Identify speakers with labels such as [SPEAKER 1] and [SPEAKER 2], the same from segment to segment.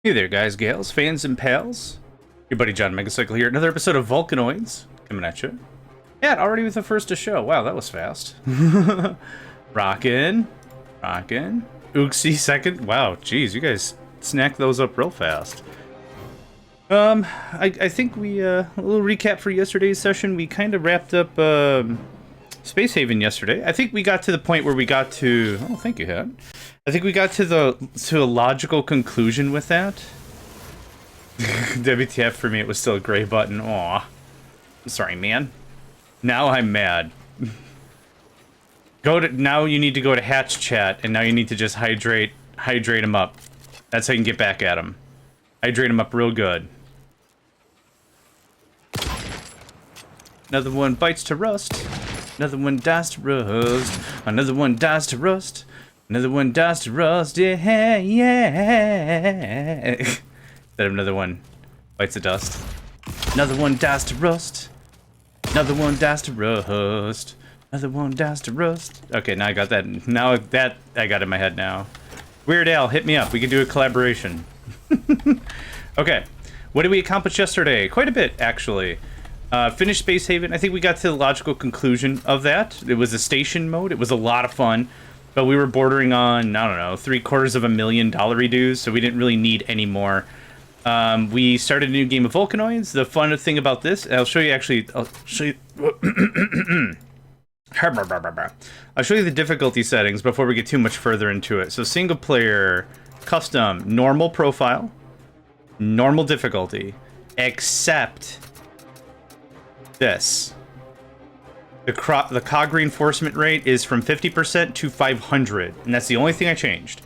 [SPEAKER 1] Hey there, guys, gals, fans, and pals. Your buddy JohnMegacycle here. Another episode of Volcanoids coming at you. Yeah, already with the first to show. Wow, that was fast. Rockin'. Ooksy second. Wow, geez, you guys snack those up real fast. I think we, a little recap for yesterday's session. We kind of wrapped up, Space Haven yesterday. I think we got to the point where we got to... Oh, thank you, Hat. I think we got to a logical conclusion with that. WTF for me, it was still a gray button. Aw. I'm sorry, man. Now I'm mad. Now you need to go to Hatch chat, and now you need to just hydrate him up. That's how you can get back at him. Hydrate him up real good. Another one bites to rust. Another one dies to rust. Another one dies to rust. Another one dies to rust. Yeah, yeah. Then another one bites the dust. Another one dies to rust. Another one dies to rust. Another one dies to rust. Okay, now I got that. Now that I got in my head now. Weird Al, hit me up. We can do a collaboration. Okay, what did we accomplish yesterday? Quite a bit, actually. Finished Space Haven. I think we got to the logical conclusion of that. It was a station mode. It was a lot of fun. But we were bordering on, I don't know, $750,000 dues, so we didn't really need any more. We started a new game of Volcanoids. The fun thing about this, I'll show you I'll show you the difficulty settings before we get too much further into it. So single player, custom, normal profile, normal difficulty, except this. The cog reinforcement rate is from 50% to 500, and that's the only thing I changed.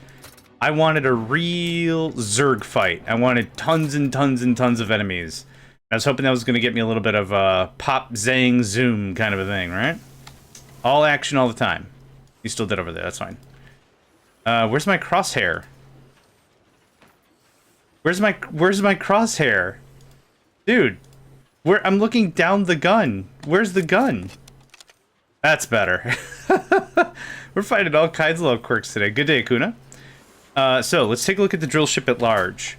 [SPEAKER 1] I wanted a real Zerg fight. I wanted tons and tons and tons of enemies. I was hoping that was going to get me a little bit of a pop, zang, zoom kind of a thing, right? All action all the time. You still did over there, that's fine. Where's my crosshair? Where's my crosshair? Dude, I'm looking down the gun. Where's the gun? That's better. We're finding all kinds of little quirks today. Good day, Kuna. So, let's take a look at the drill ship at large.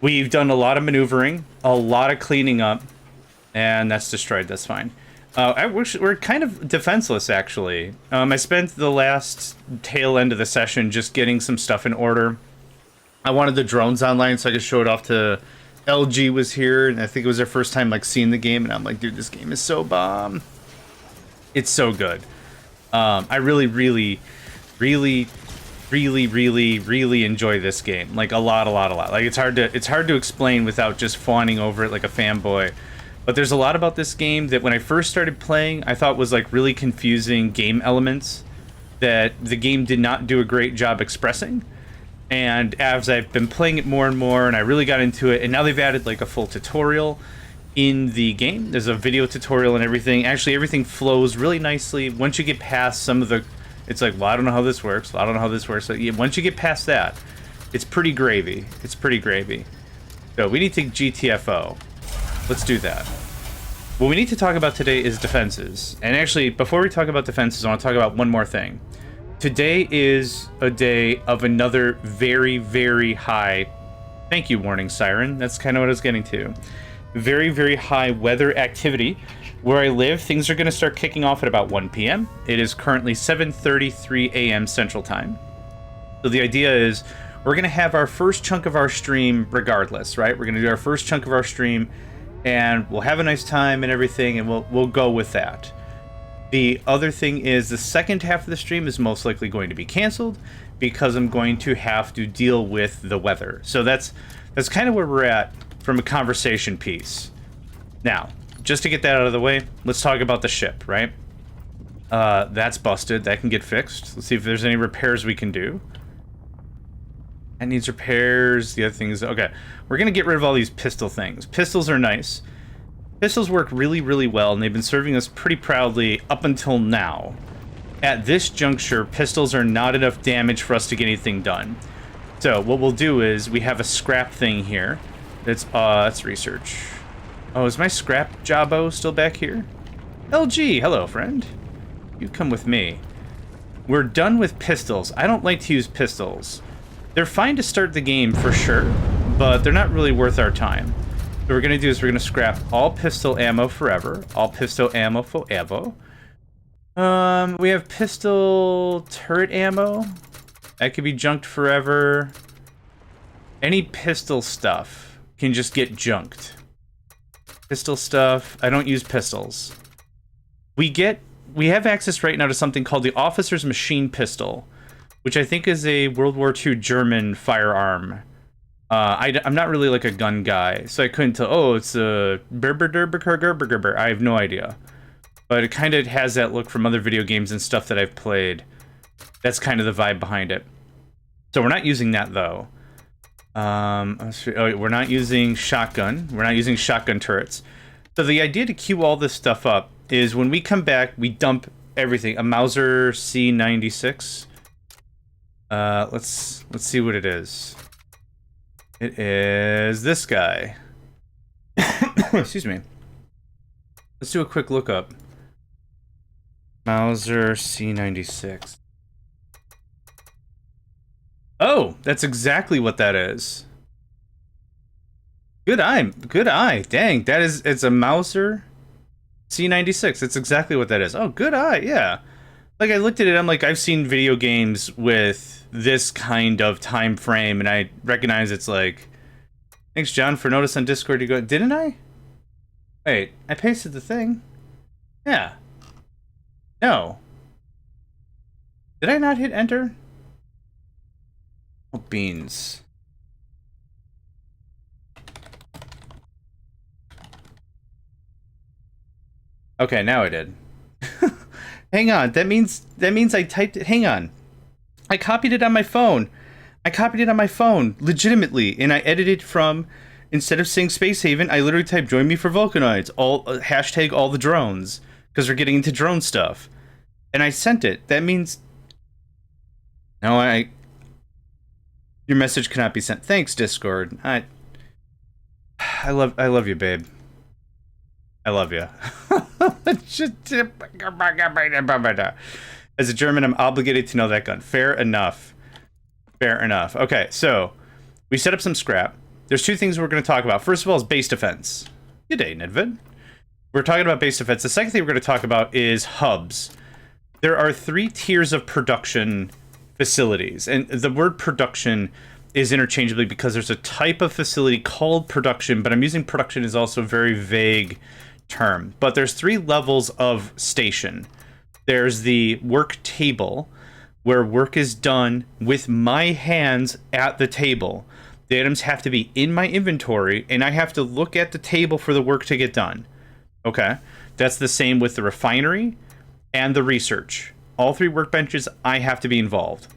[SPEAKER 1] We've done a lot of maneuvering, a lot of cleaning up, and that's destroyed. That's fine. We're kind of defenseless, actually. I spent the last tail end of the session just getting some stuff in order. I wanted the drones online so I could show it off to... LG was here, and I think it was their first time, like, seeing the game, and I'm like, dude, this game is so bomb. It's so good. I really enjoy this game. Like, a lot. Like, it's hard to explain without just fawning over it like a fanboy. But there's a lot about this game that when I first started playing, I thought was, like, really confusing game elements that the game did not do a great job expressing. And as I've been playing it more and more, and I really got into it, and now they've added, like, a full tutorial in the game. There's a video tutorial and everything. Actually, everything flows really nicely. Once you get past some of the... It's like, well, I don't know how this works. I don't know how this works. Like, yeah, once you get past that, it's pretty gravy. It's pretty gravy. So we need to GTFO. Let's do that. What we need to talk about today is defenses. And actually, before we talk about defenses, I want to talk about one more thing. Today is a day of another very, very high... Thank you, warning siren. That's kind of what I was getting to. Very, very high weather activity. Where I live, things are going to start kicking off at about 1 p.m. It is currently 7:33 a.m. Central Time. So the idea is we're going to have our first chunk of our stream regardless, right? We're going to do our first chunk of our stream, and we'll have a nice time and everything, and we'll go with that. The other thing is the second half of the stream is most likely going to be canceled because I'm going to have to deal with the weather. So that's kind of where we're at from a conversation piece. Now, just to get that out of the way, let's talk about the ship, right? That's busted. That can get fixed. Let's see if there's any repairs we can do. That needs repairs. The other thing is... Okay, we're going to get rid of all these pistol things. Pistols are nice. Pistols work really, really well, and they've been serving us pretty proudly up until now. At this juncture, pistols are not enough damage for us to get anything done. So what we'll do is we have a scrap thing here. That's research. Oh, is my scrap jobbo still back here? LG, hello, friend. You come with me. We're done with pistols. I don't like to use pistols. They're fine to start the game for sure, but they're not really worth our time. What we're gonna do is we're gonna scrap all pistol ammo forever, all pistol ammo forever. We have pistol turret ammo. That could be junked forever. Any pistol stuff can just get junked. Pistol stuff, I don't use pistols. We have access right now to something called the Officer's Machine Pistol, which I think is a World War II German firearm. I'm not really like a gun guy, so I couldn't tell. Oh, it's a Berber. I have no idea. But it kind of has that look from other video games and stuff that I've played. That's kind of the vibe behind it. So we're not using that, though. We're not using shotgun. We're not using shotgun turrets. So the idea to queue all this stuff up is when we come back, we dump everything. A Mauser C96. Let's see what it is. It is this guy. Excuse me. Let's do a quick lookup. Mauser C96. Oh, that's exactly what that is. Good eye. Good eye. Dang, it's a Mauser C96. That's exactly what that is. Oh, good eye. Yeah. Like, I looked at it, I'm like, I've seen video games with this kind of time frame, and I recognize it's like, thanks, John, for notice on Discord. You go, didn't I? Wait, I pasted the thing. Yeah. No. Did I not hit enter? Oh, beans. Okay, now I did. Hang on, that means I typed it. Hang on. I copied it on my phone. Legitimately, and I edited from, instead of saying Space Haven, I literally typed join me for Volcanoids, hashtag all the drones, because we're getting into drone stuff. And I sent it. That means no, your message cannot be sent. Thanks, Discord. I love you, babe. I love you. As a German, I'm obligated to know that gun. Fair enough. Fair enough. Okay, so we set up some scrap. There's two things we're going to talk about. First of all is base defense. Good day, Nedvid. We're talking about base defense. The second thing we're going to talk about is hubs. There are 3 tiers of production facilities, and the word production is interchangeably because there's a type of facility called production, but I'm using production as also a very vague term. But there's 3 levels of station. There's the work table, where work is done with my hands at the table. The items have to be in my inventory, and I have to look at the table for the work to get done. Okay? That's the same with the refinery and the research. All 3 workbenches, I have to be involved.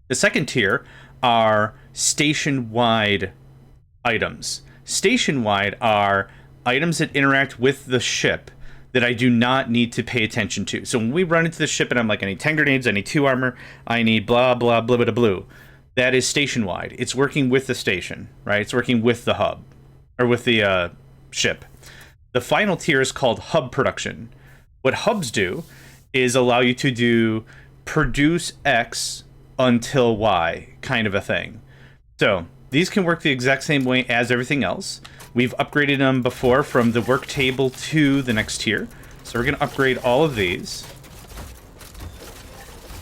[SPEAKER 1] The second tier are station-wide items. Station-wide are items that interact with the ship that I do not need to pay attention to. So when we run into the ship and I'm like, I need 10 grenades, I need 2 armor, I need blah, blah, blah, blah, blue. That is station-wide. It's working with the station, right? It's working with the hub, or with the ship. The final tier is called hub production. What hubs do is allow you to do produce X until Y kind of a thing. So these can work the exact same way as everything else. We've upgraded them before from the work table to the next tier. So we're going to upgrade all of these.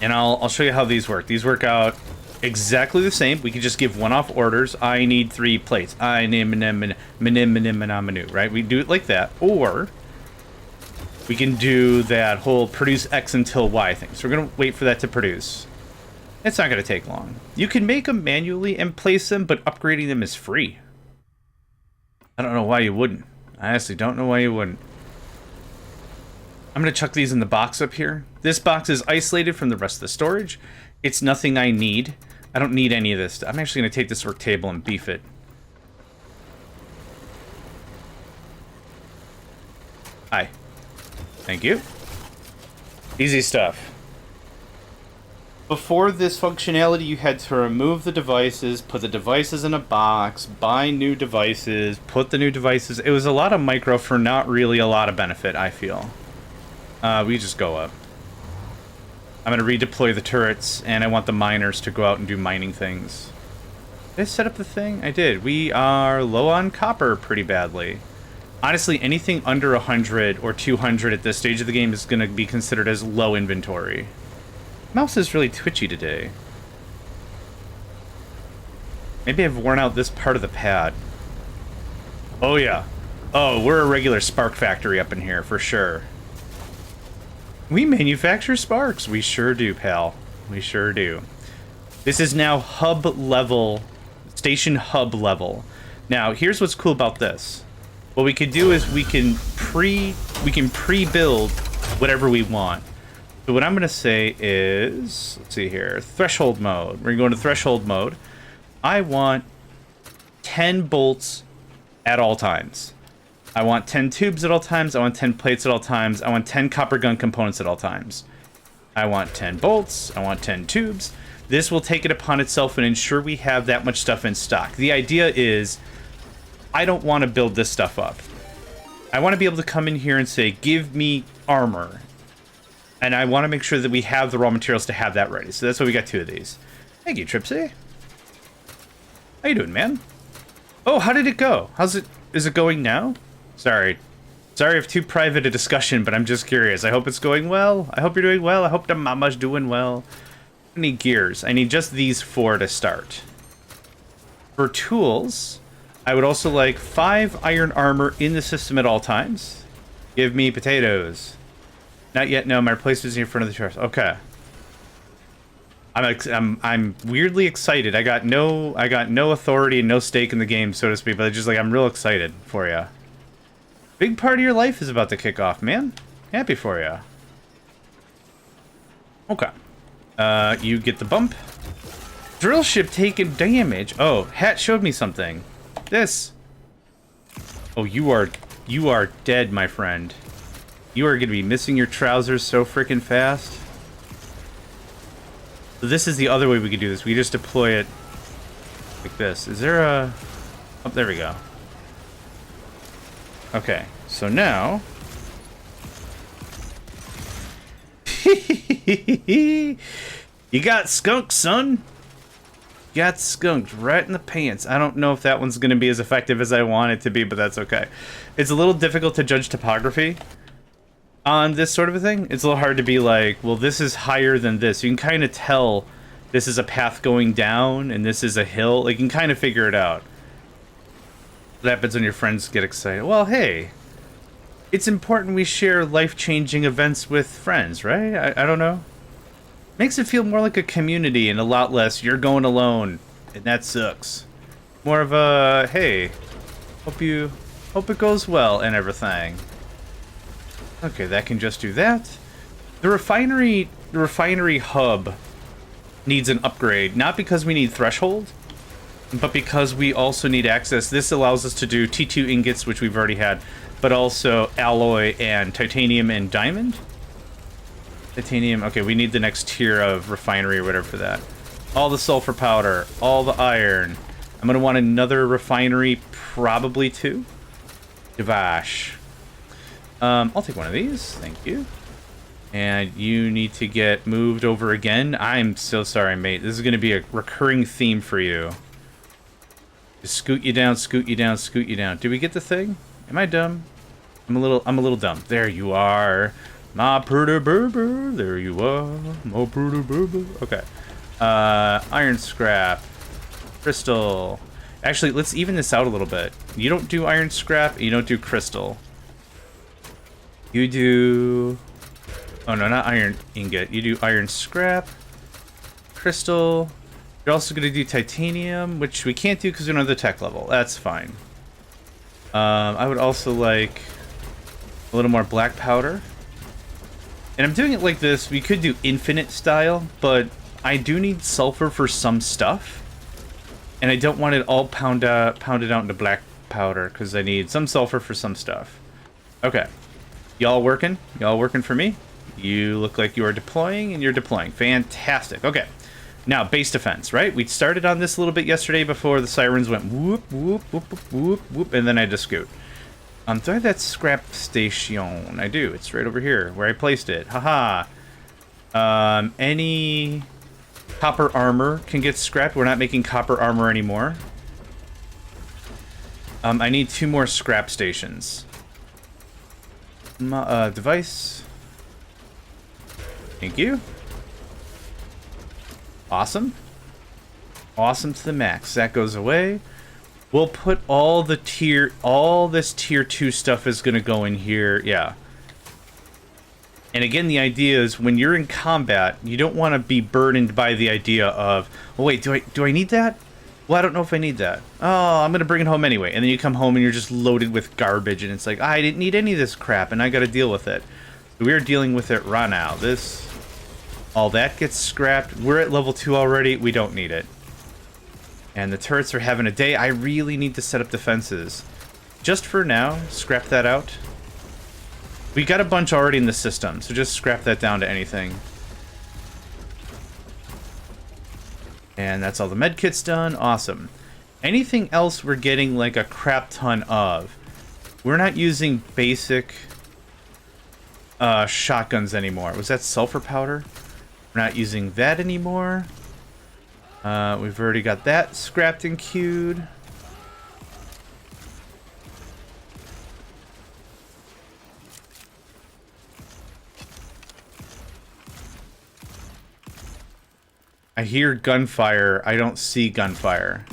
[SPEAKER 1] And I'll show you how these work. These work out exactly the same. We can just give one-off orders. I need 3 plates. I need menu, right? We do it like that. Or we can do that whole produce X until Y thing. So we're going to wait for that to produce. It's not going to take long. You can make them manually and place them, but upgrading them is free. I don't know why you wouldn't. I honestly don't know why you wouldn't. I'm going to chuck these in the box up here. This box is isolated from the rest of the storage. It's nothing I need. I don't need any of this. I'm actually going to take this work table and beef it. Hi. Thank you. Easy stuff. Before this functionality, you had to remove the devices, put the devices in a box, buy new devices, put the new devices. It was a lot of micro for not really a lot of benefit, I feel. We just go up. I'm going to redeploy the turrets, and I want the miners to go out and do mining things. Did I set up the thing? I did. We are low on copper pretty badly. Honestly, anything under 100 or 200 at this stage of the game is going to be considered as low inventory. Mouse is really twitchy today. Maybe I've worn out this part of the pad. Oh, yeah. Oh, we're a regular spark factory up in here, for sure. We manufacture sparks. We sure do, pal. We sure do. This is now hub level, station hub level. Now, here's what's cool about this. What we can do is we can pre-build whatever we want. So what I'm going to say is, let's see here, threshold mode. We're going to go into threshold mode. I want 10 bolts at all times. I want 10 tubes at all times. I want 10 plates at all times. I want 10 copper gun components at all times. I want 10 bolts. I want 10 tubes. This will take it upon itself and ensure we have that much stuff in stock. The idea is, I don't want to build this stuff up. I want to be able to come in here and say, give me armor. And I want to make sure that we have the raw materials to have that ready. So that's why we got 2 of these. Thank you, Tripsy. How you doing, man? Oh, how did it go? Is it going now? Sorry if too private a discussion, but I'm just curious. I hope it's going well. I hope you're doing well. I hope the mama's doing well. I need gears. I need just these 4 to start. For tools, I would also like 5 iron armor in the system at all times. Give me potatoes. Not yet. No, my replacement's in front of the chest. Okay. I'm weirdly excited. I got no authority and no stake in the game, so to speak, but just like I'm real excited for you. Big part of your life is about to kick off, man. Happy for you. Okay. You get the bump. Drill ship taking damage. Oh, Hat showed me something. This. Oh, you are dead, my friend. You are gonna be missing your trousers so freaking fast. So this is the other way we could do this. We just deploy it like this. Is there a... Oh, there we go. Okay, so now... You got skunked, son. You got skunked right in the pants. I don't know if that one's going to be as effective as I want it to be, but that's okay. It's a little difficult to judge topography on this sort of a thing. It's a little hard to be like, well, this is higher than this. You can kind of tell this is a path going down and this is a hill. Like, you can kind of figure it out. What happens when your friends get excited? Well, hey, it's important we share life-changing events with friends, right? I don't know. Makes it feel more like a community and a lot less you're going alone and that sucks. More of a, hey, hope it goes well and everything. Okay, that can just do that. The refinery hub needs an upgrade, not because we need threshold, but because we also need access. This allows us to do T2 ingots, which we've already had, but also alloy and titanium and diamond. Titanium, okay, we need the next tier of refinery or whatever for that. All the sulfur powder, all the iron. I'm gonna want another refinery, probably 2. Devash. I'll take one of these, thank you. And you need to get moved over again. I'm so sorry, mate. This is gonna be a recurring theme for you. Just scoot you down, scoot you down, scoot you down. Do we get the thing? Am I dumb? I'm a little dumb. There you are. My pretty baby. There you are. My pretty baby. Okay. Iron scrap. Crystal. Actually, let's even this out a little bit. You don't do iron scrap, and you don't do crystal. You do... Oh, no, not iron ingot. You do iron scrap, crystal. You're also going to do titanium, which we can't do because we don't have the tech level. That's fine. I would also like a little more black powder. And I'm doing it like this. We could do infinite style, but I do need sulfur for some stuff. And I don't want it all pounded out into black powder because I need some sulfur for some stuff. Okay. Y'all working? Y'all working for me? You look like you are deploying, and you're deploying. Fantastic. Okay. Now, base defense, right? We started on this a little bit yesterday before the sirens went whoop, whoop, whoop, whoop, whoop, whoop, and then I had to scoot. Do I have that scrap station? I do. It's right over here where I placed it. Haha. Any Copper armor can get scrapped. We're not making copper armor anymore. I need 2 more scrap stations. Device. Thank you. Awesome. Awesome to the max. That goes away. We'll put all this tier 2 stuff is going to go in here. Yeah. And again, the idea is when you're in combat, you don't want to be burdened by the idea of, oh wait, do I need that? Well, I don't know if I need that. Oh, I'm going to bring it home anyway. And then you come home and you're just loaded with garbage and it's like, I didn't need any of this crap and I got to deal with it. So we're dealing with it right now. All that gets scrapped. We're at level 2 already. We don't need it. And the turrets are having a day. I really need to set up defenses. Just for now, scrap that out. We got a bunch already in the system, so just scrap that down to anything. And that's all the medkits done. Awesome. Anything else we're getting like a crap ton of. We're not using basic shotguns anymore. Was that sulfur powder? We're not using that anymore. We've already got that scrapped and queued. I hear gunfire. I don't see gunfire.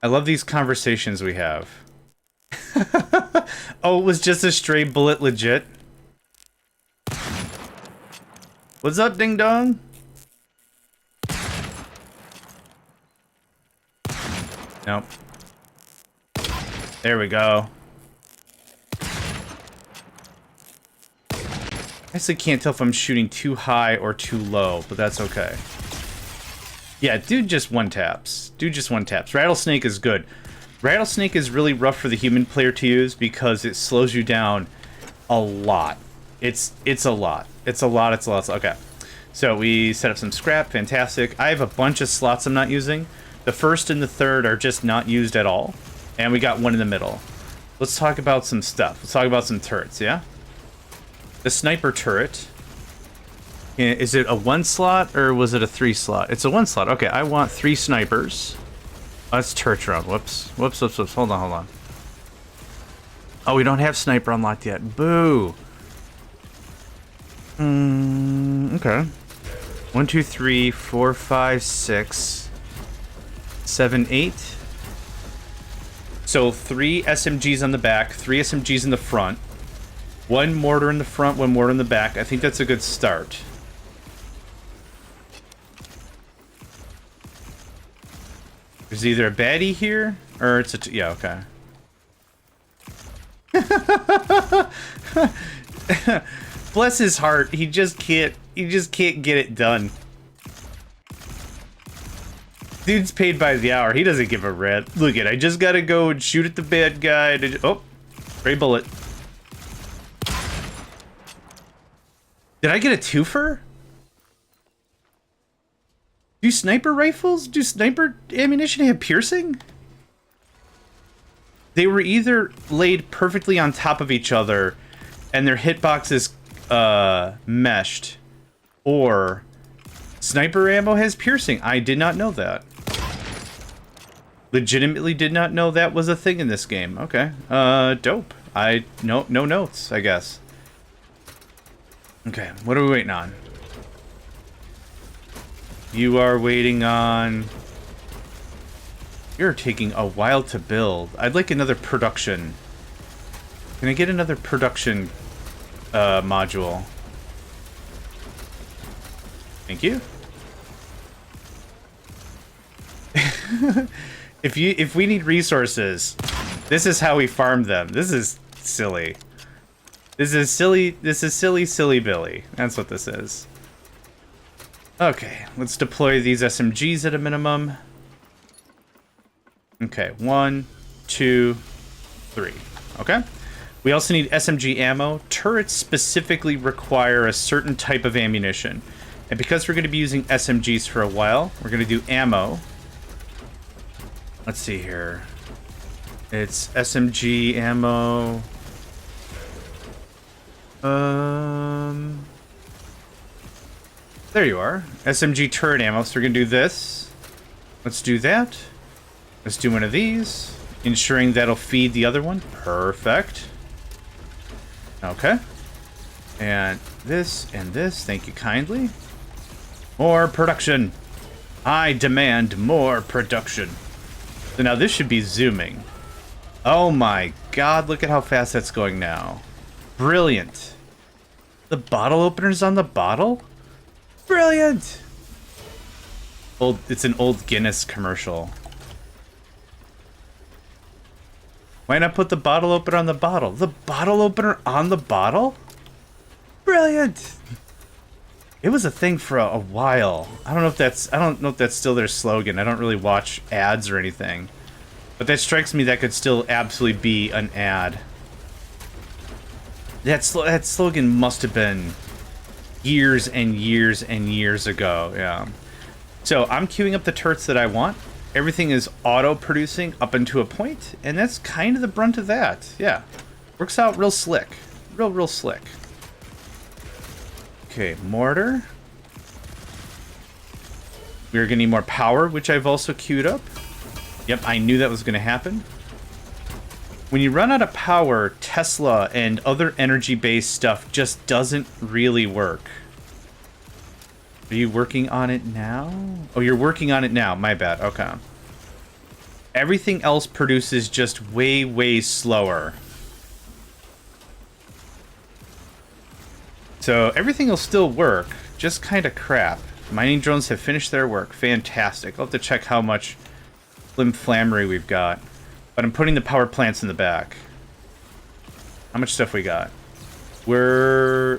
[SPEAKER 1] I love these conversations we have. Oh, it was just a stray bullet legit. What's up, ding dong? Nope. There we go. I actually can't tell if I'm shooting too high or too low, but that's okay. Yeah, dude just one taps. Rattlesnake is good. Rattlesnake is really rough for the human player to use because it slows you down a lot. It's a lot. It's a lot. Okay. So we set up some scrap. Fantastic. I have a bunch of slots I'm not using. The first and the third are just not used at all. And we got one in the middle. Let's talk about some stuff. Let's talk about some turrets, yeah? The sniper turret. Is it a 1 slot or was it a 3 slot? It's a 1 slot. Okay, I want 3 snipers. Oh, that's turret round. Whoops. Hold on. Oh, we don't have sniper unlocked yet. Boo. Okay. 1, 2, 3, 4, 5, 6, 7, 8. So 3 SMGs on the back, 3 SMGs in the front. 1 mortar in the front, 1 mortar in the back. I think that's a good start. There's either a baddie here, or it's a... yeah, okay. Bless his heart, he just can't get it done. Dude's paid by the hour, he doesn't give a rip. Look at, I just gotta go and shoot at the bad guy. Oh, stray bullet. Did I get a twofer? Do sniper rifles, do sniper ammunition have piercing? They were either laid perfectly on top of each other and their hitboxes meshed, or sniper ammo has piercing. I did not know that. Legitimately did not know that was a thing in this game. Okay. Dope. No notes, I guess. Okay, what are we waiting on? You are waiting on... You're taking a while to build. I'd like another production. Can I get another production module? Thank you. If we need resources, this is how we farm them. This is silly. This is silly Billy. That's what this is. Okay, let's deploy these SMGs at a minimum. Okay, 1, 2, 3. Okay. We also need SMG ammo. Turrets specifically require a certain type of ammunition. And because we're going to be using SMGs for a while, we're going to do ammo. Let's see here. It's SMG ammo. There you are. SMG turret ammo. So we're gonna do this. Let's do that. Let's do one of these. Ensuring that'll feed the other one. Perfect. Okay. And this and this. Thank you kindly. More production. I demand more production. So now this should be zooming. Oh my god, look at how fast that's going now. Brilliant. The bottle opener's on the bottle? Brilliant! It's an old Guinness commercial. Why not put the bottle opener on the bottle? The bottle opener on the bottle? Brilliant! It was a thing for a while. I don't know if that's still their slogan. I don't really watch ads or anything. But that strikes me that could still absolutely be an ad. That slogan must have been years and years and years ago, yeah. So I'm queuing up the turrets that I want. Everything is auto-producing up into a point, and that's kind of the brunt of that, yeah. Works out real slick. Real slick. Okay, mortar. We're gonna need more power, which I've also queued up. Yep, I knew that was gonna happen. When you run out of power, Tesla and other energy-based stuff just doesn't really work. Are you working on it now? Oh, you're working on it now. My bad. Okay. Everything else produces just way, way slower. So everything will still work, just kind of crap. Mining drones have finished their work. Fantastic. I'll have to check how much flammery we've got. But I'm putting the power plants in the back. How much stuff we got? We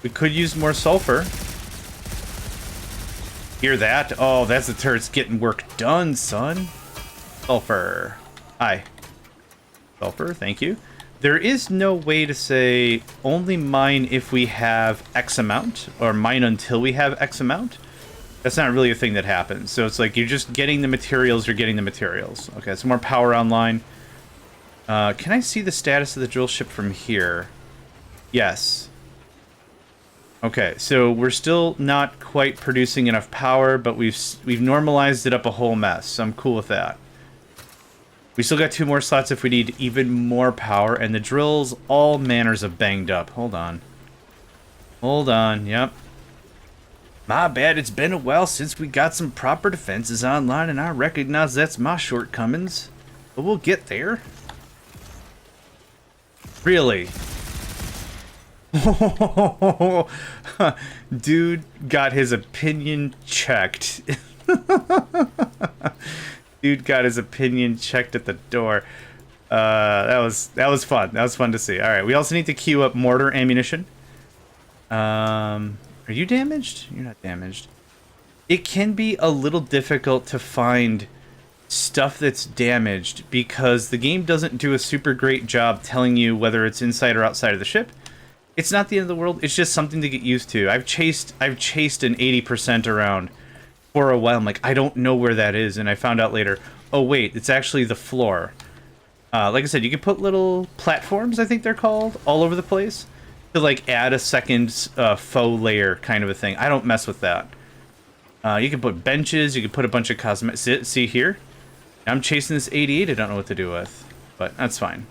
[SPEAKER 1] could use more sulfur. Hear that? Oh, that's the turrets getting work done, son. Sulfur. Hi. Sulfur, thank you. There is no way to say only mine if we have X amount, or mine until we have X amount. That's not really a thing that happens. So it's like you're just getting the materials, you're getting the materials. Okay, some more power online. Can I see the status of the drill ship from here? Yes. Okay, so we're still not quite producing enough power, but we've normalized it up a whole mess. So I'm cool with that. We still got 2 more slots if we need even more power, and the drill's all manners of banged up. Hold on. Hold on, yep. My bad, it's been a while since we got some proper defenses online, and I recognize that's my shortcomings. But we'll get there. Really? Dude got his opinion checked. Dude got his opinion checked at the door. That was fun. That was fun to see. All right, we also need to queue up mortar ammunition. Are you damaged? You're not damaged. It can be a little difficult to find stuff that's damaged because the game doesn't do a super great job telling you whether it's inside or outside of the ship. It's not the end of the world. It's just something to get used to. I've chased an 80% around for a while. I'm like, I don't know where that is, and I found out later. Oh wait, it's actually the floor. Like I said, you can put little platforms, I think they're called, all over the place to like add a second faux layer kind of a thing. I don't mess with that. You can put benches. You can put a bunch of cosmetics. See here? I'm chasing this 88. I don't know what to do with, but that's fine.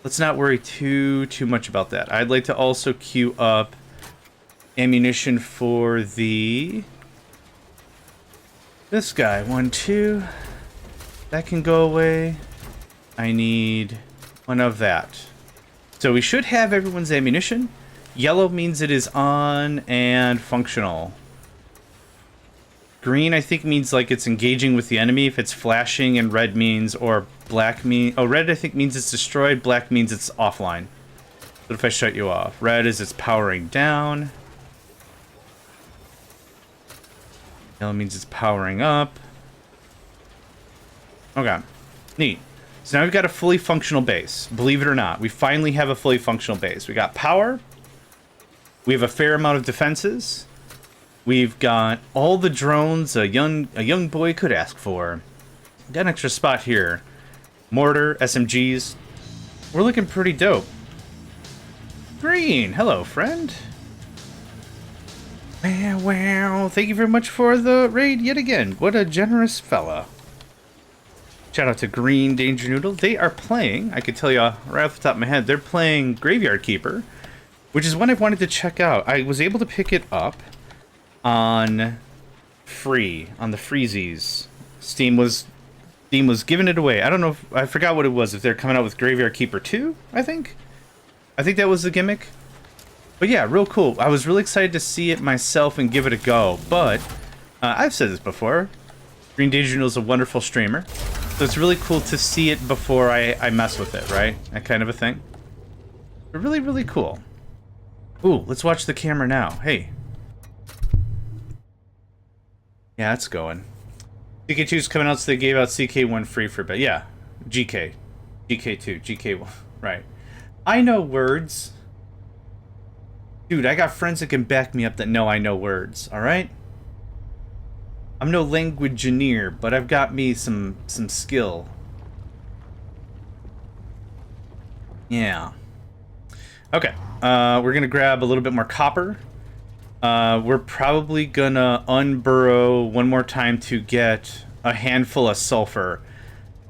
[SPEAKER 1] Let's not worry too much about that. I'd like to also queue up ammunition for this guy. 1, 2. That can go away. I need one of that. So we should have everyone's ammunition. Yellow means it is on and functional. Green, I think, means like it's engaging with the enemy if it's flashing, and red means, or black means... Oh, red I think means it's destroyed. Black means it's offline. What if I shut you off? Red is it's powering down. Yellow means it's powering up. Okay. Neat. So now we've got a fully functional base. Believe it or not, we finally have a fully functional base. We got power. We have a fair amount of defenses. We've got all the drones a young boy could ask for. Got an extra spot here. Mortar, SMGs. We're looking pretty dope. Green, hello, friend. Wow, thank you very much for the raid yet again. What a generous fella. Shout out to Green Danger Noodle. They are playing, I could tell you right off the top of my head, they're playing Graveyard Keeper, which is one I wanted to check out. I was able to pick it up on free, on the freezies. Steam was giving it away. I don't know if, I forgot what it was, if they're coming out with Graveyard Keeper 2, I think that was the gimmick. But yeah, real cool. I was really excited to see it myself and give it a go, but I've said this before, Green Danger Noodle is a wonderful streamer, so it's really cool to see it before I mess with it, right? That kind of a thing. But really, really cool. Ooh, let's watch the camera now. Hey. Yeah, it's going. CK2's coming out, so they gave out CK1 free for a bit. Yeah, GK. GK2, GK1, right. I know words. Dude, I got friends that can back me up that know I know words, alright? I'm no language engineer, but I've got me some skill. Yeah. Okay, we're gonna grab a little bit more copper. We're probably gonna unburrow one more time to get a handful of sulfur.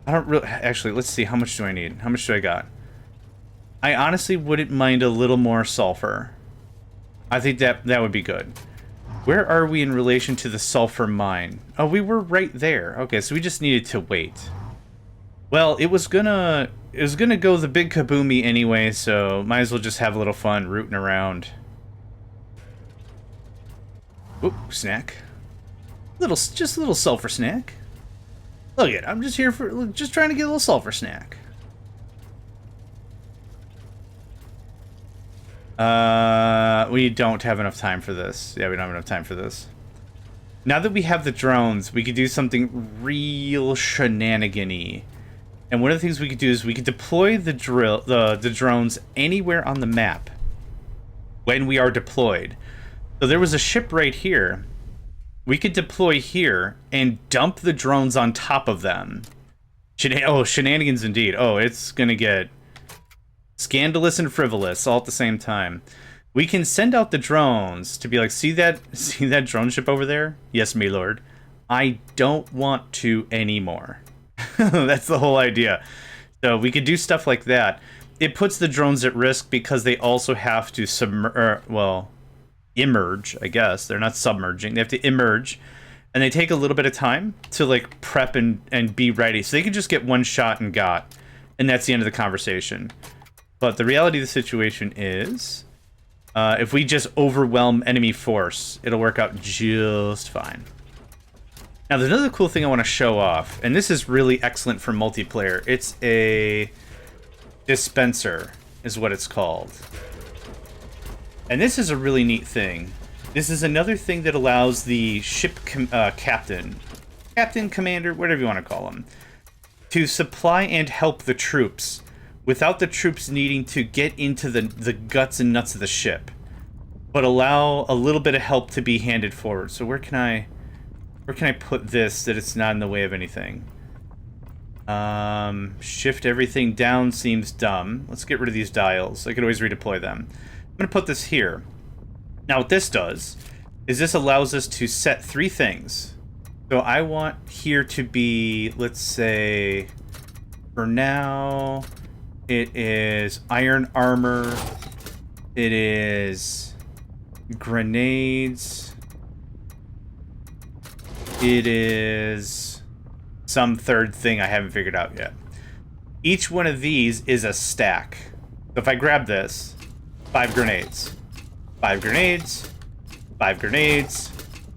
[SPEAKER 1] I don't really... Actually, let's see, how much do I need? How much do I got? I honestly wouldn't mind a little more sulfur. I think that would be good. Where are we in relation to the sulfur mine? Oh, we were right there. Okay, so we just needed to wait. Well, it was gonna go the big kaboomy anyway, so might as well just have a little fun rooting around. Oop, snack. Just a little sulfur snack. Look it, I'm just here for just trying to get a little sulfur snack. We don't have enough time for this. Yeah, we don't have enough time for this. Now that we have the drones, we could do something real shenanigan-y. And one of the things we could do is we could deploy the drones anywhere on the map when we are deployed. So there was a ship right here. We could deploy here and dump the drones on top of them. Shenanigans indeed. Oh, it's gonna get scandalous and frivolous all at the same time. We can send out the drones to be like, see that drone ship over there? Yes, me lord. I don't want to anymore. That's the whole idea. So we could do stuff like that. It puts the drones at risk because they also have to emerge, I guess. They're not submerging. They have to emerge. And they take a little bit of time to like prep and be ready. So they can just get one shot and got. And that's the end of the conversation. But the reality of the situation is, if we just overwhelm enemy force, it'll work out just fine. Now, there's another cool thing I want to show off, and this is really excellent for multiplayer. It's a dispenser, is what it's called. And this is a really neat thing. This is another thing that allows the ship captain, commander, whatever you want to call him, to supply and help the troops without the troops needing to get into the guts and nuts of the ship, but allow a little bit of help to be handed forward. So where can I put this that it's not in the way of anything? Shift everything down seems dumb. Let's get rid of these dials. I could always redeploy them. I'm gonna put this here. Now what this does is this allows us to set 3 things. So I want here to be, let's say, for now, it is iron armor, it is grenades, it is some third thing I haven't figured out yet. Each one of these is a stack. So if I grab this, 5 grenades, 5 grenades, 5 grenades,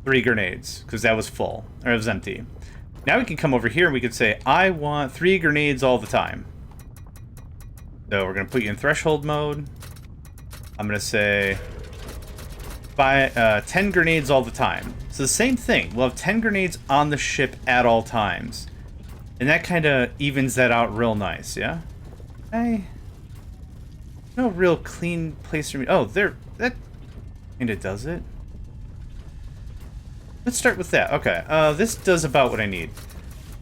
[SPEAKER 1] 3 grenades, because that was full, or it was empty. Now we can come over here and we can say, I want 3 grenades all the time. So we're going to put you in threshold mode. I'm going to say 10 grenades all the time. So the same thing. We'll have 10 grenades on the ship at all times. And that kind of evens that out real nice, yeah? No real clean place for me. Oh, that kind of does it. Let's start with that. Okay, this does about what I need.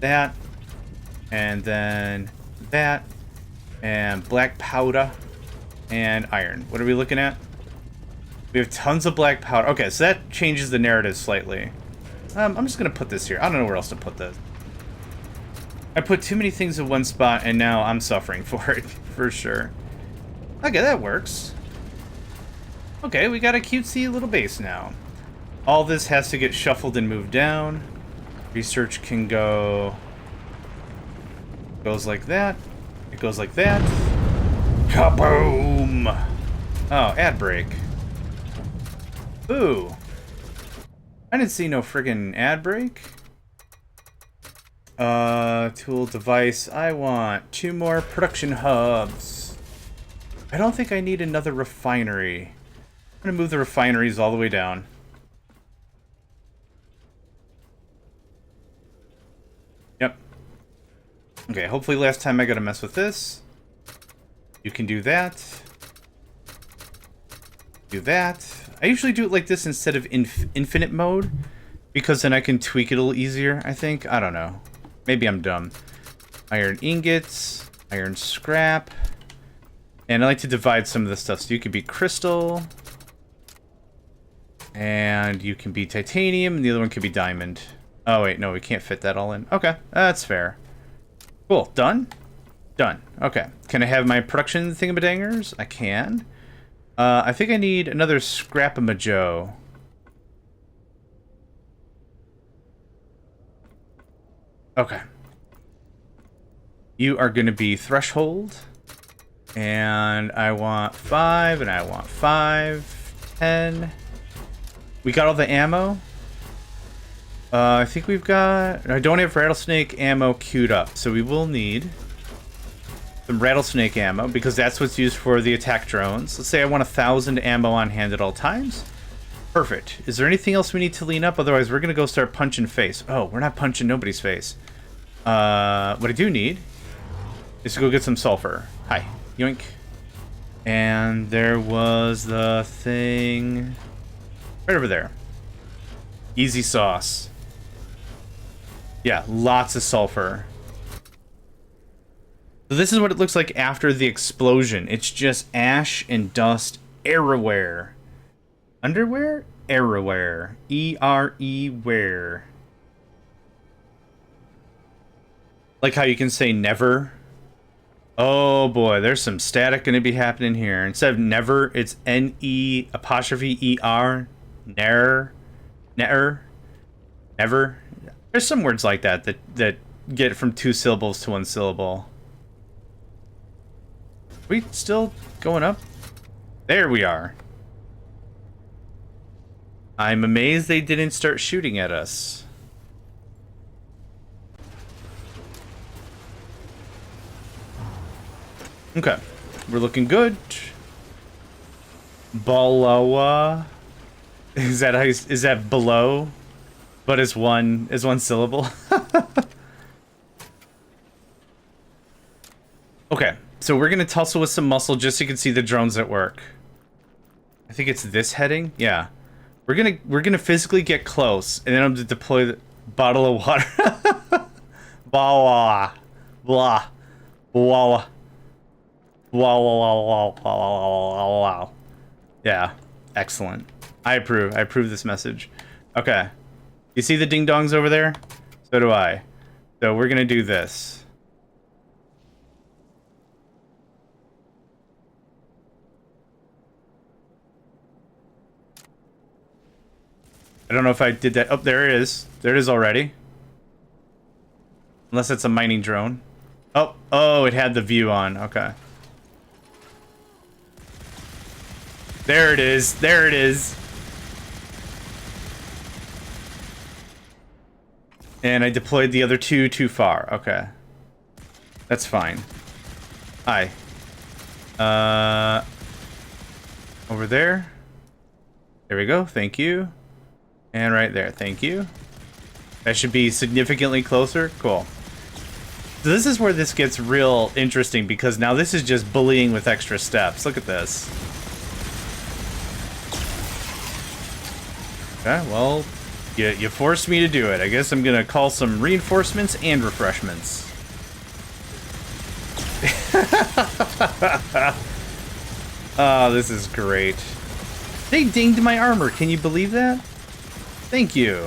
[SPEAKER 1] That, and then that, and black powder. and iron. What are we looking at? We have tons of black powder. Okay, so that changes the narrative slightly. I'm just gonna put this here. I don't know where else to put this. I put too many things in one spot, and now I'm suffering for it, for sure. Okay, that works. Okay, we got a cutesy little base now. All this has to get shuffled and moved down. Research can go... Goes like that. It goes like that. Kaboom! Oh, ad break. Ooh. I didn't see no friggin' ad break. Tool device. I want 2 more production hubs. I don't think I need another refinery. I'm gonna move the refineries all the way down. Yep. Okay, hopefully last time I got to mess with this. You can do that. Do that. I usually do it like this instead of infinite mode, because then I can tweak it a little easier, I think. I don't know. Maybe I'm dumb. Iron ingots, iron scrap. And I like to divide some of the stuff. So you could be crystal. And you can be titanium, and the other one could be diamond. Oh, wait, no, we can't fit that all in. Okay, that's fair. Cool, done? Done. Okay. Can I have my production thingamadangers? I can. I think I need another scrap-a-majo. Okay. You are going to be threshold. And I want 5, and I want 5, 10. We got all the ammo. I think we've got... I don't have rattlesnake ammo queued up, so we will need some rattlesnake ammo, because that's what's used for the attack drones. Let's say I want 1,000 ammo on hand at all times. Perfect. Is there anything else we need to lean up? Otherwise, we're going to go start punching face. Oh, we're not punching nobody's face. What I do need is to go get some sulfur. Hi. Yoink. And there was the thing right over there. Easy sauce. Yeah, lots of sulfur. So this is what it looks like after the explosion. It's just ash and dust everywhere. Underwear? Everywhere. E-R-E-where. Like how you can say never. Oh boy, there's some static going to be happening here. Instead of never, it's N-E-apostrophe-E-R. Never. Never. Never. There's some words like that that get from 2 syllables to 1 syllable. Are we still going up? There we are. I'm amazed they didn't start shooting at us. Okay. We're looking good. Balawa. Is that below? But is one syllable? Okay. So we're gonna tussle with some muscle just so you can see the drones at work. I think it's this heading. Yeah. We're gonna physically get close, and then I'm gonna deploy the bottle of water. Blah blah blah blah. Yeah. Excellent. I approve. I approve this message. Okay. You see the ding dongs over there? So do I. So we're gonna do this. I don't know if I did that. Oh, there it is. There it is already. Unless it's a mining drone. Oh, it had the view on. Okay. There it is. There it is. And I deployed the other two too far. Okay. That's fine. Hi. Over there. There we go. Thank you. And right there. Thank you. That should be significantly closer. Cool. So this is where this gets real interesting, because now this is just bullying with extra steps. Look at this. Okay, well, you forced me to do it. I guess I'm gonna call some reinforcements and refreshments. Oh, this is great. They dinged my armor. Can you believe that? Thank you.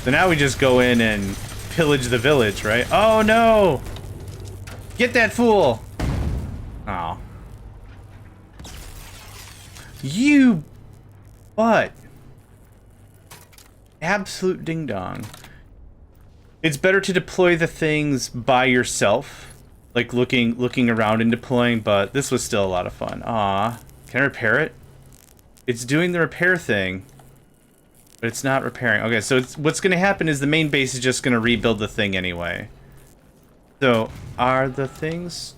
[SPEAKER 1] So now we just go in and pillage the village, right? Oh, no! Get that fool! Oh. You butt. Absolute ding-dong. It's better to deploy the things by yourself, like looking around and deploying, but this was still a lot of fun. Aw. Can I repair it? It's doing the repair thing, but it's not repairing. Okay, so what's going to happen is the main base is just going to rebuild the thing anyway. So, are the things...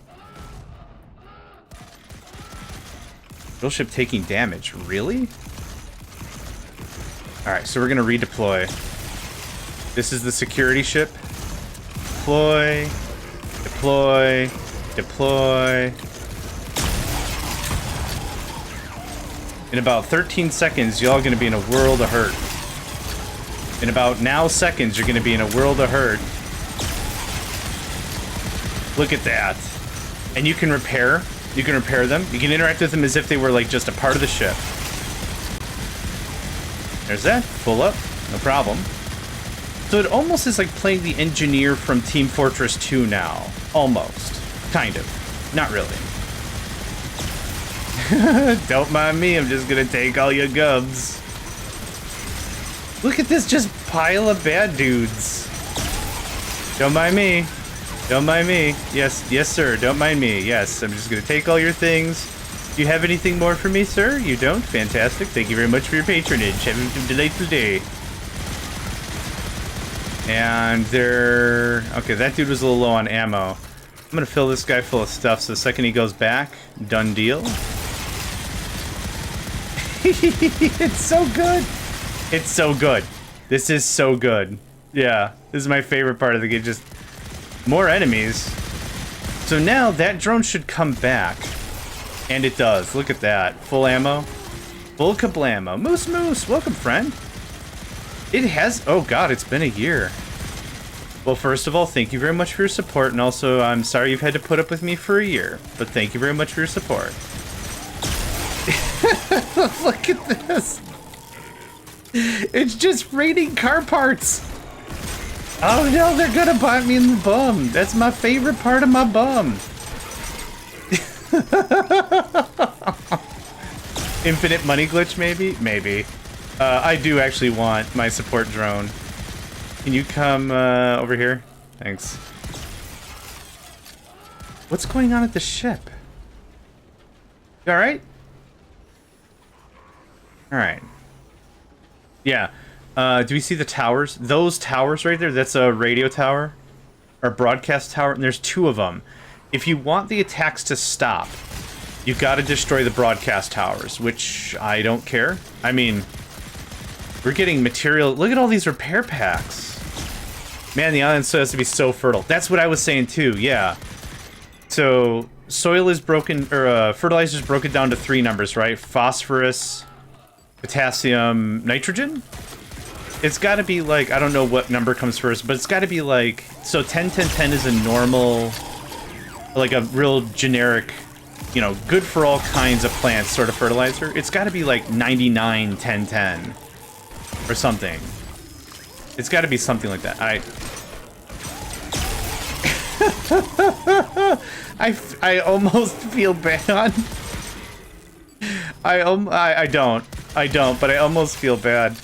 [SPEAKER 1] Drill ship taking damage? Really? Alright, so we're going to redeploy. This is the security ship. Deploy. Deploy. Deploy. In about 13 seconds, y'all gonna be in a world of hurt. In about now seconds, you're gonna be in a world of hurt. Look at that. And you can repair. You can repair them. You can interact with them as if they were like just a part of the ship. There's that. Full up. No problem. So it almost is like playing the engineer from Team Fortress 2 now. Almost. Kind of. Not really. Don't mind me, I'm just gonna take all your gubs. Look at this just pile of bad dudes. Don't mind me. Don't mind me. Yes, yes sir, don't mind me. Yes, I'm just gonna take all your things. Do you have anything more for me, sir? You don't? Fantastic. Thank you very much for your patronage. Have a delightful day. And there... Okay, that dude was a little low on ammo. I'm gonna fill this guy full of stuff so the second he goes back, done deal. It's so good. It's so good. This is so good. Yeah, this is my favorite part of the game. Just more enemies. So now that drone should come back. And it does. Look at that. Full ammo. Full kablamo. Moose Moose, welcome friend. It has... Oh god, it's been a year. Well, first of all, thank you very much for your support. And also, I'm sorry you've had to put up with me for a year. But thank you very much for your support. Look at this. It's just raining car parts. Oh no, they're gonna bite me in the bum. That's my favorite part of my bum. Infinite money glitch, maybe? Maybe. I do actually want my support drone. Can you come over here? Thanks. What's going on at the ship? You alright? Alright. Yeah. Do we see the towers? Those towers right there, that's a radio tower. Or broadcast tower, and there's two of them. If you want the attacks to stop, you've got to destroy the broadcast towers, which I don't care. I mean, we're getting material. Look at all these repair packs. Man, the island still has to be so fertile. That's what I was saying too, yeah. So, soil is broken, or fertilizer is broken down to 3 numbers, right? Phosphorus, potassium, nitrogen? It's got to be like, I don't know what number comes first, but it's got to be like, so 10, 10, 10 is a normal, like a real generic, you know, good for all kinds of plants sort of fertilizer. It's got to be like 99, 10, 10 or something. It's got to be something like that. I almost feel bad. I don't, but I almost feel bad.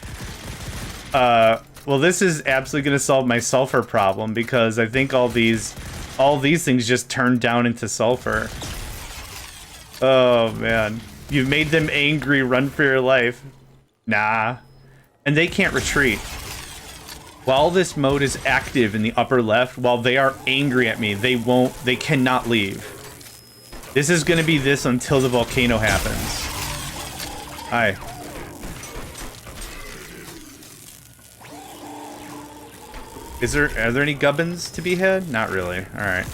[SPEAKER 1] Well, this is absolutely going to solve my sulfur problem because I think all these things just turn down into sulfur. Oh, man. You've made them angry, run for your life. Nah. And they can't retreat. While this mode is active in the upper left, while they are angry at me, they cannot leave. This is going to be this until the volcano happens. Hi. Are there any gubbins to be had? Not really. Alright.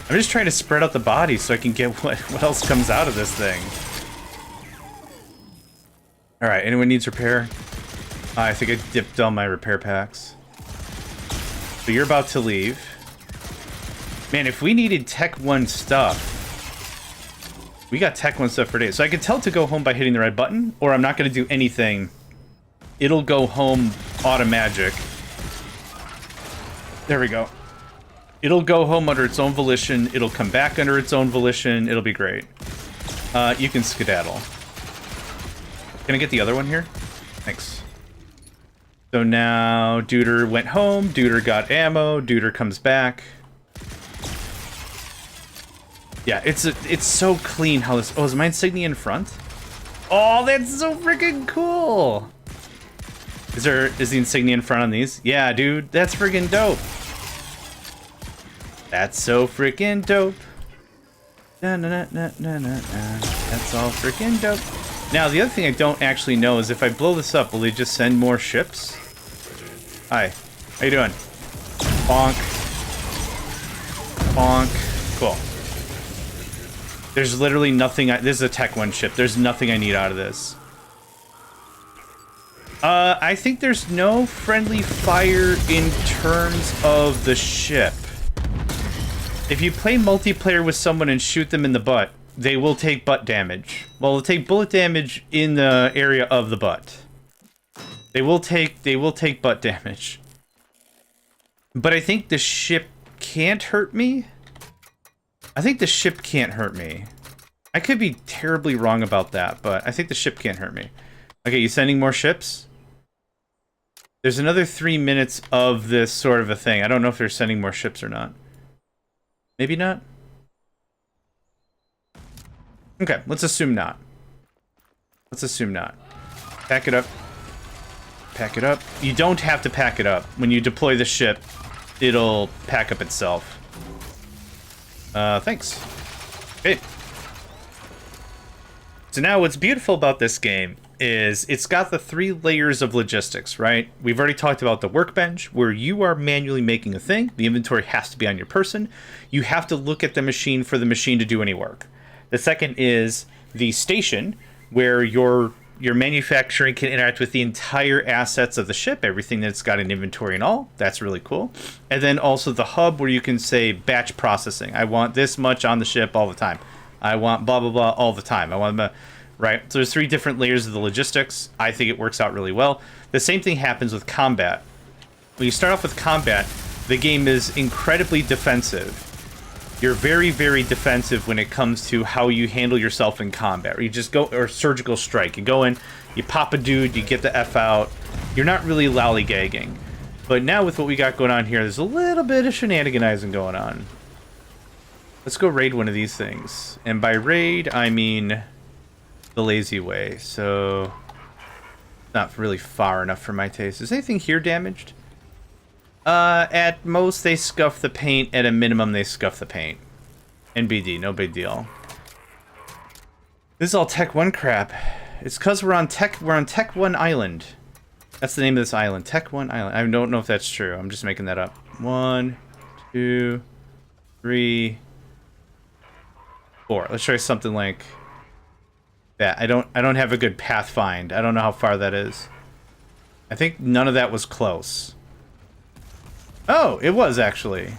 [SPEAKER 1] I'm just trying to spread out the bodies so I can get what else comes out of this thing. Alright, anyone needs repair? I think I dipped all my repair packs. So you're about to leave. Man, if we needed Tech 1 stuff, we got Tech 1 stuff for days. So I can tell to go home by hitting the red button, or I'm not going to do anything. It'll go home automagic. There we go. It'll go home under its own volition. It'll come back under its own volition. It'll be great. You can skedaddle. Can I get the other one here? Thanks. So now Duder went home. Duder got ammo. Duder comes back. Yeah, it's so clean how this... Oh, is my insignia in front? Oh, that's so freaking cool! Is the insignia in front on these? Yeah, dude, that's freaking dope. That's so freaking dope. Na, na, na, na, na, na, na. That's all freaking dope. Now, the other thing I don't actually know is if I blow this up, will they just send more ships? Hi. How you doing? Bonk. Bonk. Cool. There's literally nothing... This is a Tech 1 ship. There's nothing I need out of this. I think there's no friendly fire in terms of the ship. If you play multiplayer with someone and shoot them in the butt, they will take butt damage. Well, they'll take bullet damage in the area of the butt. They will take butt damage. But I think the ship can't hurt me. I think the ship can't hurt me. I could be terribly wrong about that, but I think the ship can't hurt me. Okay, you sending more ships? There's another 3 minutes of this sort of a thing. I don't know if they're sending more ships or not. Maybe not? Okay, let's assume not. Let's assume not. Pack it up. Pack it up. You don't have to pack it up. When you deploy the ship, it'll pack up itself. Thanks. Okay. So now what's beautiful about this game is it's got the 3 layers of logistics, right? We've already talked about the workbench, where you are manually making a thing. The inventory has to be on your person. You have to look at the machine for the machine to do any work. The second is the station, where your manufacturing can interact with the entire assets of the ship, everything that's got an inventory and all. That's really cool. And then also the hub, where you can say batch processing. I want this much on the ship all the time. I want blah, blah, blah all the time. I want them, right? So there's 3 different layers of the logistics. I think it works out really well. The same thing happens with combat. When you start off with combat, the game is incredibly defensive. You're very, very defensive when it comes to how you handle yourself in combat. Or you just go, or surgical strike. You go in, you pop a dude, you get the F out. You're not really lollygagging. But now with what we got going on here, there's a little bit of shenaniganizing going on. Let's go raid one of these things. And by raid, I mean the lazy way. So, not really far enough for my taste. Is anything here damaged? At most, they scuff the paint. At a minimum, they scuff the paint. NBD, no big deal. This is all Tech 1 crap. It's because we're on Tech 1 Island. That's the name of this island. Tech 1 Island. I don't know if that's true. I'm just making that up. 1, 2, 3, 4. Let's try something like that. I don't have a good path find. I don't know how far that is. I think none of that was close. Oh, it was actually.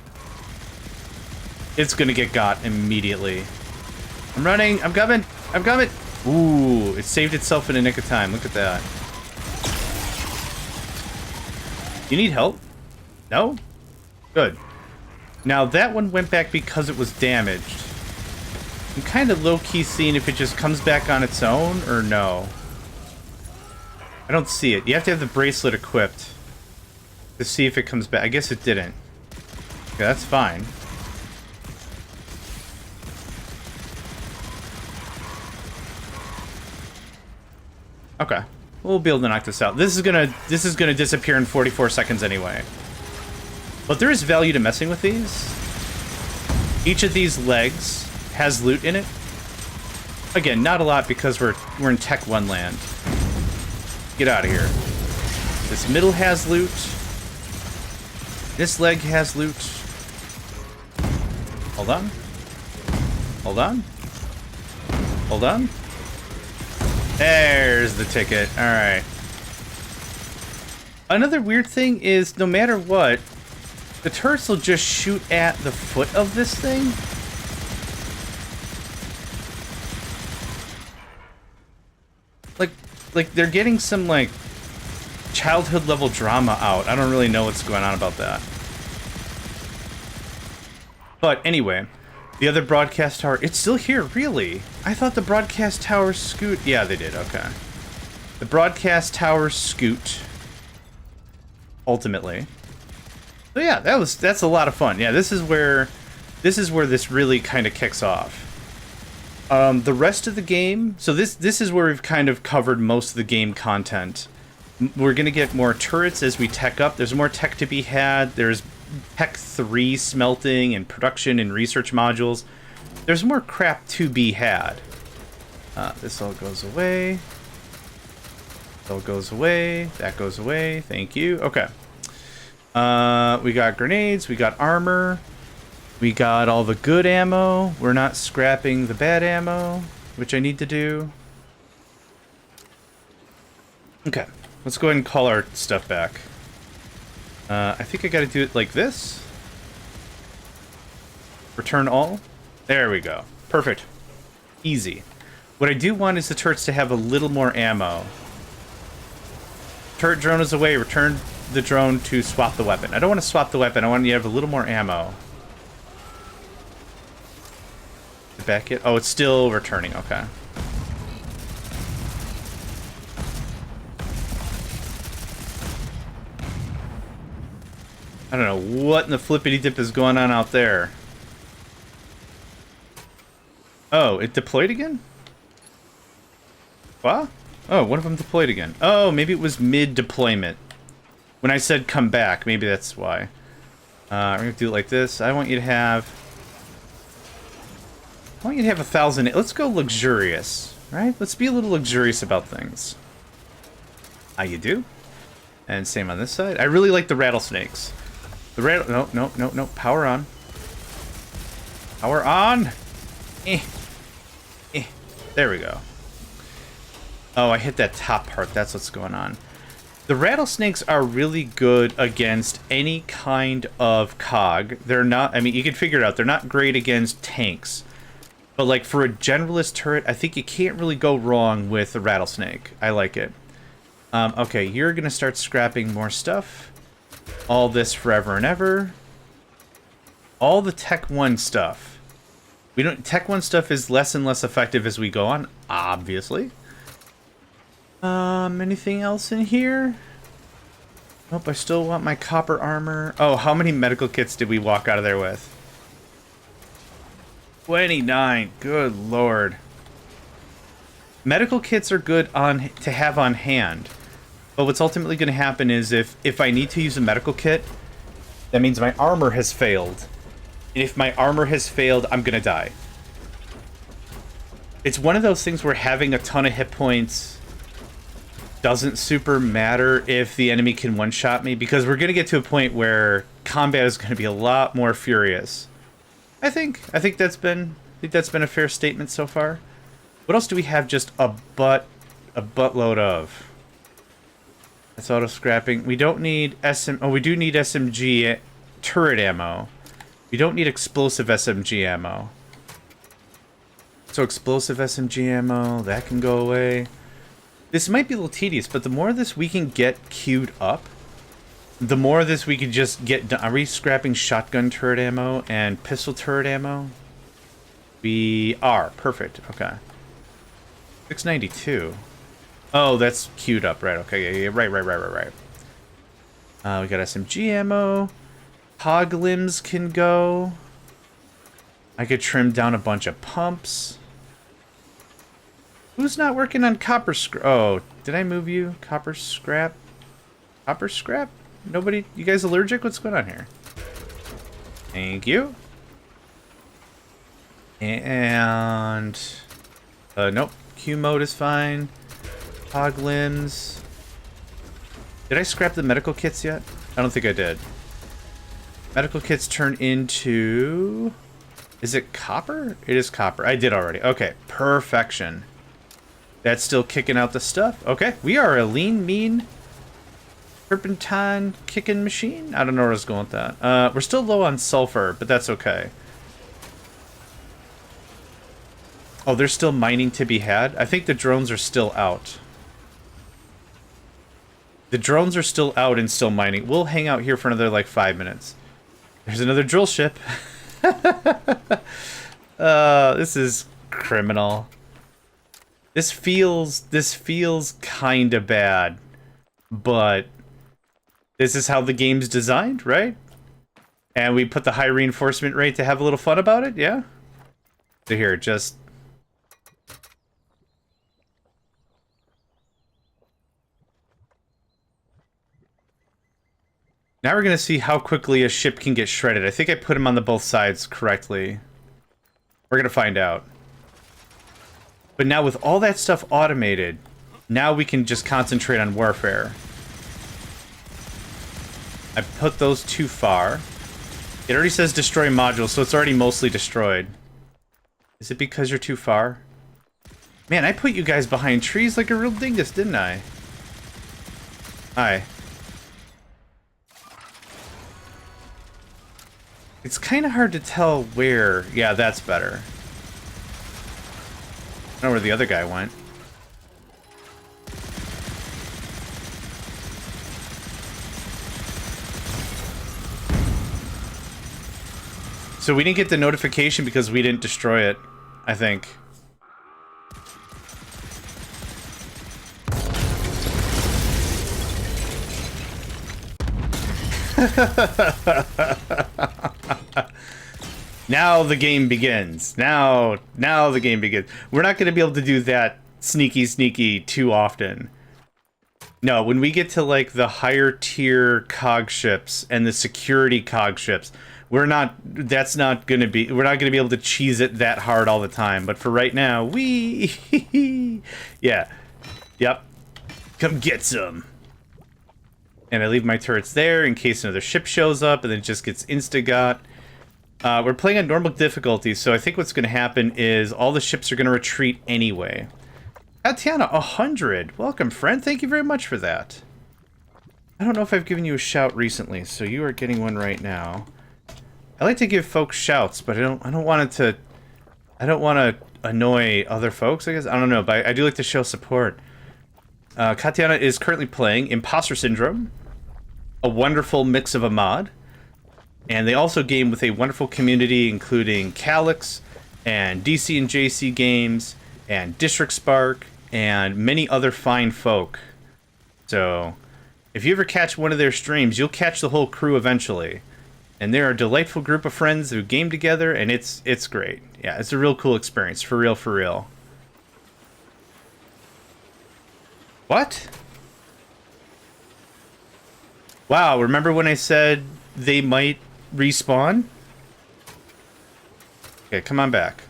[SPEAKER 1] It's gonna get got immediately. I'm running. I'm coming. I'm coming. Ooh, it saved itself in a nick of time. Look at that. You need help? No? Good. Now that one went back because it was damaged. I'm kind of low-key seeing if it just comes back on its own or no. I don't see it. You have to have the bracelet equipped to see if it comes back. I guess it didn't. Okay, that's fine. Okay. We'll be able to knock this out. This is gonna disappear in 44 seconds anyway. But there is value to messing with these. Each of these legs has loot in it. Again, not a lot because we're in Tech 1 land. Get out of here. This middle has loot. This leg has loot. Hold on. Hold on. Hold on. There's the ticket. Alright. Another weird thing is, no matter what, The turrets will just shoot at the foot of this thing? Like they're getting some, like, childhood level drama out. I don't really know what's going on about that. But anyway, the other broadcast tower, it's still here, really? I thought the broadcast tower scoot... Yeah, they did, okay. The broadcast tower scoot, ultimately. So yeah, that's a lot of fun. Yeah, this is where this really kind of kicks off. The rest of the game, so this is where we've kind of covered most of the game content. We're going to get more turrets as we tech up. There's more tech to be had. There's Tech 3 smelting and production and research modules. There's more crap to be had. This all goes away. This all goes away. That goes away. Thank you. Okay. We got grenades. We got armor. We got all the good ammo. We're not scrapping the bad ammo, which I need to do. Okay. Let's go ahead and call our stuff back. I think I gotta do it like this. Return all. There we go. Perfect. Easy. What I do want is the turrets to have a little more ammo. Turret drone is away. Return the drone to swap the weapon. I don't want to swap the weapon. I want you to have a little more ammo. Back it. Oh, it's still returning. Okay. I don't know what in the flippity dip is going on out there. Oh, it deployed again? What? Oh, one of them deployed again. Oh, maybe it was mid-deployment. When I said come back, maybe that's why. We're going to do it like this. I want you to have 1,000. Let's go luxurious, right? Let's be a little luxurious about things. How you do? And same on this side. I really like the rattlesnakes. No. Power on. Power on! There we go. Oh, I hit that top part. That's what's going on. The rattlesnakes are really good against any kind of cog. They're not... I mean, you can figure it out. They're not great against tanks. But, like, for a generalist turret, I think you can't really go wrong with the rattlesnake. I like it. Okay, you're going to start scrapping more stuff. All this forever and ever. All the Tech 1 stuff. Tech 1 stuff is less and less effective as we go on, obviously. Anything else in here? Nope, I still want my copper armor. Oh, how many medical kits did we walk out of there with? 29. Good lord. Medical kits are good to have on hand. But what's ultimately going to happen is if I need to use a medical kit, that means my armor has failed. And if my armor has failed, I'm going to die. It's one of those things where having a ton of hit points doesn't super matter if the enemy can one-shot me, because we're going to get to a point where combat is going to be a lot more furious. I think that's been a fair statement so far. What else do we have just a buttload of? That's auto scrapping. We don't need we do need SMG turret ammo. We don't need explosive SMG ammo. So explosive SMG ammo, that can go away. This might be a little tedious, but the more of this we can get queued up, the more of this we could just get done. Are we scrapping shotgun turret ammo and pistol turret ammo? We are. Perfect. Okay. 692. Oh, that's queued up. Right. Okay. Yeah. Right. We got SMG ammo. Hog limbs can go. I could trim down a bunch of pumps. Who's not working on copper scrap? Oh, did I move you? Copper scrap? Copper scrap? Nobody? You guys allergic? What's going on here? Thank you. And... nope. Q mode is fine. Hog limbs. Did I scrap the medical kits yet? I don't think I did. Medical kits turn into... Is it copper? It is copper. I did already. Okay. Perfection. That's still kicking out the stuff. Okay. We are a lean, mean Turpentine kicking machine? I don't know where I was going with that. We're still low on sulfur, but that's okay. Oh, there's still mining to be had? I think the drones are still out. The drones are still out and still mining. We'll hang out here for another, like, 5 minutes. There's another drill ship. This is criminal. This feels kinda bad. But this is how the game's designed, right? And we put the high reinforcement rate to have a little fun about it, yeah? So here, just... Now we're gonna see how quickly a ship can get shredded. I think I put them on the both sides correctly. We're gonna find out. But now with all that stuff automated, now we can just concentrate on warfare. I put those too far. It already says destroy modules, so it's already mostly destroyed. Is it because you're too far? Man, I put you guys behind trees like a real dingus, didn't I? Hi. It's kind of hard to tell where... Yeah, that's better. I don't know where the other guy went. So we didn't get the notification because we didn't destroy it, I think. Now the game begins. Now the game begins. We're not going to be able to do that sneaky too often. No, when we get to like the higher tier cog ships and the security cog ships, we're not going to be able to cheese it that hard all the time. But for right now, yeah. Yep. Come get some. And I leave my turrets there in case another ship shows up and then it just gets insta-got. We're playing on normal difficulty, so I think what's going to happen is all the ships are going to retreat anyway. Tatiana, 100. Welcome, friend. Thank you very much for that. I don't know if I've given you a shout recently, so you are getting one right now. I like to give folks shouts, but I don't want to annoy other folks, I guess. I don't know, but I do like to show support. Katiana is currently playing Imposter Syndrome, a wonderful mix of a mod. And they also game with a wonderful community, including Calyx, and DC and JC Games, and District Spark, and many other fine folk. So, if you ever catch one of their streams, you'll catch the whole crew eventually. And they're a delightful group of friends who game together, and it's great. Yeah, it's a real cool experience, for real, for real. What? Wow, remember when I said they might respawn? Okay, come on back.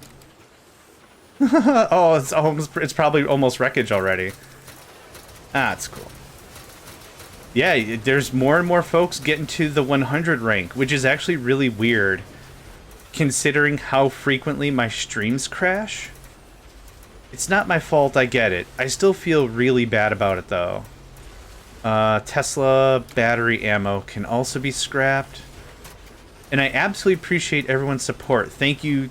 [SPEAKER 1] Oh, it's probably almost wreckage already. Ah, it's cool. Yeah, there's more and more folks getting to the 100 rank, which is actually really weird, considering how frequently my streams crash. It's not my fault, I get it. I still feel really bad about it, though. Tesla battery ammo can also be scrapped. And I absolutely appreciate everyone's support. Thank you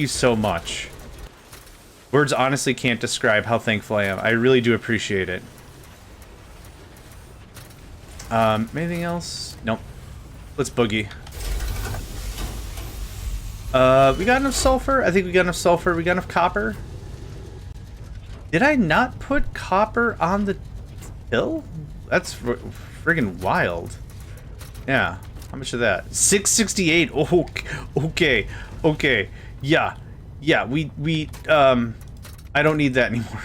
[SPEAKER 1] so much. Words honestly can't describe how thankful I am. I really do appreciate it. Anything else? Nope. Let's boogie. We got enough sulfur? I think we got enough sulfur. We got enough copper. Did I not put copper on the hill? That's friggin' wild. Yeah. How much of that? 668. Oh, okay. Yeah. I don't need that anymore.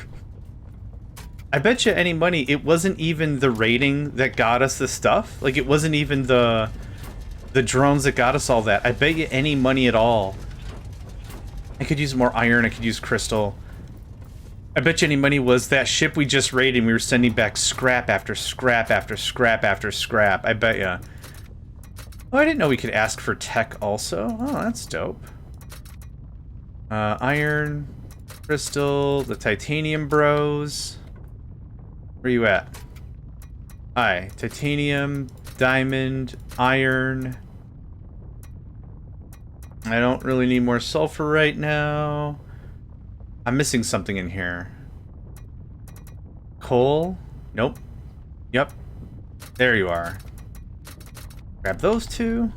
[SPEAKER 1] I bet you any money it wasn't even the rating that got us the stuff. Like, it wasn't even the drones that got us all that. I bet you any money at all. I could use more iron. I could use crystal. I bet you any money was that ship we just raided and we were sending back scrap after scrap after scrap after scrap. I bet ya. Oh, I didn't know we could ask for tech also. Oh, that's dope. Iron, crystal, the titanium bros. Where you at? Hi. Titanium, diamond, iron. I don't really need more sulfur right now. I'm missing something in here. Coal? Nope. Yep. There you are. Grab those two.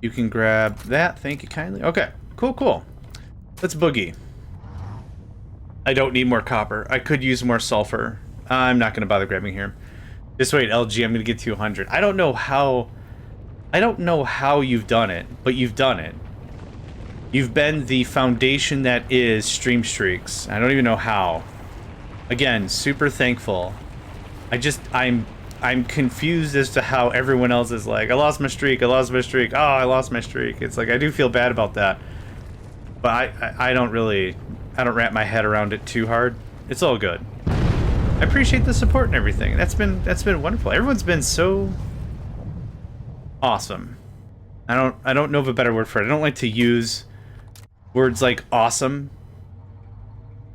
[SPEAKER 1] You can grab that. Thank you kindly. Okay. Cool, cool. Let's boogie. I don't need more copper. I could use more sulfur. I'm not going to bother grabbing here. Just wait, LG. I'm going to get to 100. I don't know how you've done it, but you've done it. You've been the foundation that is Stream Streaks. I don't even know how. Again, super thankful. I'm confused as to how everyone else is like, I lost my streak, I lost my streak, oh, I lost my streak. It's like, I do feel bad about that. But I don't wrap my head around it too hard. It's all good. I appreciate the support and everything. That's been wonderful. Everyone's been so awesome. I don't know of a better word for it. I don't like to use words like awesome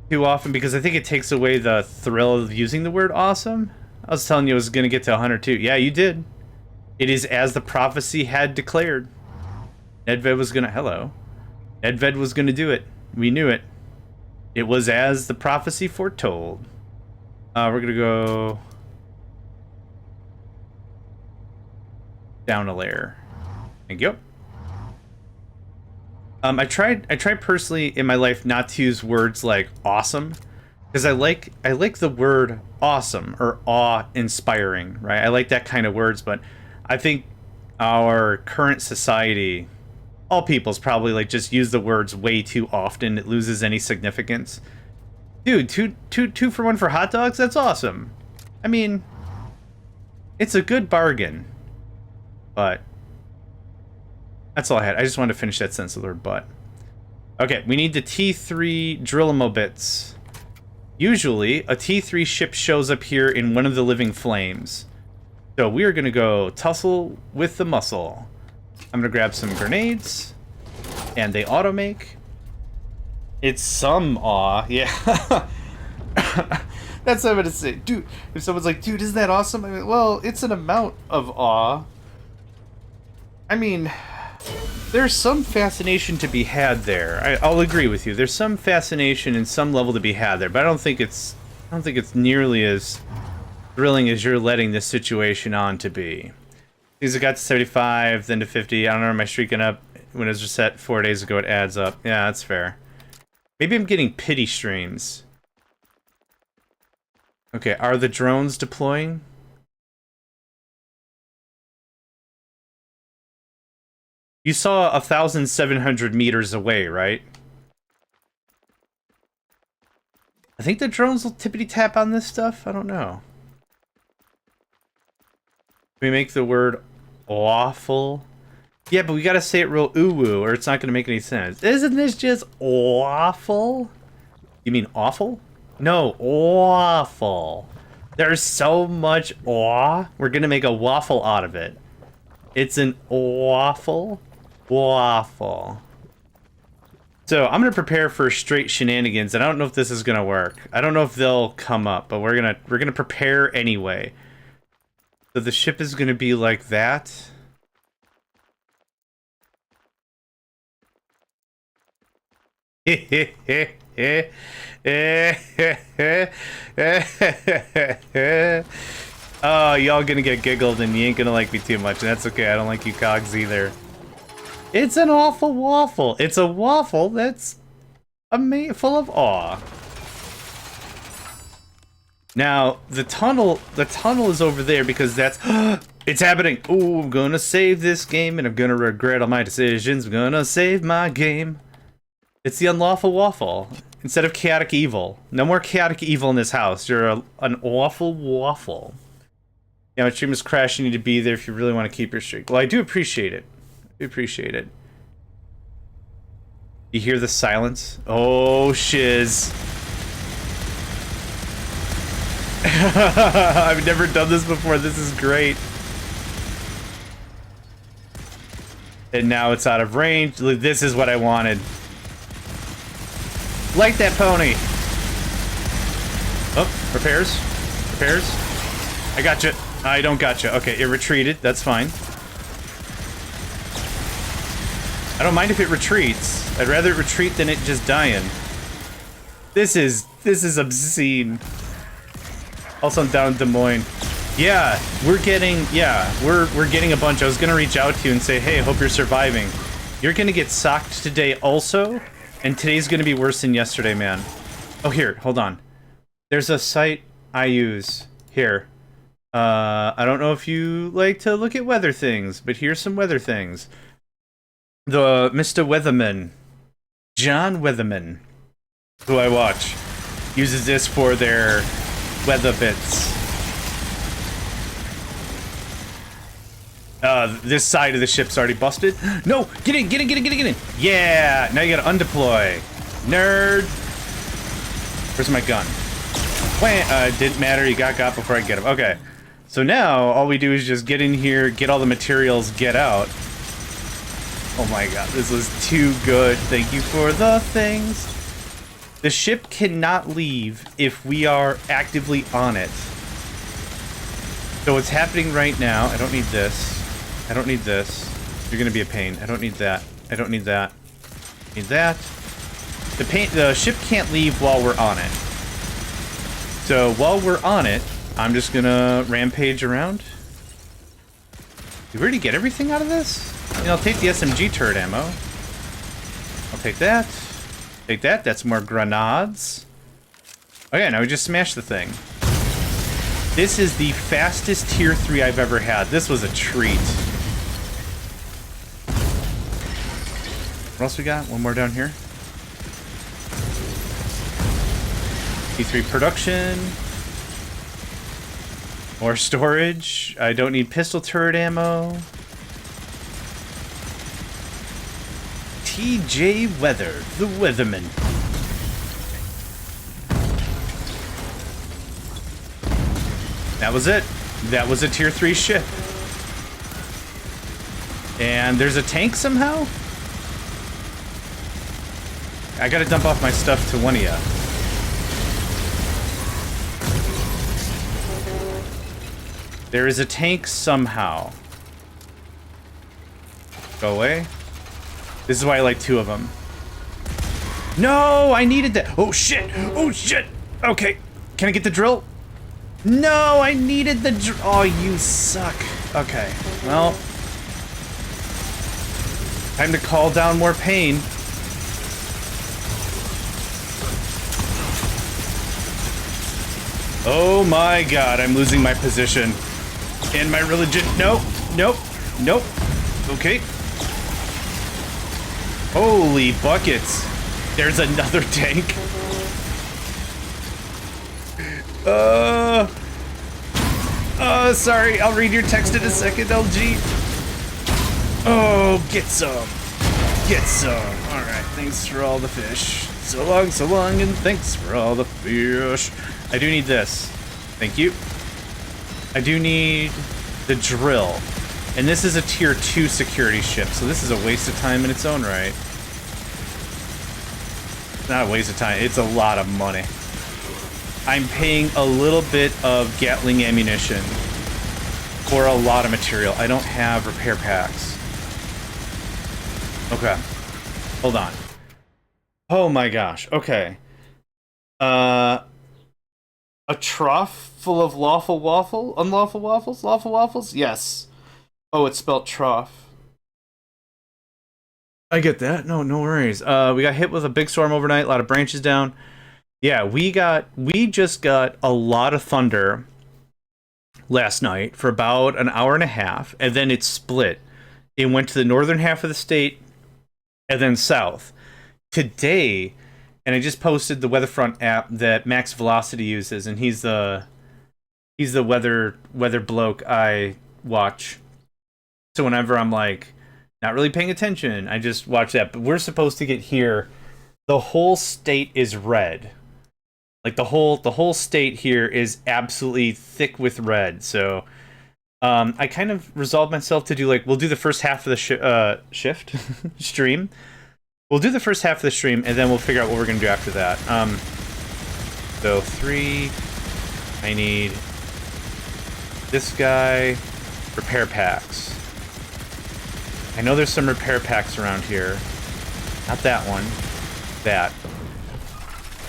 [SPEAKER 1] too often because I think it takes away the thrill of using the word awesome. I was telling you I was going to get to 102. Yeah, you did. It is as the prophecy had declared. Nedved was going to... Hello. Nedved was going to do it. We knew it. It was as the prophecy foretold. We're going to go... down a layer. Thank you. I tried personally in my life not to use words like awesome. Because I like the word awesome or awe-inspiring, right? I like that kind of words, but I think our current society, all people's probably like just use the words way too often. It loses any significance. Dude, two for one for hot dogs? That's awesome. I mean, it's a good bargain. But that's all I had. I just wanted to finish that sentence with the word but. Okay, we need the T3 Drillamo bits. Usually, a T3 ship shows up here in one of the living flames. So we are going to go tussle with the muscle. I'm going to grab some grenades. And they auto-make. It's some awe. Yeah. That's what I'm going to say. Dude, if someone's like, dude, isn't that awesome? I mean, well, it's an amount of awe. I mean... there's some fascination to be had there. I'll agree with you. There's some fascination and some level to be had there, but I don't think it's nearly as thrilling as you're letting this situation on to be. These have got to 75, then to 50. I don't know, am I streaking up? When it was just set 4 days ago, it adds up. Yeah, that's fair. Maybe I'm getting pity streams. Okay, are the drones deploying? You saw 1,700 meters away, right? I think the drones will tippity-tap on this stuff? I don't know. We make the word awful. Yeah, but we gotta say it real ooh-woo, or it's not gonna make any sense. Isn't this just awful? You mean awful? No, awful. There's so much awe. We're gonna make a waffle out of it. It's an awful waffle. So I'm gonna prepare for straight shenanigans, and I don't know if this is gonna work. I don't know if they'll come up, but we're gonna prepare anyway. So the ship is gonna be like that. Oh, y'all gonna get giggled, and you ain't gonna like me too much, and that's okay. I don't like you cogs either. It's an awful waffle. It's a waffle that's full of awe. Now, the tunnel is over there because that's... it's happening! Ooh, I'm gonna save this game, and I'm gonna regret all my decisions. I'm gonna save my game. It's the unlawful waffle. Instead of chaotic evil. No more chaotic evil in this house. You're an awful waffle. Yeah, my stream is crashing. You need to be there if you really want to keep your streak. Well, I do appreciate it. I do appreciate it. You hear the silence? Oh, shiz. I've never done this before. This is great. And now it's out of range. This is what I wanted. Like that pony. Oh, repairs. Repairs? I gotcha. I don't gotcha. Okay, it retreated. That's fine. I don't mind if it retreats. I'd rather it retreat than it just dying. This is obscene. Also, I'm down in Des Moines. Yeah, we're getting a bunch. I was gonna reach out to you and say, hey, hope you're surviving. You're gonna get socked today also, and today's gonna be worse than yesterday, man. Oh, here, hold on. There's a site I use here. I don't know if you like to look at weather things, but here's some weather things. The Mr. Weatherman, John Weatherman, who I watch, uses this for their weather bits. This side of the ship's already busted. No, get in, get in, get in, get in, get in. Yeah, now you gotta undeploy. Nerd. Where's my gun? Didn't matter, he got before I get him. Okay, so now all we do is just get in here, get all the materials, get out. Oh my god, this was too good. Thank you for the things. The ship cannot leave if we are actively on it. So what's happening right now, I don't need this. I don't need this. You're gonna be a pain. I don't need that. I don't need that. Need that. The ship can't leave while we're on it. So while we're on it, I'm just gonna rampage around. Did we already get everything out of this? I mean, I'll take the SMG turret ammo. I'll take that. Take that. That's more grenades. Okay, now we just smashed the thing. This is the fastest tier 3 I've ever had. This was a treat. What else we got? One more down here. T3 production. More storage. I don't need pistol turret ammo. TJ Weather, the Weatherman. That was it. That was a tier 3 ship. And there's a tank somehow? I gotta dump off my stuff to one of ya. There is a tank somehow. Go away. This is why I like 2 of them. No, I needed that. Oh shit! Oh shit! Okay, can I get the drill? No, I needed the drill. Oh, you suck. Okay, well, time to call down more pain. Oh my god, I'm losing my position. And my religion. Nope, nope, nope. Okay. Holy buckets. There's another tank. Sorry, I'll read your text in a second, LG. Oh, get some. Get some. Alright, thanks for all the fish. So long, and thanks for all the fish. I do need this. Thank you. I do need the drill. And this is a tier 2 security ship, so this is a waste of time in its own right. Not a waste of time, it's a lot of money. I'm paying a little bit of Gatling ammunition for a lot of material. I don't have repair packs. Okay. Hold on. Oh my gosh, okay. A trough full of unlawful waffles? Yes. Oh, it's spelled trough. I get that. No worries. We got hit with a big storm overnight, a lot of branches down. Yeah, we just got a lot of thunder last night for about an hour and a half, and then it split. It went to the northern half of the state and then south. Today, and I just posted the Weatherfront app that Max Velocity uses, and he's the weather bloke I watch. So whenever I'm like not really paying attention, I just watch that. But we're supposed to get here. The whole state is red. Like the whole state here is absolutely thick with red. So I kind of resolved myself to do like, we'll do the first half of the shift stream. We'll do the first half of the stream, and then we'll figure out what we're gonna do after that. So 3. I need this guy. Repair packs. I know there's some repair packs around here. Not that one. That.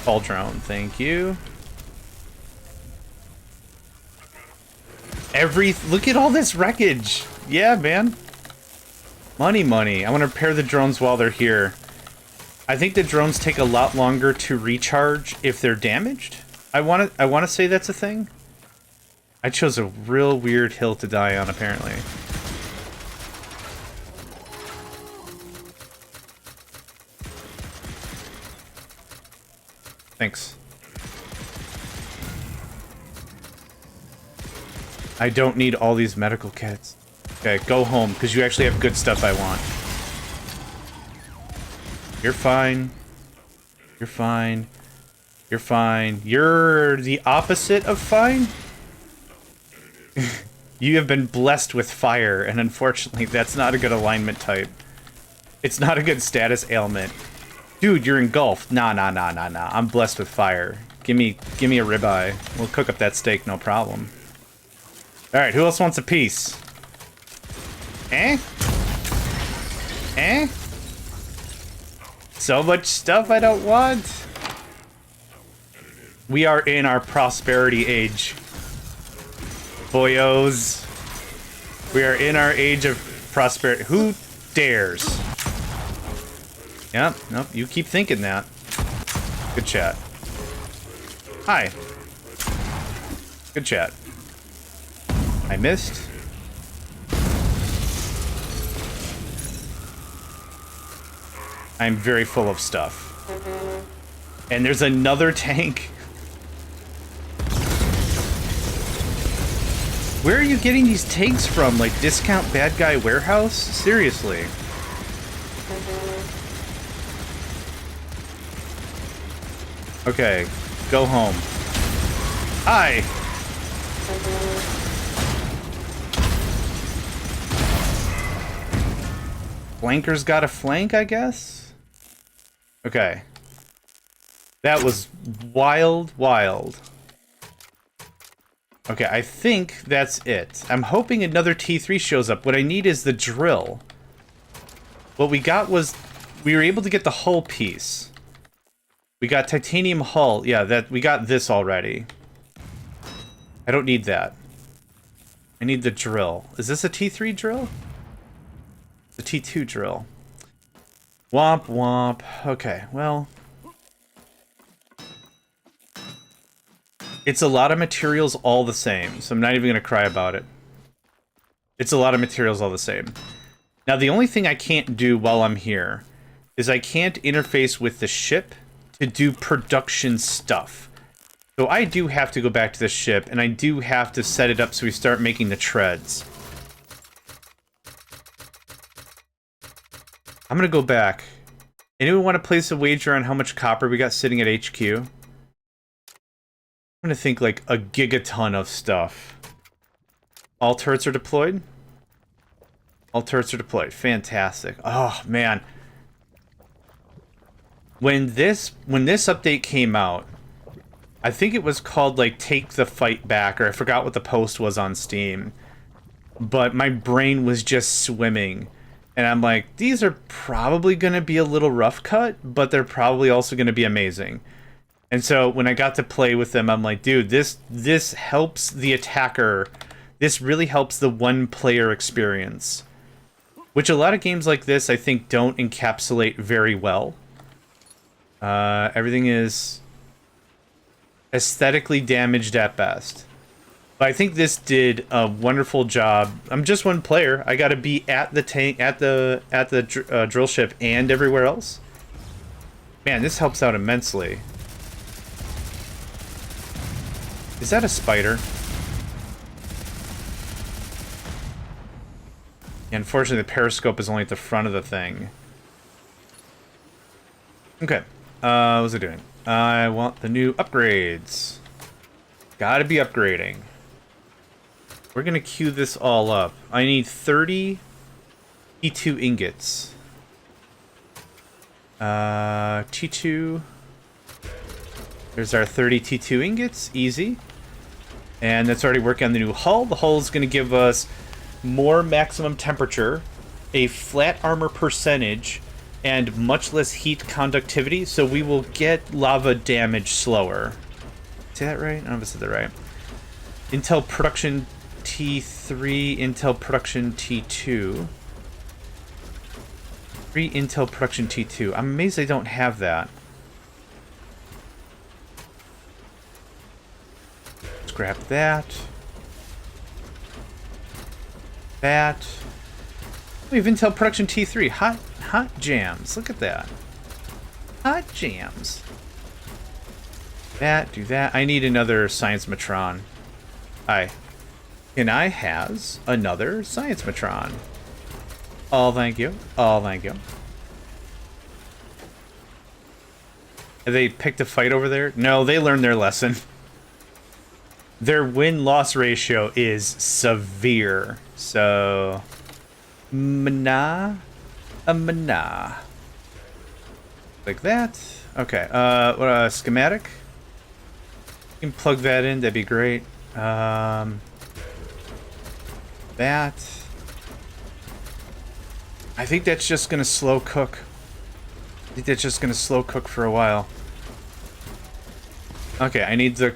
[SPEAKER 1] Fall drone, thank you. Look at all this wreckage. Yeah, man. Money, money. I want to repair the drones while they're here. I think the drones take a lot longer to recharge if they're damaged. I want to say that's a thing. I chose a real weird hill to die on, apparently. Thanks. I don't need all these medical kits. Okay, go home, because you actually have good stuff I want. You're fine. You're fine. You're fine. You're the opposite of fine? You have been blessed with fire, and unfortunately, that's not a good alignment type. It's not a good status ailment. Dude, you're engulfed. Nah. I'm blessed with fire. Give me a ribeye. We'll cook up that steak, no problem. Alright, who else wants a piece? Eh? Eh? So much stuff I don't want. We are in our prosperity age. Boyos. We are in our age of prosperity. Who dares? Yep, nope, you keep thinking that. Good chat. Hi. Good chat. I missed. I'm very full of stuff. And there's another tank. Where are you getting these tanks from? Like Discount Bad Guy Warehouse? Seriously. Okay, go home. Hi! Flanker's got a flank, I guess? Okay. That was wild. Okay, I think that's it. I'm hoping another T3 shows up. What I need is the drill. What we got was... we were able to get the hull piece. We got titanium hull. Yeah, we got this already. I don't need that. I need the drill. Is this a T3 drill? The T2 drill. Womp womp. Okay, well... it's a lot of materials all the same, so I'm not even going to cry about it. It's a lot of materials all the same. Now, the only thing I can't do while I'm here is I can't interface with the ship to do production stuff. So I do have to go back to the ship, and I do have to set it up so we start making the treads. I'm going to go back. Anyone want to place a wager on how much copper we got sitting at HQ? I'm gonna think like a gigaton of stuff. All turrets are deployed? All turrets are deployed. Fantastic. Oh, man. When this update came out, I think it was called, like, Take the Fight Back, or I forgot what the post was on Steam. But my brain was just swimming. And I'm like, these are probably gonna be a little rough cut, but they're probably also gonna be amazing. And so when I got to play with them, I'm like, dude, this helps the attacker. This really helps the one-player experience. Which a lot of games like this, I think, don't encapsulate very well. Everything is aesthetically damaged at best. But I think this did a wonderful job. I'm just one player. I gotta be at the tank, at the drill ship and everywhere else. Man, this helps out immensely. Is that a spider? Unfortunately, the periscope is only at the front of the thing. Okay. What was I doing? I want the new upgrades. Gotta be upgrading. We're gonna queue this all up. I need 30 T2 ingots. T2... There's our 30 T2 ingots. Easy. And that's already working on the new hull. The hull is going to give us more maximum temperature, a flat armor percentage, and much less heat conductivity, so we will get lava damage slower. Say that right? I don't know if I said that right. Intel production T3, Intel production T2. 3 Intel production T2. I'm amazed they don't have that. Scrap that. That. We have Intel production T3. Hot jams. Look at that. Hot jams. That, do that. I need another Science Matron. Can I has another Science Matron? Oh, thank you. Oh, thank you. Have they picked a fight over there? No, they learned their lesson. Their win-loss ratio is severe. So, mana. Like that. Okay, schematic. You can plug that in, that'd be great. That. I think that's just gonna slow cook. I think that's just gonna slow cook for a while. Okay, I need the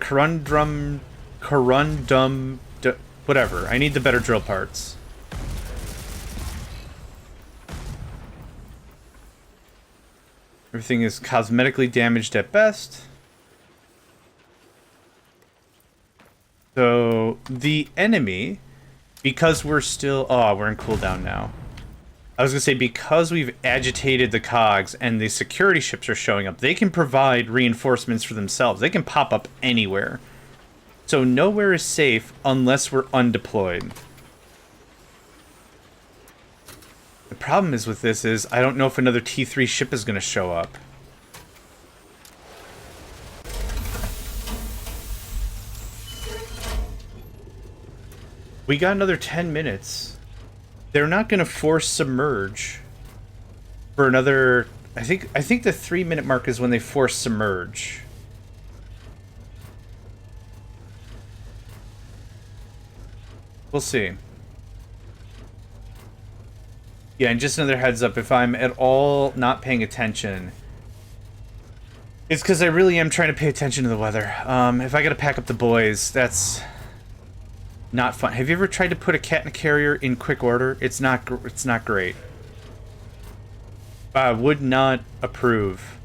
[SPEAKER 1] whatever. I need the better drill parts. Everything is cosmetically damaged at best. So, the enemy, because we're still... Oh, we're in cooldown now. I was going to say, because we've agitated the cogs and the security ships are showing up, they can provide reinforcements for themselves. They can pop up anywhere. So, nowhere is safe unless we're undeployed. The problem is with this is, I don't know if another T3 ship is going to show up. We got another 10 minutes. They're not going to force submerge for another... I think the 3-minute mark is when they force submerge. We'll see. Yeah, and just another heads up, if I'm at all not paying attention, it's because I really am trying to pay attention to the weather. If I gotta pack up the boys, that's not fun. Have you ever tried to put a cat in a carrier in quick order? It's not great. I would not approve.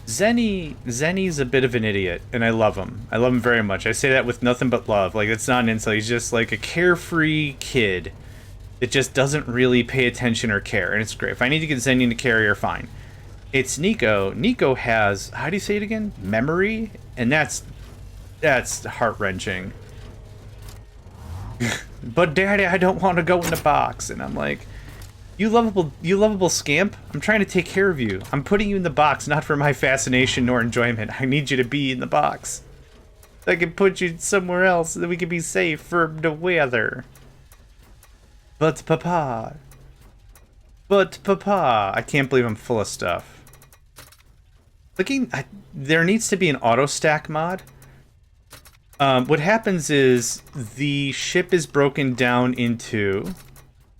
[SPEAKER 1] Zenny's a bit of an idiot, and I love him. I love him very much. I say that with nothing but love. Like, it's not an insult. He's just like a carefree kid that just doesn't really pay attention or care, and it's great. If I need to get Zenny in the carrier, fine. It's Nico. Nico has, how do you say it again? Memory? And that's heart-wrenching. But Daddy, I don't want to go in the box. And I'm like, you lovable scamp, I'm trying to take care of you. I'm putting you in the box, not for my fascination nor enjoyment. I need you to be in the box. I can put you somewhere else so that we can be safe from the weather. But Papa, I can't believe I'm full of stuff. There needs to be an auto stack mod. What happens is the ship is broken down into... Can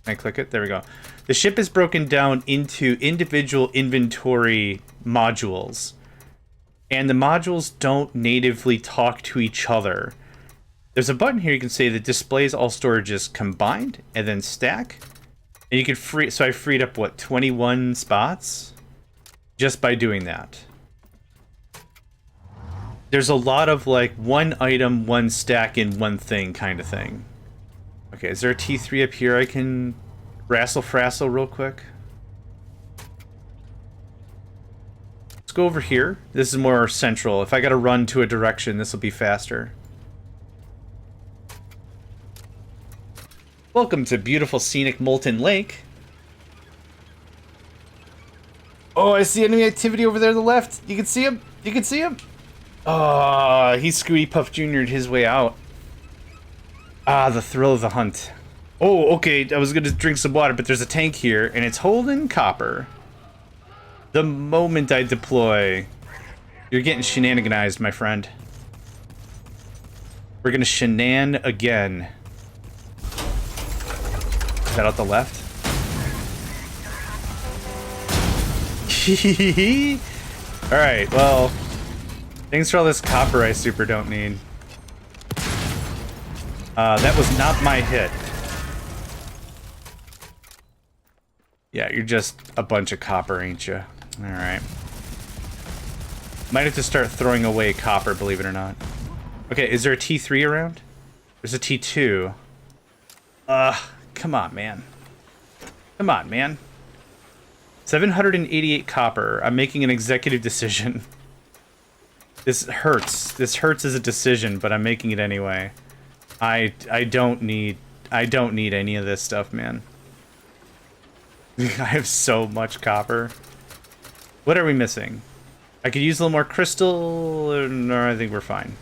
[SPEAKER 1] I click it? There we go. The ship is broken down into individual inventory modules. And the modules don't natively talk to each other. There's a button here you can say that displays all storages combined and then stack. And you can free... So I freed up, what, 21 spots? Just by doing that. There's a lot of, like, one item, one stack in one thing kind of thing. Okay, is there a T3 up here I can rassle-frassle real quick? Let's go over here. This is more central. If I gotta run to a direction, this will be faster. Welcome to beautiful, scenic Molten Lake. Oh, I see enemy activity over there to the left. You can see him. You can see him. Oh, he Scooty Puff Jr.'d his way out. Ah, the thrill of the hunt. Oh, okay, I was gonna drink some water, but there's a tank here, and it's holding copper. The moment I deploy, you're getting shenaniganized, my friend. We're gonna shenan again. Is that out the left? Alright, well, thanks for all this copper I super don't need. That was not my hit. Yeah, you're just a bunch of copper, ain't you? Alright. Might have to start throwing away copper, believe it or not. Okay, is there a T3 around? There's a T2. Come on, man. Come on, man. 788 copper. I'm making an executive decision. This hurts. This hurts as a decision, but I'm making it anyway. I don't need any of this stuff, man. I have so much copper. What are we missing? I could use a little more crystal, or I think we're fine.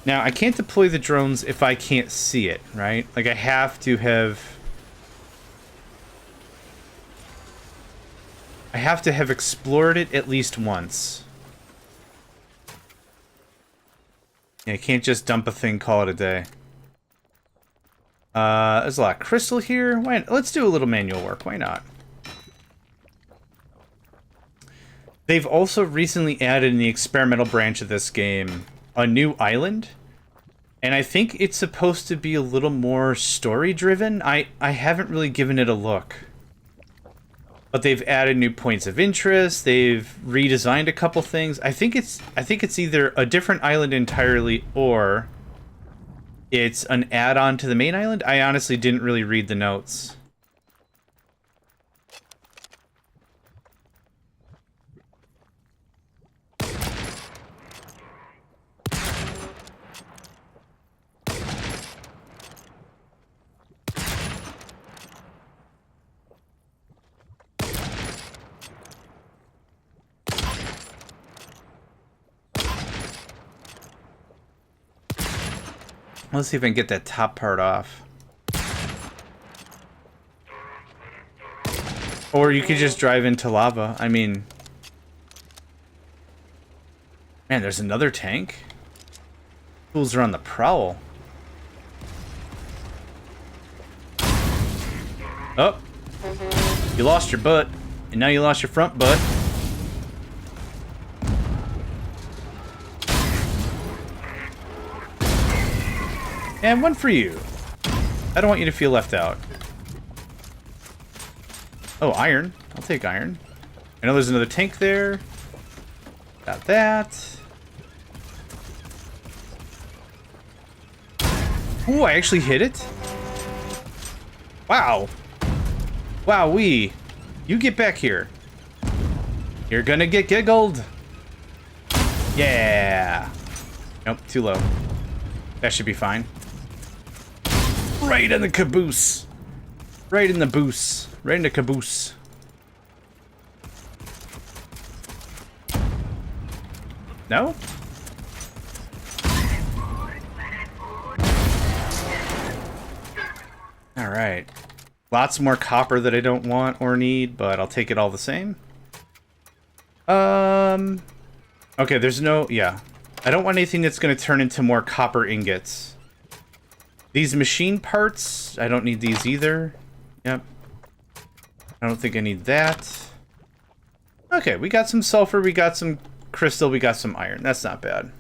[SPEAKER 1] Now, I can't deploy the drones if I can't see it, right? Like, I have to have explored it at least once. Yeah, I can't just dump a thing, call it a day. There's a lot of crystal here. Let's do a little manual work. Why not? They've also recently added in the experimental branch of this game a new island. And I think it's supposed to be a little more story-driven. I haven't really given it a look. But they've added new points of interest. They've redesigned a couple things. I think it's either a different island entirely or it's an add-on to the main island. I honestly didn't really read the notes. Let's see if I can get that top part off. Or you could just drive into lava. I mean... Man, there's another tank? Fools are on the prowl. Oh! You lost your butt. And now you lost your front butt. And one for you. I don't want you to feel left out. Oh, iron. I'll take iron. I know there's another tank there. Got that. Ooh, I actually hit it. Wow. Wowee. You get back here. You're gonna get giggled. Yeah. Nope, too low. That should be fine. Right in the caboose. Right in the boose. Right in the caboose. No? Alright. Lots more copper that I don't want or need, but I'll take it all the same. Okay, there's no... Yeah. I don't want anything that's going to turn into more copper ingots. These machine parts, I don't need these either. Yep. I don't think I need that. Okay, we got some sulfur, we got some crystal, we got some iron. That's not bad.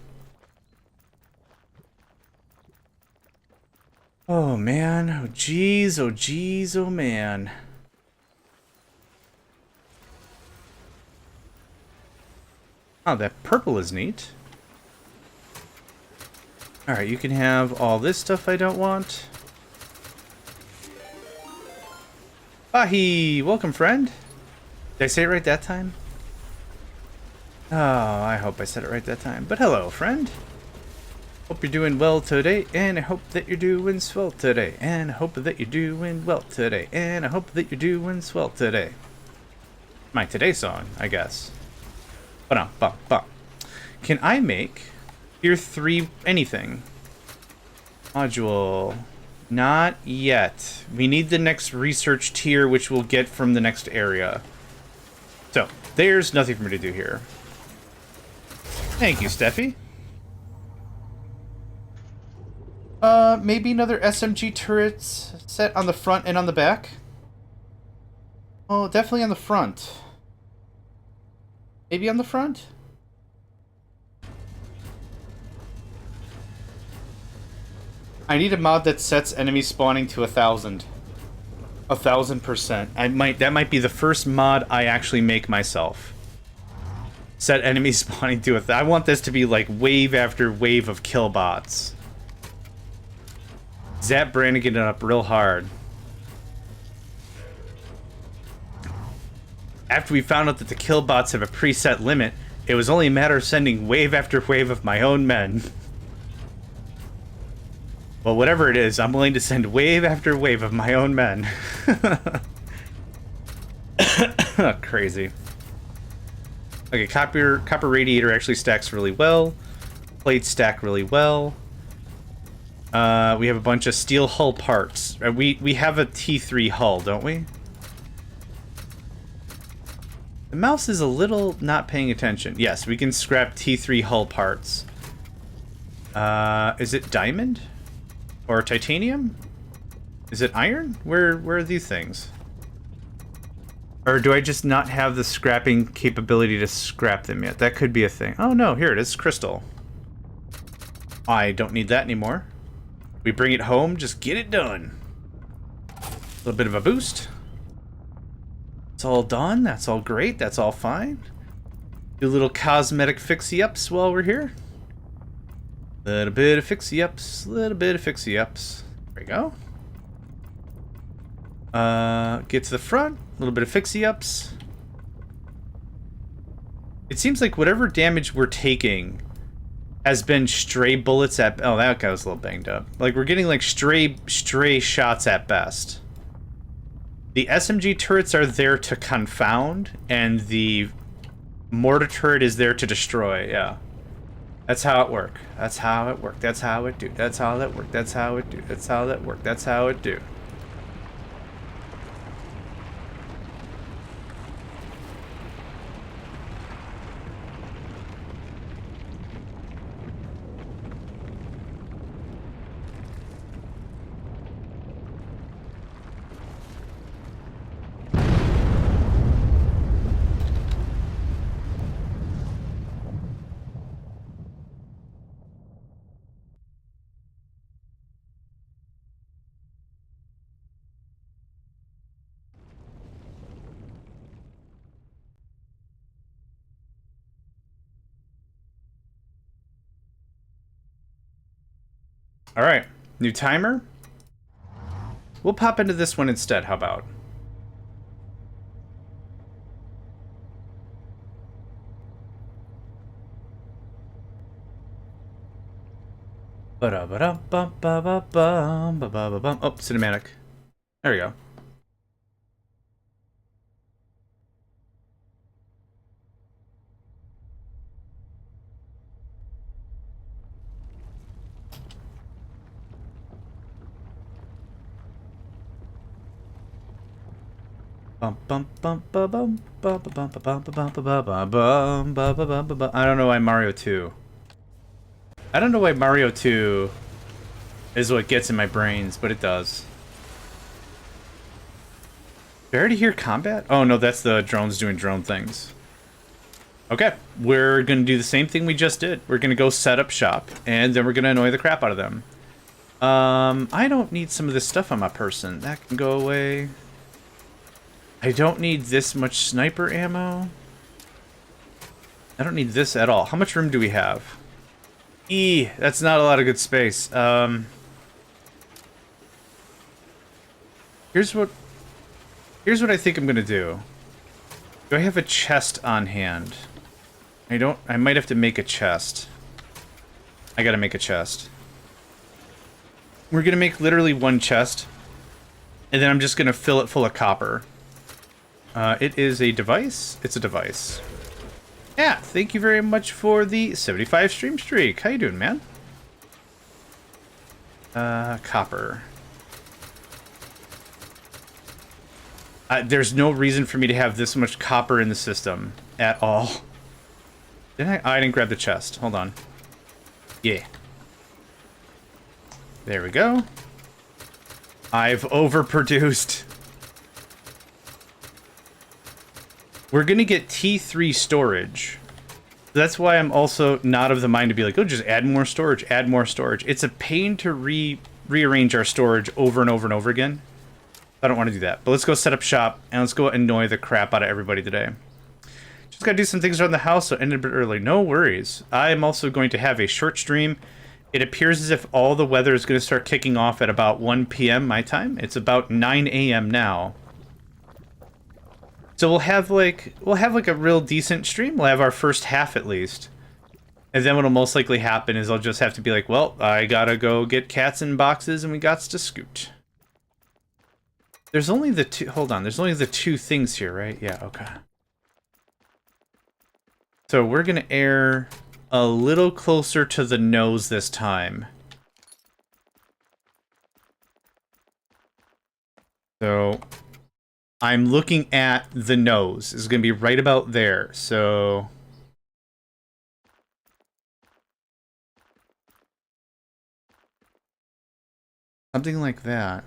[SPEAKER 1] Oh, man. Oh, geez. Oh, geez. Oh, man. Oh, that purple is neat. Alright, you can have all this stuff I don't want. Bahi! Welcome, friend. Did I say it right that time? Oh, I hope I said it right that time. But hello, friend. Hope you're doing well today, and I hope that you're doing swell today, and I hope that you're doing well today, and I hope that you're doing swell today. My today song, I guess. Ba-dum-bum-bum. Can I make tier 3 anything? Module. Not yet. We need the next research tier, which we'll get from the next area. So, there's nothing for me to do here. Thank you, Steffi. Maybe another SMG turrets set on the front and on the back? Oh, definitely on the front. Maybe on the front? I need a mod that sets enemy spawning to 1,000. 1,000%. That might be the first mod I actually make myself. Set enemy spawning to 1,000. I want this to be like wave after wave of kill bots. Zap Brannigan it up real hard. After we found out that the kill bots have a preset limit, it was only a matter of sending wave after wave of my own men. Well, whatever it is, I'm willing to send wave after wave of my own men. Crazy. Okay, copper radiator actually stacks really well. Plates stack really well. We have a bunch of steel hull parts. We have a T3 hull, don't we? The mouse is a little not paying attention. Yes, we can scrap T3 hull parts. Is it diamond? Or titanium? Is it iron? Where are these things? Or do I just not have the scrapping capability to scrap them yet? That could be a thing. Oh no, here it is, crystal. I don't need that anymore. We bring it home, just get it done. A little bit of a boost. It's all done, that's all great, that's all fine. Do a little cosmetic fixie-ups while we're here. Little bit of fixie-ups, little bit of fixie-ups. There we go. Get to the front, a little bit of fixie-ups. It seems like whatever damage we're taking has been stray bullets at... Oh, that guy was a little banged up. Like, we're getting, like, stray shots at best. The SMG turrets are there to confound, and the mortar turret is there to destroy, yeah. That's how it work. That's how it work. That's how it do. That's how that work. That's how it do. That's how that work. That's how it do. Alright, new timer. We'll pop into this one instead, how about? Oh, cinematic. There we go. I don't know why Mario 2. I don't know why Mario 2 is what gets in my brains, but it does. Did I already hear combat? Oh no, that's the drones doing drone things. Okay, we're gonna do the same thing we just did. We're gonna go set up shop, and then we're gonna annoy the crap out of them. I don't need some of this stuff on my person. That can go away. I don't need this much sniper ammo. I don't need this at all. How much room do we have? That's not a lot of good space. Here's what I think I'm gonna do. Do I have a chest on hand? I don't. I might have to make a chest. I gotta make a chest. We're gonna make literally one chest, and then I'm just gonna fill it full of copper. It is a device. It's a device. Yeah, thank you very much for the 75 stream streak. How you doing, man? Copper. There's no reason for me to have this much copper in the system at all. Didn't I didn't grab the chest. Hold on. Yeah. There we go. I've overproduced. We're gonna get T3 storage. That's why I'm also not of the mind to be like, oh, just add more storage, add more storage. It's a pain to rearrange our storage over and over and over again. I don't want to do that. But let's go set up shop, and let's go annoy the crap out of everybody today. Just gotta do some things around the house, so I ended a bit early. No worries. I am also going to have a short stream. It appears as if all the weather is going to start kicking off at about 1 p.m. my time. It's about 9 a.m. now. So we'll have like a real decent stream. We'll have our first half at least. And then what'll most likely happen is I'll just have to be like, well, I gotta go get cats in boxes and we gots to scoot. There's only the two, hold on, there's only the two things here, right? Yeah, okay. So we're gonna air a little closer to the nose this time. So I'm looking at the nose. It's gonna be right about there. So something like that.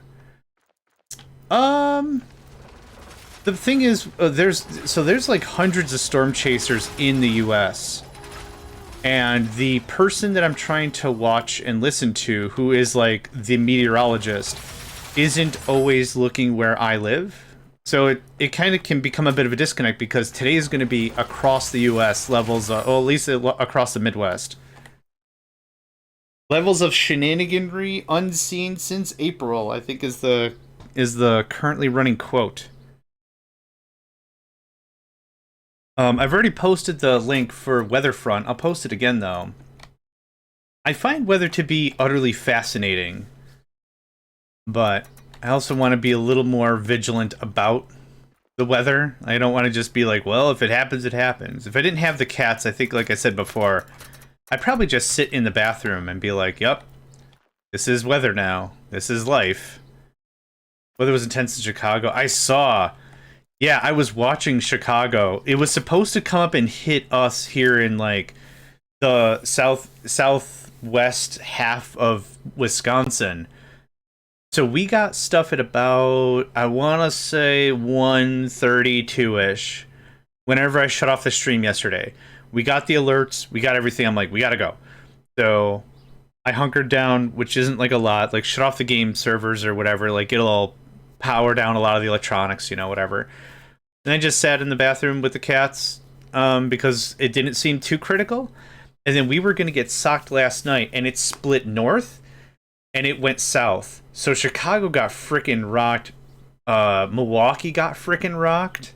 [SPEAKER 1] The thing is, there's like hundreds of storm chasers in the US. And the person that I'm trying to watch and listen to, who is like the meteorologist, isn't always looking where I live. So it kind of can become a bit of a disconnect because today is going to be across the US levels, well, at least across the Midwest. Levels of shenaniganry unseen since April, I think is the currently running quote. I've already posted the link for Weatherfront. I'll post it again, though. I find weather to be utterly fascinating, but I also want to be a little more vigilant about the weather. I don't want to just be like, well, if it happens, it happens. If I didn't have the cats, I think, like I said before, I'd probably just sit in the bathroom and be like, yep, this is weather now. This is life. Weather was intense in Chicago. I saw... Yeah, I was watching Chicago. It was supposed to come up and hit us here in like the southwest half of Wisconsin. So we got stuff at about, I want to say 1:32-ish. Whenever I shut off the stream yesterday, we got the alerts, we got everything. I'm like, we gotta go. So I hunkered down, which isn't like a lot. Like shut off the game servers or whatever. Like it'll power down a lot of the electronics, you know, whatever. And I just sat in the bathroom with the cats because it didn't seem too critical. And then we were going to get socked last night, and it split north, and it went south. So Chicago got frickin' rocked. Milwaukee got frickin' rocked.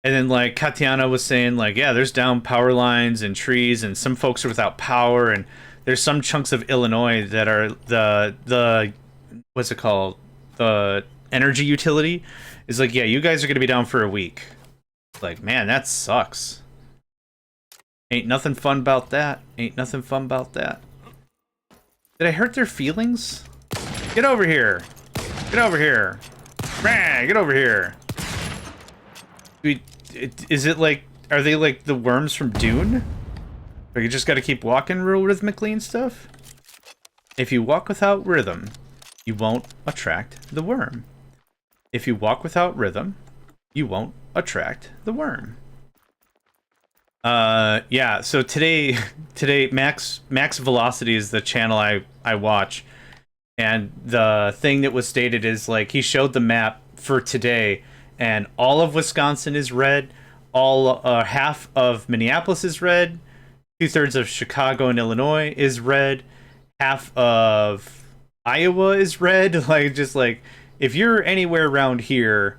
[SPEAKER 1] And then, like, Katiana was saying, like, yeah, there's down power lines and trees, and some folks are without power, and there's some chunks of Illinois that are the what's it called? The energy utility is like, yeah, you guys are going to be down for a week. Like, man, that sucks. Ain't nothing fun about that. Ain't nothing fun about that. Did I hurt their feelings? Get over here. Get over here. Get over here. Is it like, are they like the worms from Dune? Or you just got to keep walking real rhythmically and stuff? If you walk without rhythm, you won't attract the worm. If you walk without rhythm, you won't attract the worm. Yeah, so today Max Velocity is the channel I watch, and the thing that was stated is like he showed the map for today, and all of Wisconsin is red, all half of Minneapolis is red, 2/3 of Chicago and Illinois is red, half of Iowa is red. Like, just like, if you're anywhere around here,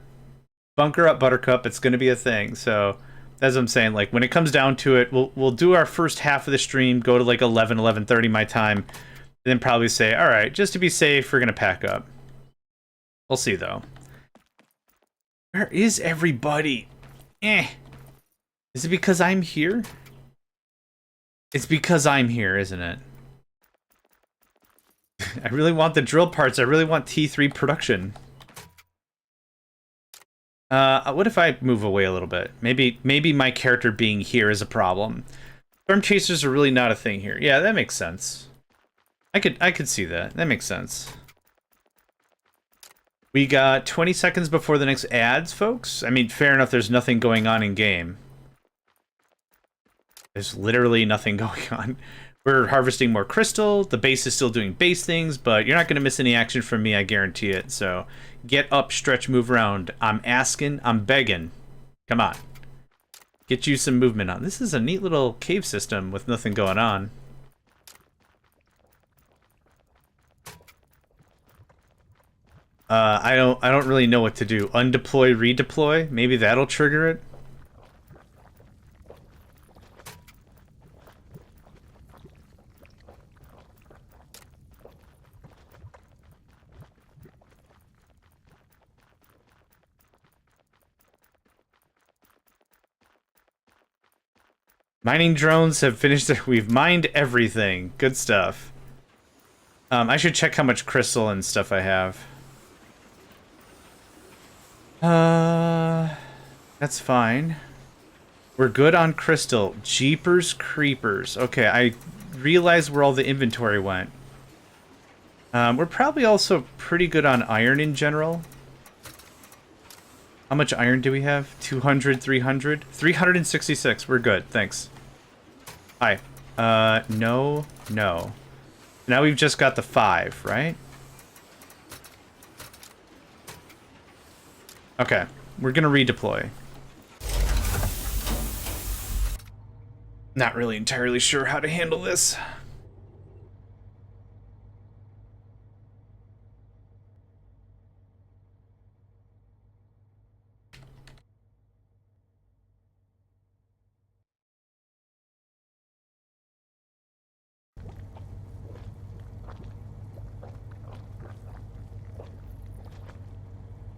[SPEAKER 1] bunker up, Buttercup. It's going to be a thing. So as I'm saying, like, when it comes down to it, we'll do our first half of the stream, go to like 11:30 my time, and then probably say, all right, just to be safe, we're going to pack up. We'll see, though. Where is everybody? Is it because I'm here? It's because I'm here, isn't it? I really want the drill parts. I really want T3 production. What if I move away a little bit? Maybe my character being here is a problem. Storm chasers are really not a thing here. Yeah, that makes sense. I could see that. That makes sense. We got 20 seconds before the next ads, folks. I mean, fair enough, there's nothing going on in game. There's literally nothing going on. We're harvesting more crystal. The base is still doing base things, but you're not going to miss any action from me, I guarantee it. So get up, stretch, move around. I'm asking, I'm begging. Come on. Get you some movement on. This is a neat little cave system with nothing going on. I don't really know what to do. Undeploy, redeploy? Maybe that'll trigger it? Mining drones have finished their... We've mined everything. Good stuff. I should check how much crystal and stuff I have. That's fine. We're good on crystal. Jeepers creepers. Okay, I realized where all the inventory went. We're probably also pretty good on iron in general. How much iron do we have? 200, 300? 366. We're good. Thanks. Hi. No. Now we've just got the 5, right? Okay. We're gonna redeploy. Not really entirely sure how to handle this.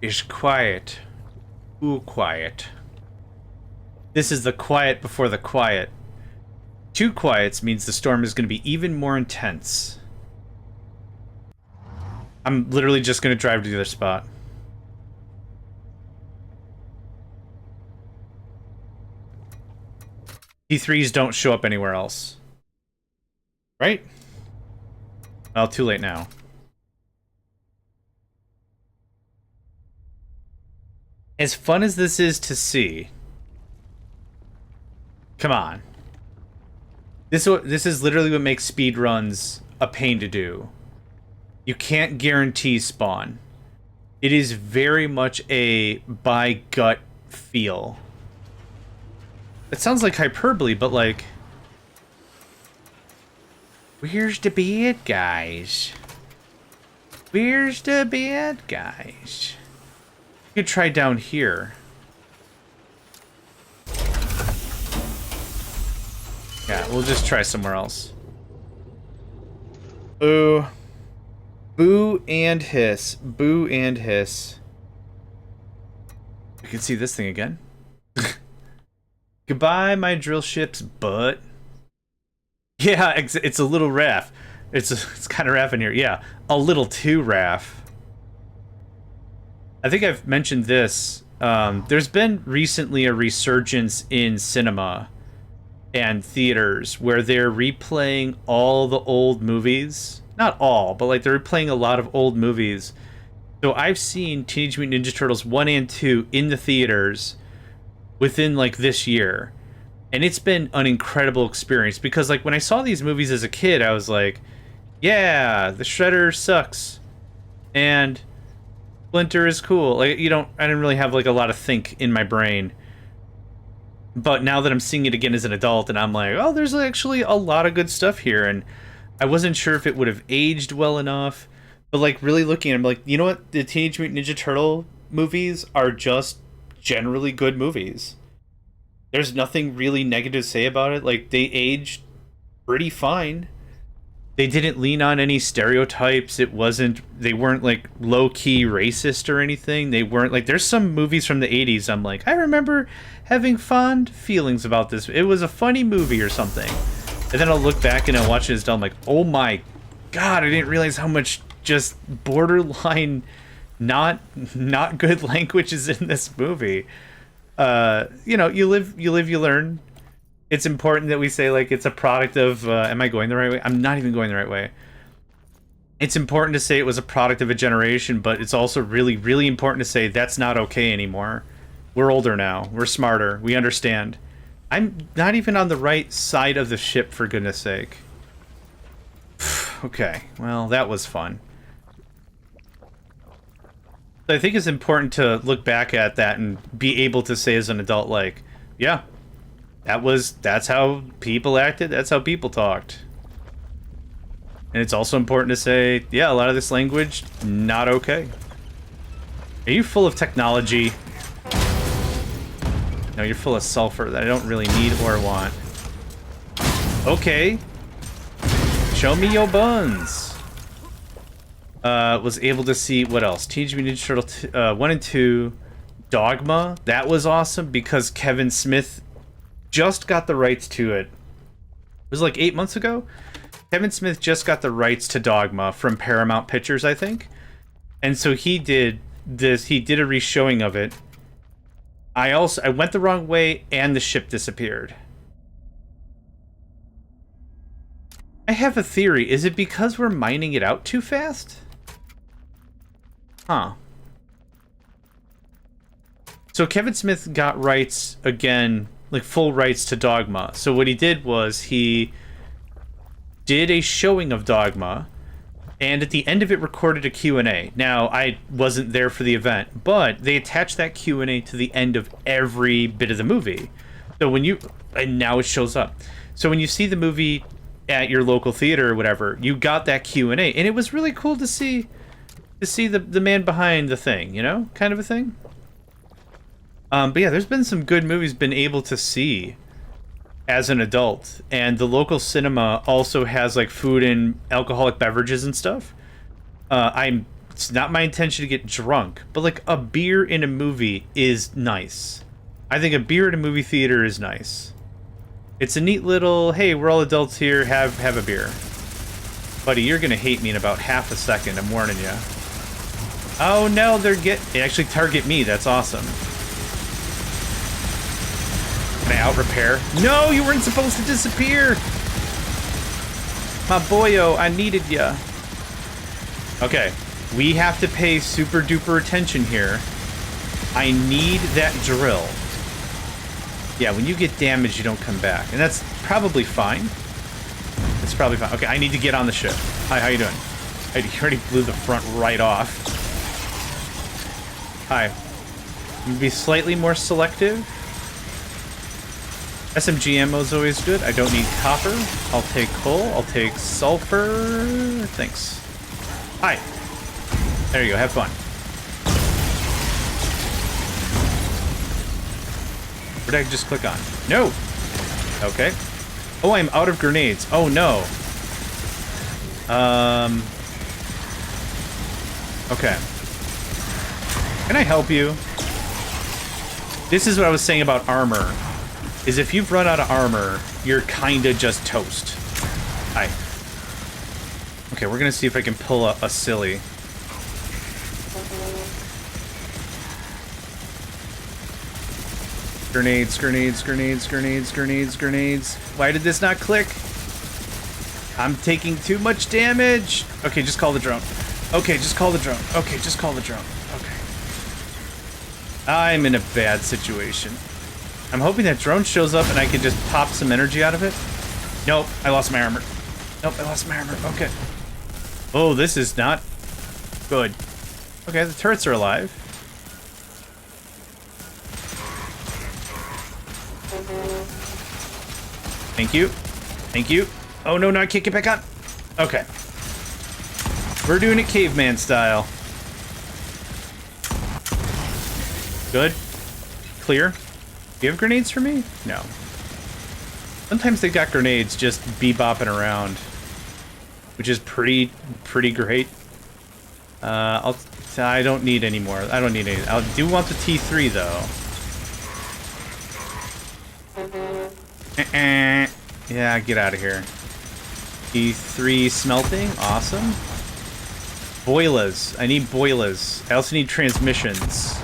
[SPEAKER 1] It's quiet. Ooh, quiet. This is the quiet before the quiet. 2 quiets means the storm is going to be even more intense. I'm literally just going to drive to the other spot. T3s don't show up anywhere else. Right? Well, too late now. As fun as this is to see... Come on. This is literally what makes speedruns a pain to do. You can't guarantee spawn. It is very much a by gut feel. It sounds like hyperbole, but like... Where's the bad guys? Where's the bad guys? You could try down here. Yeah, we'll just try somewhere else. Boo. Boo and hiss. Boo and hiss. You can see this thing again. Goodbye, my drill ship's butt. Yeah, it's a little raff. It's kind of raff in here. Yeah, a little too raff. I think I've mentioned this. There's been recently a resurgence in cinema and theaters where they're replaying all the old movies. Not all, but like they're replaying a lot of old movies. So I've seen Teenage Mutant Ninja Turtles 1 and 2 in the theaters within like this year. And it's been an incredible experience because like when I saw these movies as a kid, I was like, yeah, the Shredder sucks. And Splinter is cool. Like, I didn't really have like a lot of think in my brain. But now that I'm seeing it again as an adult and I'm like, oh, there's actually a lot of good stuff here. And I wasn't sure if it would have aged well enough. But like really looking at it, I'm like, you know what? The Teenage Mutant Ninja Turtle movies are just generally good movies. There's nothing really negative to say about it. Like, they aged pretty fine. They didn't lean on any stereotypes. They weren't like low-key racist or anything. They weren't like, there's some movies from the 80s I'm like, I remember having fond feelings about this. It was a funny movie or something. And then I'll look back and I'll watch it as I'm like, oh my god, I didn't realize how much just borderline not good languages in this movie. You know, you live, you learn. It's important that we say, like, it's a product of, am I going the right way? I'm not even going the right way. It's important to say it was a product of a generation, but it's also really, really important to say that's not okay anymore. We're older now. We're smarter. We understand. I'm not even on the right side of the ship, for goodness sake. Okay, well, that was fun. I think it's important to look back at that and be able to say as an adult, like, yeah, that's how people acted, that's how people talked. And it's also important to say, yeah, a lot of this language, not okay. Are you full of technology? No, you're full of sulfur that I don't really need or want. Okay. Show me your buns. Was able to see, what else? Teenage Mutant Ninja Turtle 1 and 2. Dogma. That was awesome because Kevin Smith just got the rights to it. It was like 8 months ago. Kevin Smith just got the rights to Dogma from Paramount Pictures, I think. And so he did this, he did a re-showing of it. I went the wrong way and the ship disappeared. I have a theory. Is it because we're mining it out too fast? Huh. So Kevin Smith got rights again, like full rights to Dogma. So what he did was he did a showing of Dogma, and at the end of it recorded a Q&A. Now, I wasn't there for the event, but they attached that Q&A to the end of every bit of the movie. So when you, and now it shows up. So when you see the movie at your local theater or whatever, you got that Q&A, and it was really cool to see the man behind the thing, you know, kind of a thing. But yeah, there's been some good movies been able to see as an adult, and the local cinema also has like food and alcoholic beverages and stuff. It's not my intention to get drunk, but like a beer in a movie is nice. I think a beer in a movie theater is nice. It's a neat little, hey, we're all adults here, have a beer. Buddy, you're gonna hate me in about half a second, I'm warning you. Oh no, they actually target me, that's awesome. Can I out-repair? No, you weren't supposed to disappear! My boyo, I needed ya. Okay, we have to pay super duper attention here. I need that drill. Yeah, when you get damaged, you don't come back. And that's probably fine. It's probably fine. Okay, I need to get on the ship. Hi, how you doing? You already blew the front right off. Hi. I'm gonna be slightly more selective. SMG ammo is always good. I don't need copper. I'll take coal. I'll take sulfur. Thanks. Hi. There you go. Have fun. What did I just click on? No. Okay. Oh, I'm out of grenades. Oh, no. Okay. Can I help you? This is what I was saying about armor. Is if you've run out of armor, you're kinda just toast. Hi. Okay, we're gonna see if I can pull a silly. Grenades, grenades, grenades, grenades, grenades, grenades. Why did this not click? I'm taking too much damage. Okay, just call the drone. Okay, just call the drone. Okay, just call the drone. Okay. I'm in a bad situation. I'm hoping that drone shows up and I can just pop some energy out of it. Nope, I lost my armor. Nope, I lost my armor. Okay. Oh, this is not good. Okay, the turrets are alive. Thank you. Thank you. Oh, no, no, I can't get back on. Okay. We're doing it caveman style. Good. Clear. Do you have grenades for me? No. Sometimes they got grenades just bebopping around, which is pretty great. I don't need any more. I don't need any. I do want the T3 though. Yeah, get out of here. T3 smelting, awesome. Boilers. I need boilers. I also need transmissions.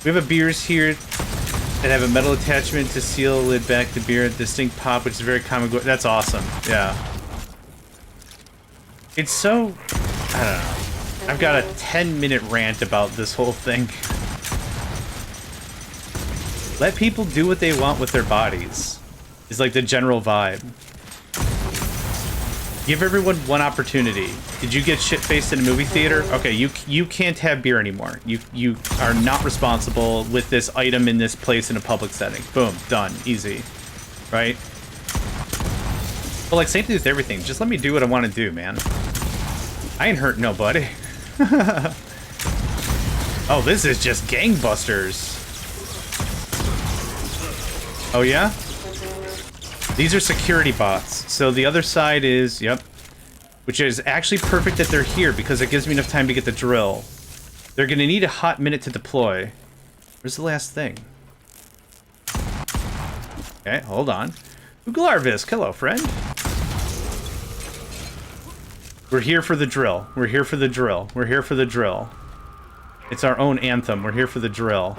[SPEAKER 1] We have a beers here that have a metal attachment to seal the lid back. The beer a distinct pop, which is very common. That's awesome. Yeah. It's so... I don't know. I've got a 10-minute rant about this whole thing. Let people do what they want with their bodies. Is like the general vibe. Give everyone one opportunity. Did you get shit-faced in a movie theater? Okay, you can't have beer anymore. You are not responsible with this item in this place in a public setting. Boom, done, easy, right? But like, same thing with everything. Just let me do what I want to do, man. I ain't hurt nobody. Oh, this is just gangbusters. Oh yeah? These are security bots. So the other side is, yep. Which is actually perfect that they're here because it gives me enough time to get the drill. They're gonna need a hot minute to deploy. Where's the last thing? Okay, hold on. Uglarvisk, hello, friend. We're here for the drill. We're here for the drill. We're here for the drill. It's our own anthem. We're here for the drill.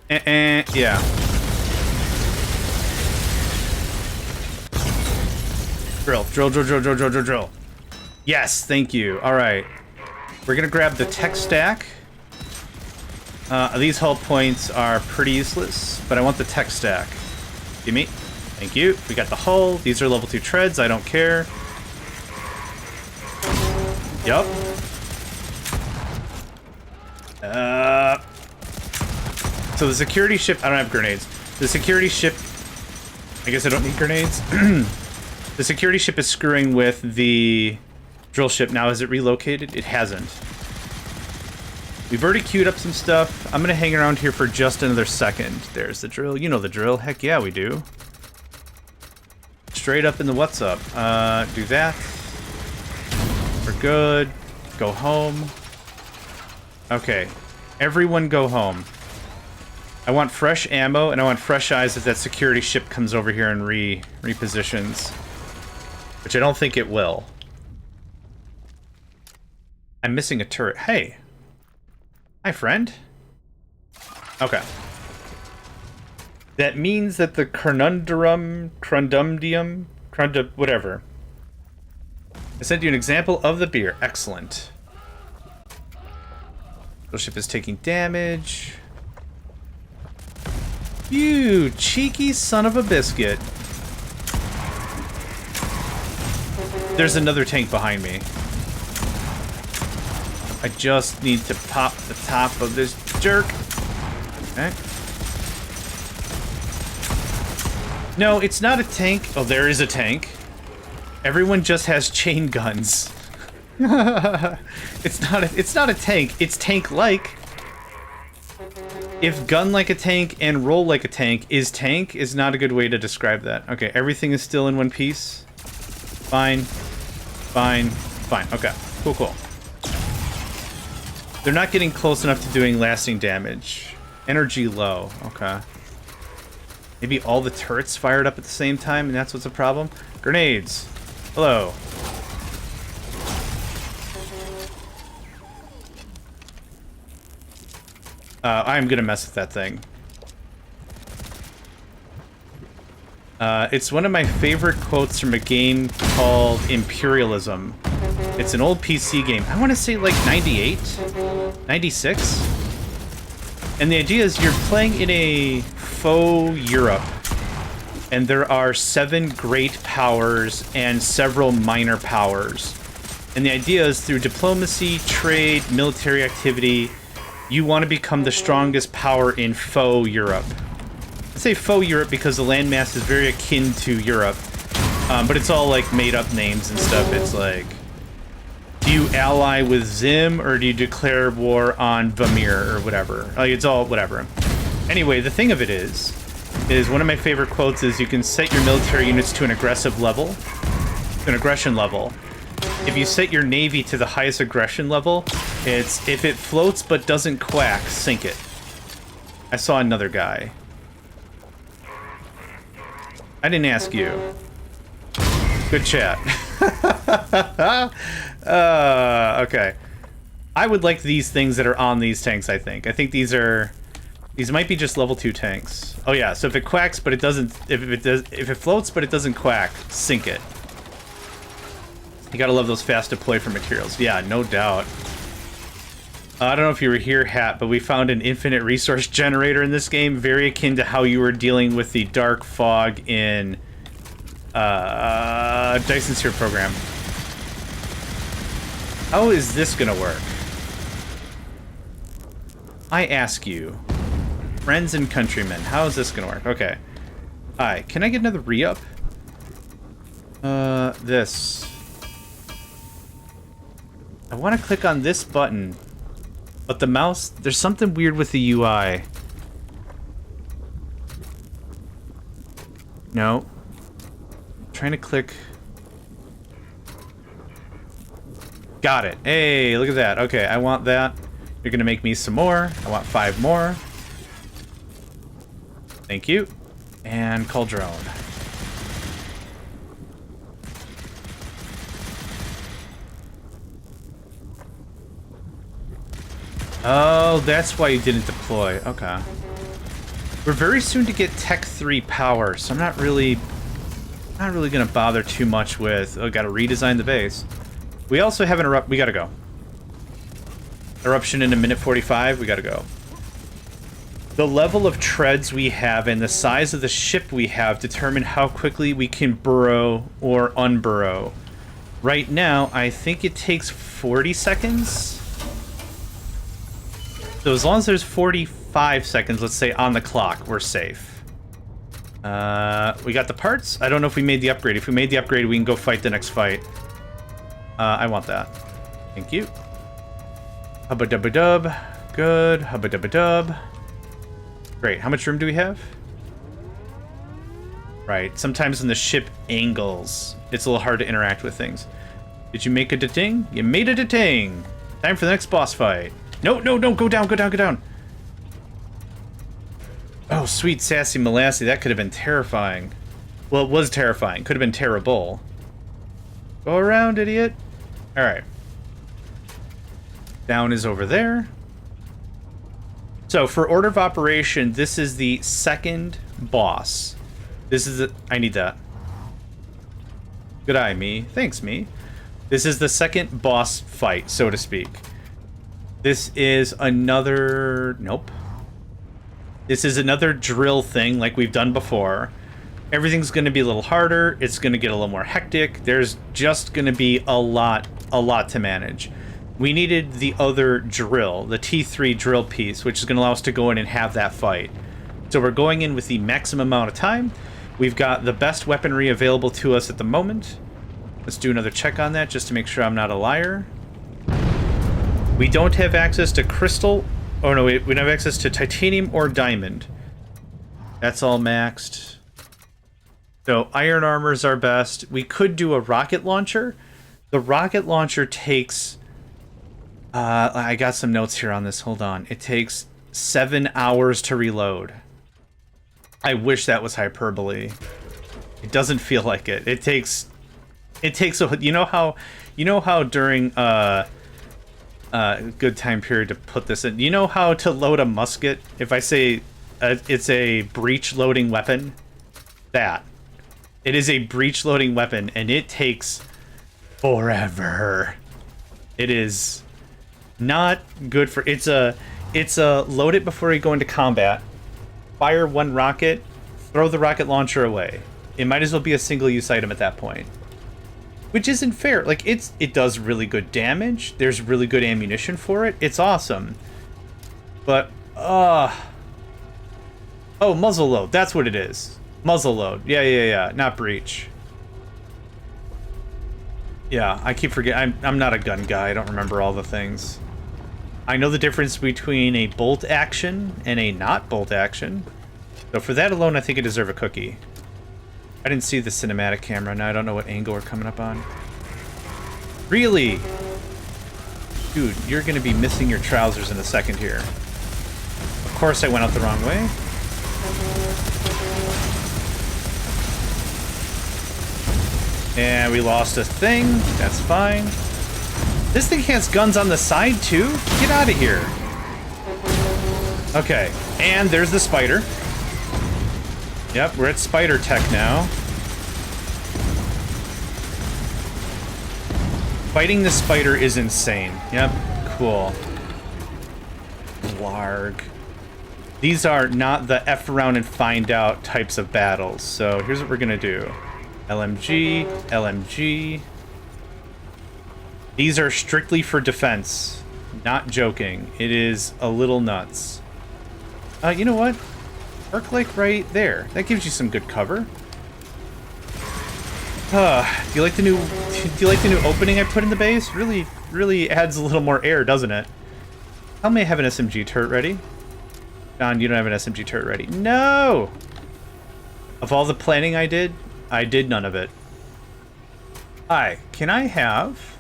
[SPEAKER 1] Yeah. Drill. Yes, thank you. All right. We're going to grab the tech stack. These hull points are pretty useless, but I want the tech stack. Give me. Thank you. We got the hull. These are level 2 treads. I don't care. Yup. So the security ship... I don't have grenades. The security ship... I guess I don't need grenades. The security ship is screwing with the drill ship. Now, has it relocated? It hasn't. We've already queued up some stuff. I'm going to hang around here for just another second. There's the drill. You know the drill. Heck yeah, we do. Straight up in the what's up. Do that. We're good. Go home. Okay. Everyone go home. I want fresh ammo, and I want fresh eyes if that security ship comes over here and repositions. Which I don't think it will. I'm missing a turret. Hey. Hi, friend. Okay. That means that the whatever. I sent you an example of the beer. Excellent. The ship is taking damage. You cheeky son of a biscuit. There's another tank behind me. I just need to pop the top of this jerk. Okay. No, it's not a tank. Oh, there is a tank. Everyone just has chain guns. It's not a tank. It's tank-like. If gun like a tank and roll like a tank is not a good way to describe that. Okay, everything is still in one piece. Fine. Fine. Fine. Okay. Cool. They're not getting close enough to doing lasting damage. Energy low. Okay. Maybe all the turrets fired up at the same time and that's what's a problem? Grenades. Hello. I'm gonna mess with that thing. It's one of my favorite quotes from a game called Imperialism. It's an old PC game. I want to say like 98? 96? And the idea is you're playing in a faux Europe. And there are 7 great powers and several minor powers. And the idea is through diplomacy, trade, military activity, you want to become the strongest power in faux Europe. I say faux Europe because the landmass is very akin to Europe. But it's all like made up names and stuff. It's like, do you ally with Zim or do you declare war on Vamir or whatever? Like, it's all whatever. Anyway, the thing of it is one of my favorite quotes is you can set your military units to an aggressive level, to an aggression level. If you set your navy to the highest aggression level, it's if it floats but doesn't quack, sink it. I saw another guy. I didn't ask you. Good chat. Okay. I would like these things that are on these tanks, I think. I think these might be just level 2 tanks. Oh yeah, so if it quacks but it doesn't, if it floats but it doesn't quack, sink it. You gotta love those fast deploy for materials. Yeah, no doubt. I don't know if you were here, Hat, but we found an infinite resource generator in this game, very akin to how you were dealing with the dark fog in Dyson's Sphere program. How is this gonna work? I ask you, friends and countrymen, how is this gonna work? Okay. Alright, can I get another re-up? This. I want to click on this button, but the mouse, there's something weird with the UI. No. I'm trying to click. Got it. Hey, look at that. Okay, I want that. You're gonna make me some more. I want 5 more. Thank you. And Cauldron. Oh, that's why you didn't deploy. Okay. We're very soon to get Tech 3 power, so I'm not really gonna bother too much with. Oh, gotta redesign the base. We also have an erupt. We gotta go. Eruption in a minute 45. We gotta go. The level of treads we have and the size of the ship we have determine how quickly we can burrow or unburrow. Right now, I think it takes 40 seconds. So as long as there's 45 seconds, let's say, on the clock, we're safe. We got the parts. I don't know if we made the upgrade. If we made the upgrade, we can go fight the next fight. I want that. Thank you. Hubba dubba dub. Good. Hubba dubba dub. Great. How much room do we have? Right. Sometimes when the ship angles, it's a little hard to interact with things. Did you make a da-ting? You made a da-ting. Time for the next boss fight. No, no, no. Go down, go down, go down. Oh, sweet sassy Molassy. That could have been terrifying. Well, it was terrifying. Could have been terrible. Go around, idiot. All right. Down is over there. So for order of operation, this is the second boss. This is I need that. Good eye, me. Thanks, me. This is the second boss fight, so to speak. This is another... Nope. This is another drill thing like we've done before. Everything's going to be a little harder. It's going to get a little more hectic. There's just going to be a lot to manage. We needed the other drill, the T3 drill piece, which is going to allow us to go in and have that fight. So we're going in with the maximum amount of time. We've got the best weaponry available to us at the moment. Let's do another check on that just to make sure I'm not a liar. We don't have access to crystal. Oh no, we don't have access to titanium or diamond. That's all maxed. So iron armor is our best. We could do a rocket launcher. The rocket launcher takes... I got some notes here on this. Hold on. It takes 7 hours to reload. I wish that was hyperbole. It doesn't feel like it. It takes a... You know how during... good time period to put this in. You know how to load a musket? If I say it's a breech loading weapon, that. It is a breech loading weapon, and it takes forever. It is not good for... It's a load it before you go into combat, fire 1 rocket, throw the rocket launcher away. It might as well be a single-use item at that point. Which isn't fair. Like, it does really good damage. There's really good ammunition for it. It's awesome. But, oh, muzzle load. That's what it is. Muzzle load. Yeah. Not breach. Yeah, I keep forgetting. I'm not a gun guy. I don't remember all the things. I know the difference between a bolt action and a not bolt action. So for that alone, I think I deserve a cookie. I didn't see the cinematic camera. Now I don't know what angle we're coming up on. Really? Dude, you're going to be missing your trousers in a second here. Of course I went out the wrong way. And we lost a thing. That's fine. This thing has guns on the side too? Get out of here. Okay, and there's the spider. Yep, we're at spider tech now. Fighting the spider is insane. Yep, cool. Larg. These are not the F around and find out types of battles. So here's what we're gonna do. LMG, LMG. These are strictly for defense. Not joking. It is a little nuts. You know what? Arc like right there. That gives you some good cover. Do you like the new opening I put in the base? Really adds a little more air, doesn't it? How may I have an SMG turret ready? John, you don't have an SMG turret ready. No! Of all the planning I did none of it. Hi, can I have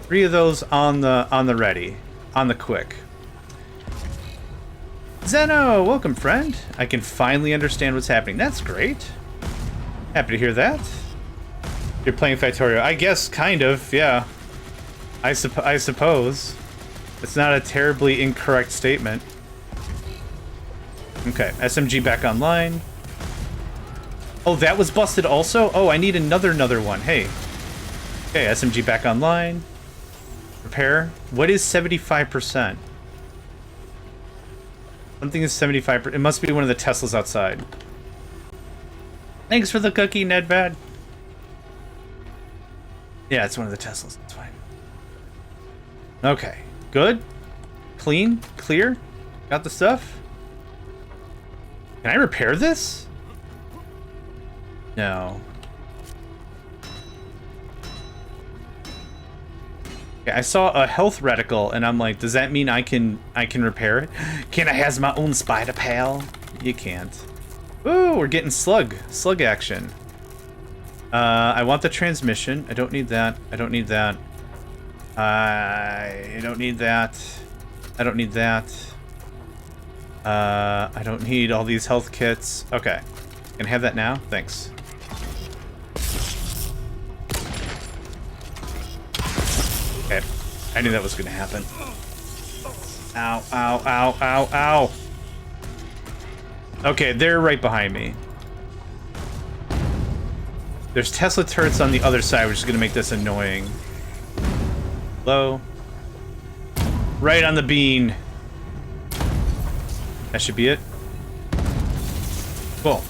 [SPEAKER 1] 3 of those on the ready, on the quick? Zeno, welcome, friend. I can finally understand what's happening. That's great. Happy to hear that. You're playing Factorio. I guess, kind of, yeah. I suppose. It's not a terribly incorrect statement. Okay, SMG back online. Oh, that was busted also? Oh, I need another one. Hey. Okay, SMG back online. Repair. What is 75%? Something is 75%. It must be one of the Teslas outside. Thanks for the cookie, Nedvad. Yeah, it's one of the Teslas. It's fine. Okay. Good. Clean. Clear. Got the stuff. Can I repair this? No. Okay, I saw a health reticle, and I'm like, does that mean I can repair it? Can I has my own spider pal? You can't. Ooh, we're getting slug action. I want the transmission. I don't need that. I don't need that. I don't need that. I don't need that. I don't need all these health kits. Okay. Can I have that now? Thanks. Okay. I knew that was gonna happen. Ow, ow, ow, ow, ow. Okay, they're right behind me. There's Tesla turrets on the other side, which is gonna make this annoying. Low. Right on the bean. That should be it. Cool.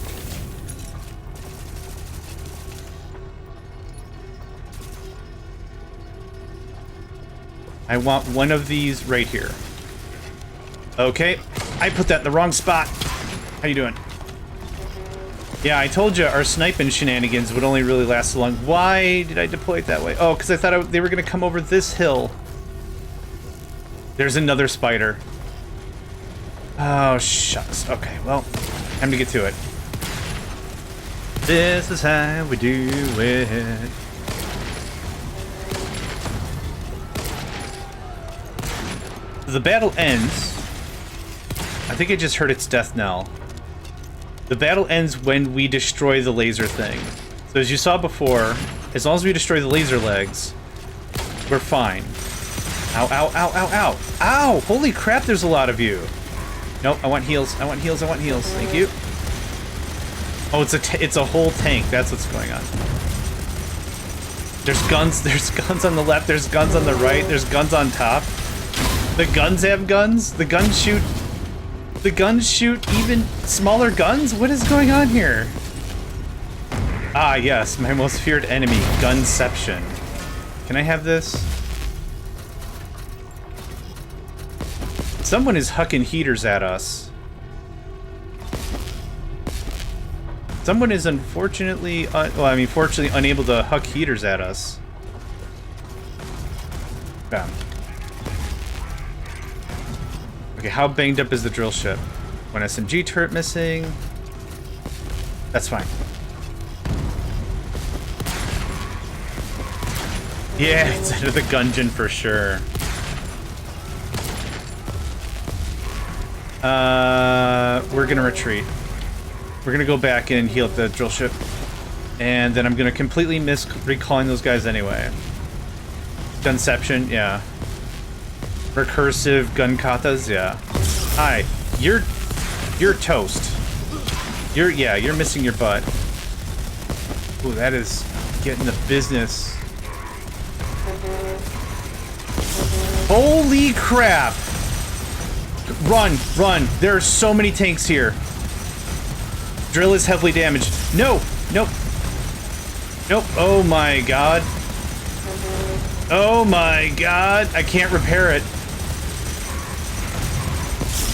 [SPEAKER 1] I want one of these right here. Okay. I put that in the wrong spot. How you doing? Yeah, I told you our sniping shenanigans would only really last so long. Why did I deploy it that way? Oh, because I thought they were going to come over this hill. There's another spider. Oh, shucks. Okay, well, time to get to it. This is how we do it. The battle ends. I think I just heard its death knell. The battle ends when we destroy the laser thing. So as you saw before, as long as we destroy the laser legs, we're fine. Ow, ow, ow, ow, ow. Ow! Holy crap, there's a lot of you. Nope, I want heals. I want heals. I want heals. Thank you. Oh, it's a whole tank. That's what's going on. There's guns. There's guns on the left. There's guns on the right. There's guns on top. The guns have guns. The guns shoot. The guns shoot even smaller guns? What is going on here? Ah, yes, my most feared enemy, Gunception. Can I have this? Someone is hucking heaters at us. Someone is unfortunately, fortunately unable to huck heaters at us. Bam. Okay, how banged up is the drill ship? One SMG turret missing. That's fine. Yeah, it's under the gungeon for sure. We're gonna retreat. We're gonna go back and heal up the drill ship. And then I'm gonna completely miss recalling those guys anyway. Gunception, yeah. Recursive gun katas, yeah. Hi, you're toast. You're missing your butt. Ooh, that is getting the business. Holy crap! Run, run. There are so many tanks here. Drill is heavily damaged. No, nope. Nope, oh my god. Oh my god, I can't repair it.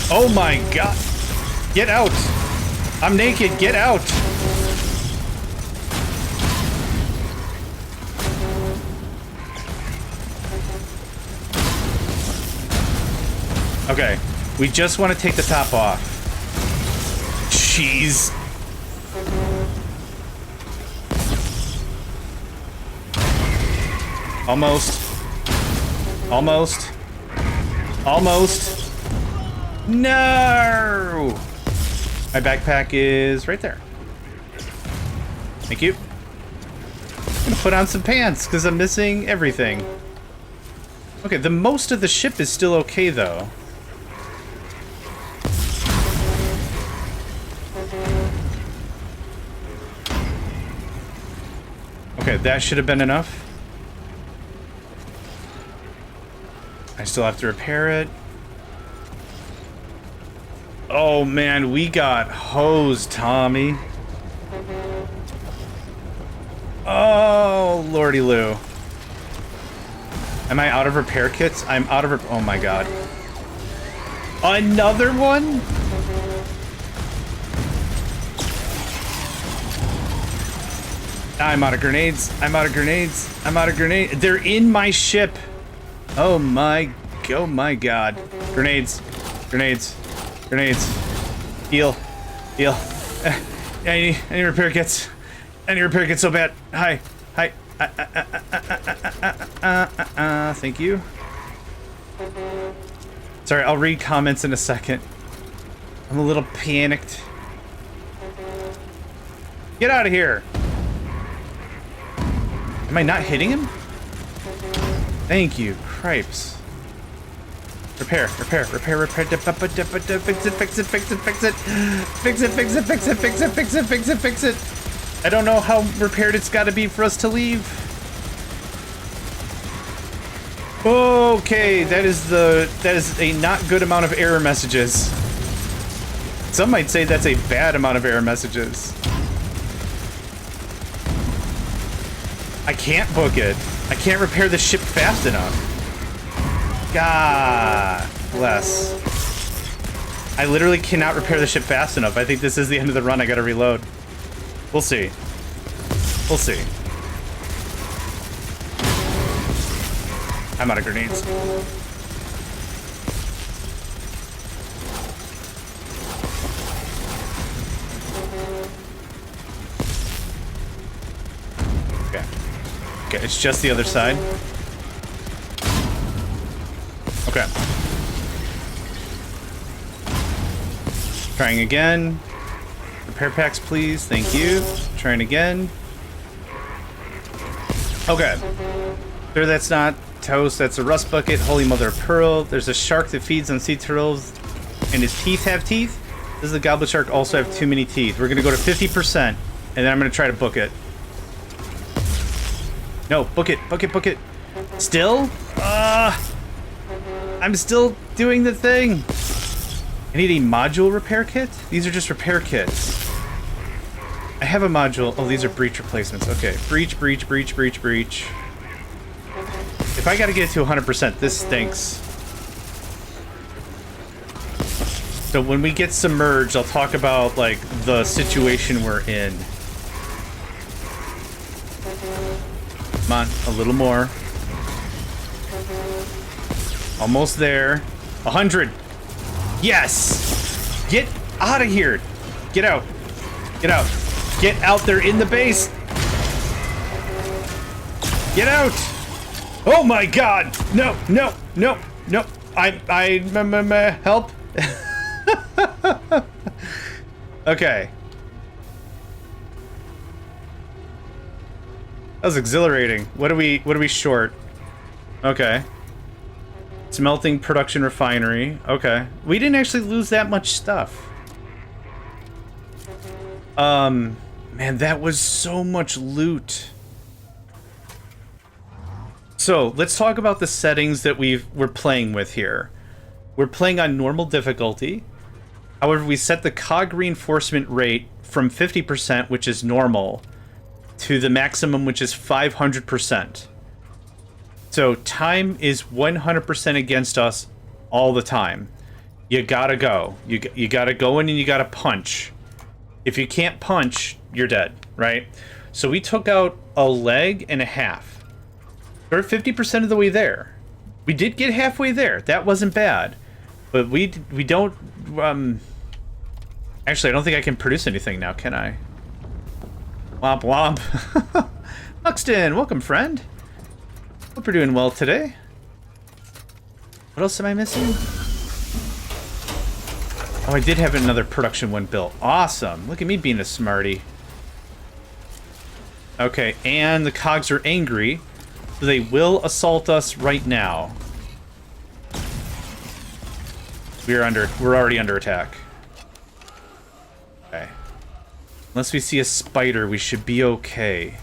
[SPEAKER 1] Oh my god. Get out. I'm naked, get out. Okay, we just want to take the top off. Jeez. Almost. Almost. Almost. No! My backpack is right there. Thank you. I'm gonna put on some pants because I'm missing everything. Okay, the most of the ship is still okay though. Okay, that should have been enough. I still have to repair it. Oh man, we got hosed, Tommy. Oh, lordy Lou. Am I out of repair kits? I'm out of oh my god. Another one? I'm out of grenades. I'm out of grenades. I'm out of grenades. They're in my ship. Oh my god. Grenades. Grenades. Grenades. Heal. Heal. I need repair kits. I need repair kits so bad. Hi. Hi. Thank you. Sorry, I'll read comments in a second. I'm a little panicked. Get out of here. Am I not hitting him? Thank you, cripes. Repair, repair, repair, repair, fix it, fix it, fix it, fix it, fix it, fix it, fix it, fix it, fix it, fix it, fix it, fix it. I don't know how repaired it's got to be for us to leave. Okay, that is a not good amount of error messages. Some might say that's a bad amount of error messages. I can't book it. I can't repair the ship fast enough. God bless. I literally cannot repair the ship fast enough. I think this is the end of the run. I gotta reload. We'll see. We'll see. I'm out of grenades. Okay. Okay, it's just the other side. Okay. Trying again. Repair packs, please. Thank you. Trying again. Okay. Sure, that's not toast. That's a rust bucket. Holy mother of pearl. There's a shark that feeds on sea turtles, and his teeth have teeth. Does the goblet shark also have too many teeth? We're gonna go to 50%, and then I'm gonna try to book it. No, book it, book it, book it. Still? I'm still doing the thing. I need a module repair kit? These are just repair kits. I have a module. Oh, these are breach replacements. Okay, breach, breach, breach, breach, breach. If I gotta get it to 100%, this stinks. So when we get submerged, I'll talk about, like, the situation we're in. Come on, a little more. Almost there. 100. Yes! Get out of here. Get out. Get out. Get out there in the base. Get out. Oh my god. No, no, no, no. Help. Okay. That was exhilarating. What are we short? Okay. Smelting, production, refinery. Okay. We didn't actually lose that much stuff. Man, that was so much loot. So, let's talk about the settings that we're playing with here. We're playing on normal difficulty. However, we set the cog reinforcement rate from 50%, which is normal, to the maximum, which is 500%. So time is 100% against us all the time. You gotta go. You gotta go in and you gotta punch. If you can't punch, you're dead, right? So we took out a leg and a half. We're 50% of the way there. We did get halfway there. That wasn't bad. But we don't... Actually, I don't think I can produce anything now, can I? Womp womp. Buxton, welcome, friend. Hope you're doing well today. What else am I missing? Oh, I did have another production one built. Awesome. Look at me being a smarty. Okay, and the cogs are angry, so they will assault us right now. We're already under attack. Okay. Unless we see a spider, we should be okay.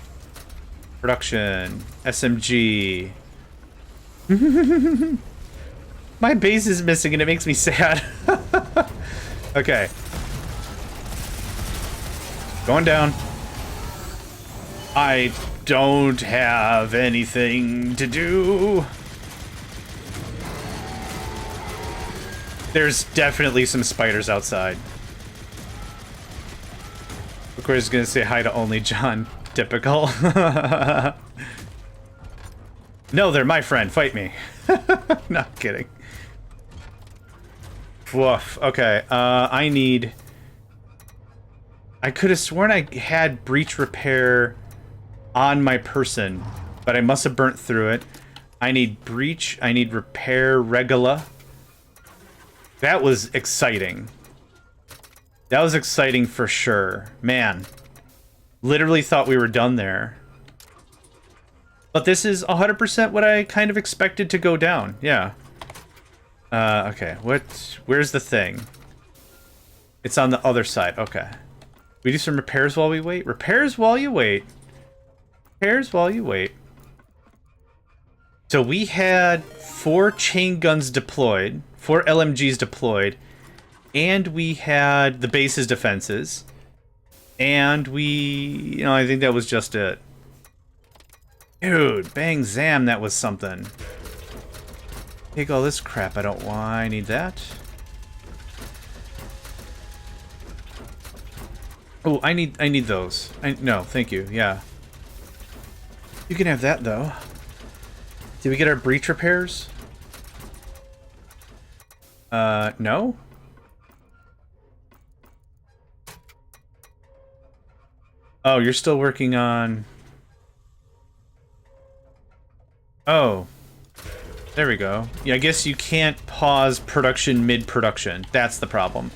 [SPEAKER 1] Production. SMG. My base is missing and it makes me sad. Okay. Going down. I don't have anything to do. There's definitely some spiders outside. Of course, gonna say hi to only John. Typical. No, they're my friend. Fight me. Not kidding. Woof. Okay. I could have sworn I had breach repair on my person, but I must have burnt through it. I need breach. I need repair regula. That was exciting. That was exciting for sure. Man. Literally thought we were done there. But this is 100% what I kind of expected to go down. Yeah. Okay. Where's the thing? It's on the other side. Okay. We do some repairs while we wait? Repairs while you wait. Repairs while you wait. So we had 4 chain guns deployed. 4 LMGs deployed. And we had the base's defenses. And I think that was just it. Dude, bang zam, that was something. Take all this crap I don't want. I need that. Oh, I need those. No, thank you. Yeah. You can have that though. Did we get our breach repairs? No? Oh, you're still working on... Oh. There we go. Yeah, I guess you can't pause production mid-production. That's the problem.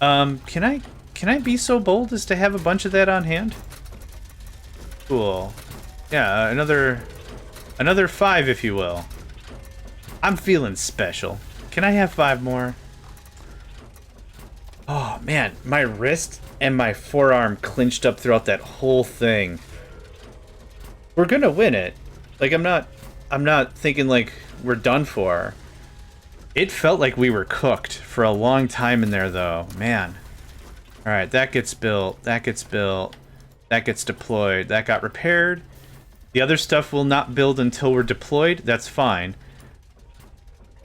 [SPEAKER 1] Can I be so bold as to have a bunch of that on hand? Cool. Yeah, another 5, if you will. I'm feeling special. Can I have 5 more? Oh, man. My wrist and my forearm clinched up throughout that whole thing. We're gonna win it. Like, I'm not thinking like we're done for. It felt like we were cooked for a long time in there, though. Man. Alright, that gets built. That gets built. That gets deployed. That got repaired. The other stuff will not build until we're deployed. That's fine.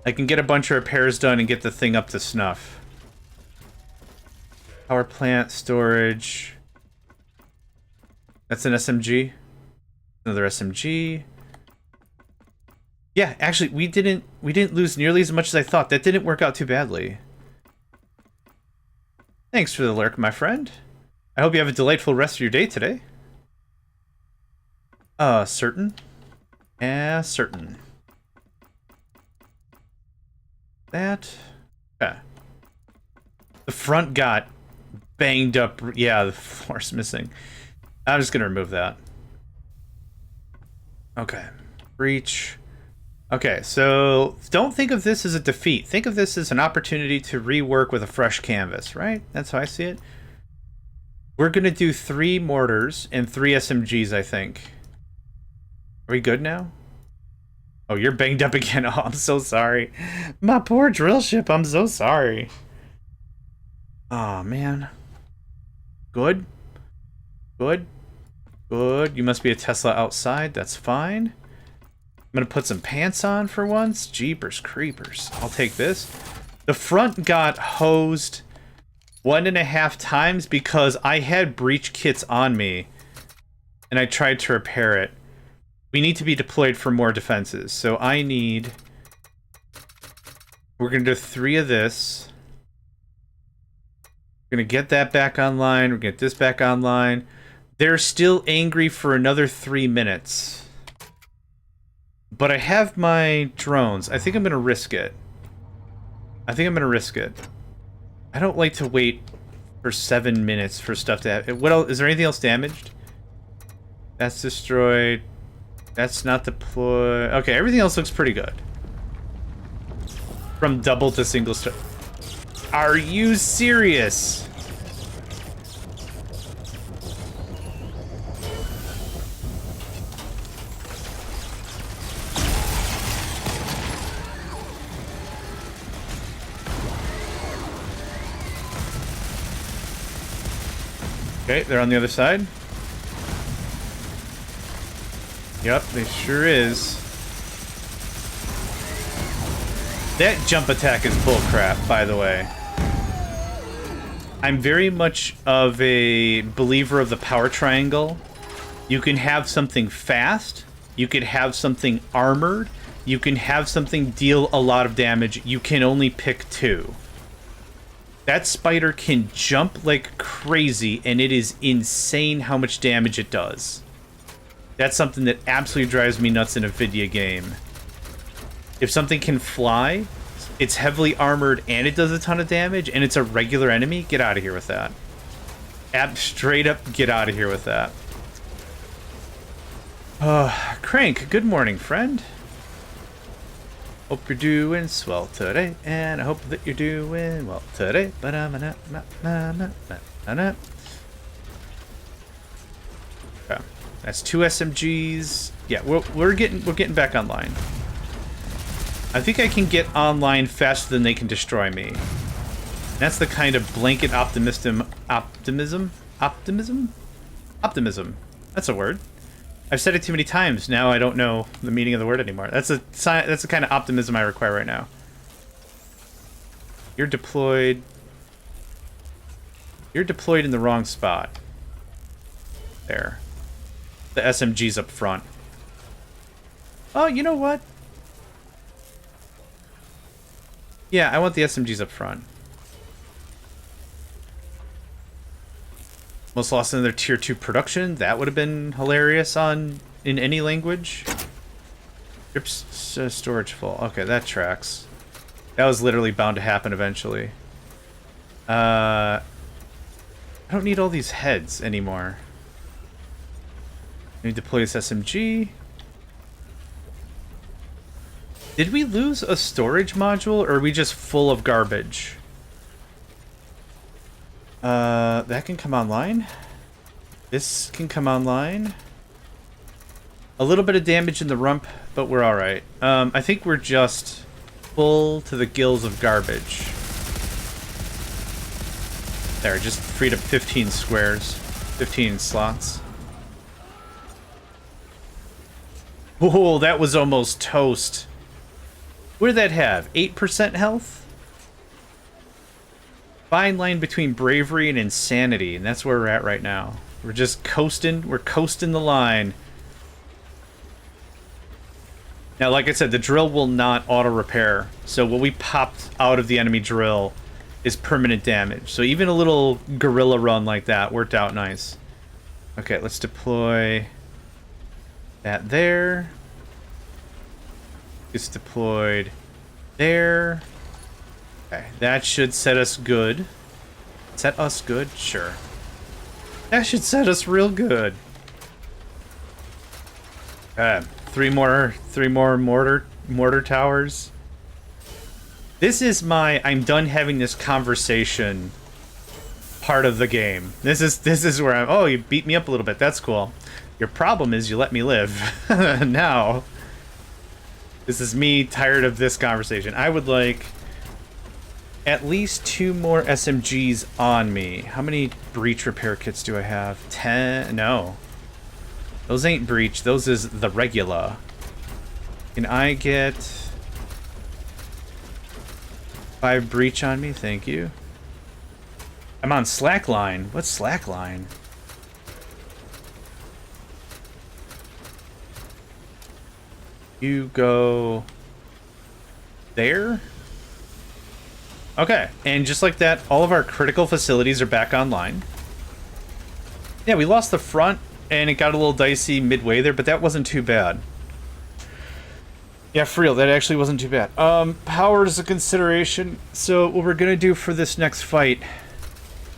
[SPEAKER 1] I can get a bunch of repairs done and get the thing up to snuff. Power plant, storage. That's an SMG. Another SMG. Yeah, actually, we didn't lose nearly as much as I thought. That didn't work out too badly. Thanks for the lurk, my friend. I hope you have a delightful rest of your day today. Certain. Yeah, certain. That. Yeah. The front got banged up. Yeah, the floor's missing. I'm just gonna remove that. Okay. Breach. Okay, so don't think of this as a defeat. Think of this as an opportunity to rework with a fresh canvas, right? That's how I see it. We're going to do 3 mortars and 3 SMGs, I think. Are we good now? Oh, you're banged up again. Oh, I'm so sorry. My poor drill ship, I'm so sorry. Oh, man. Good? Good? Good. You must be a Tesla outside. That's fine. I'm gonna put some pants on for once. Jeepers creepers. I'll take this. The front got hosed 1.5 times because I had breach kits on me and I tried to repair it. We need to be deployed for more defenses. So I need... We're gonna do 3 of this. We're gonna get that back online. We're gonna get this back online. They're still angry for another 3 minutes. But I have my drones. I think I'm going to risk it. I don't like to wait for 7 minutes for stuff to happen. What else? Is there anything else damaged? That's destroyed. That's not deployed. Okay, everything else looks pretty good. From double to single star. Are you serious? Okay, they're on the other side. Yep, they sure is. That jump attack is bullcrap, by the way. I'm very much of a believer of the power triangle. You can have something fast, you could have something armored, you can have something deal a lot of damage. You can only pick 2. That spider can jump like crazy, and it is insane how much damage it does. That's something that absolutely drives me nuts in a video game. If something can fly, it's heavily armored, and it does a ton of damage, and it's a regular enemy, get out of here with that. Straight up, get out of here with that. Crank, good morning, friend. Hope you're doing swell today, and I hope that you're doing well today. Okay. That's 2 SMGs. Yeah, we're getting back online. I think I can get online faster than they can destroy me. That's the kind of blanket optimism. That's a word. I've said it too many times. Now I don't know the meaning of the word anymore. That's the kind of optimism I require right now. You're deployed. You're deployed in the wrong spot. There. The SMG's up front. Oh, you know what? Yeah, I want the SMGs up front. Most lost in their tier 2 production. That would have been hilarious in any language. Trips storage full. Okay, that tracks. That was literally bound to happen eventually. I don't need all these heads anymore. I need to deploy this SMG. Did we lose a storage module, or are we just full of garbage? That can come online. This can come online. A little bit of damage in the rump, but we're alright. I think we're just full to the gills of garbage. There, just freed up 15 squares. 15 slots. Whoa, that was almost toast. What did that have? 8% health? Fine line between bravery and insanity, and that's where we're at right now. We're just coasting. We're coasting the line. Now, like I said, the drill will not auto-repair. So what we popped out of the enemy drill is permanent damage. So even a little guerrilla run like that worked out nice. Okay, let's deploy that there. It's deployed there. Okay, that should set us good. Set us good? Sure. That should set us real good. Three more mortar mortar towers. This is my I'm done having this conversation part of the game. This is where I'm, oh, you beat me up a little bit. That's cool. Your problem is you let me live. Now, this is me tired of this conversation. I would like at least 2 more SMGs on me. How many breach repair kits do I have? 10? No. Those ain't breach. Those is the regular. Can I get 5 breach on me? Thank you. I'm on slackline. What's slackline? You go there? Okay, and just like that, all of our critical facilities are back online. Yeah, we lost the front, and it got a little dicey midway there, but that wasn't too bad. Yeah, for real, that actually wasn't too bad. Power is a consideration. So what we're gonna do for this next fight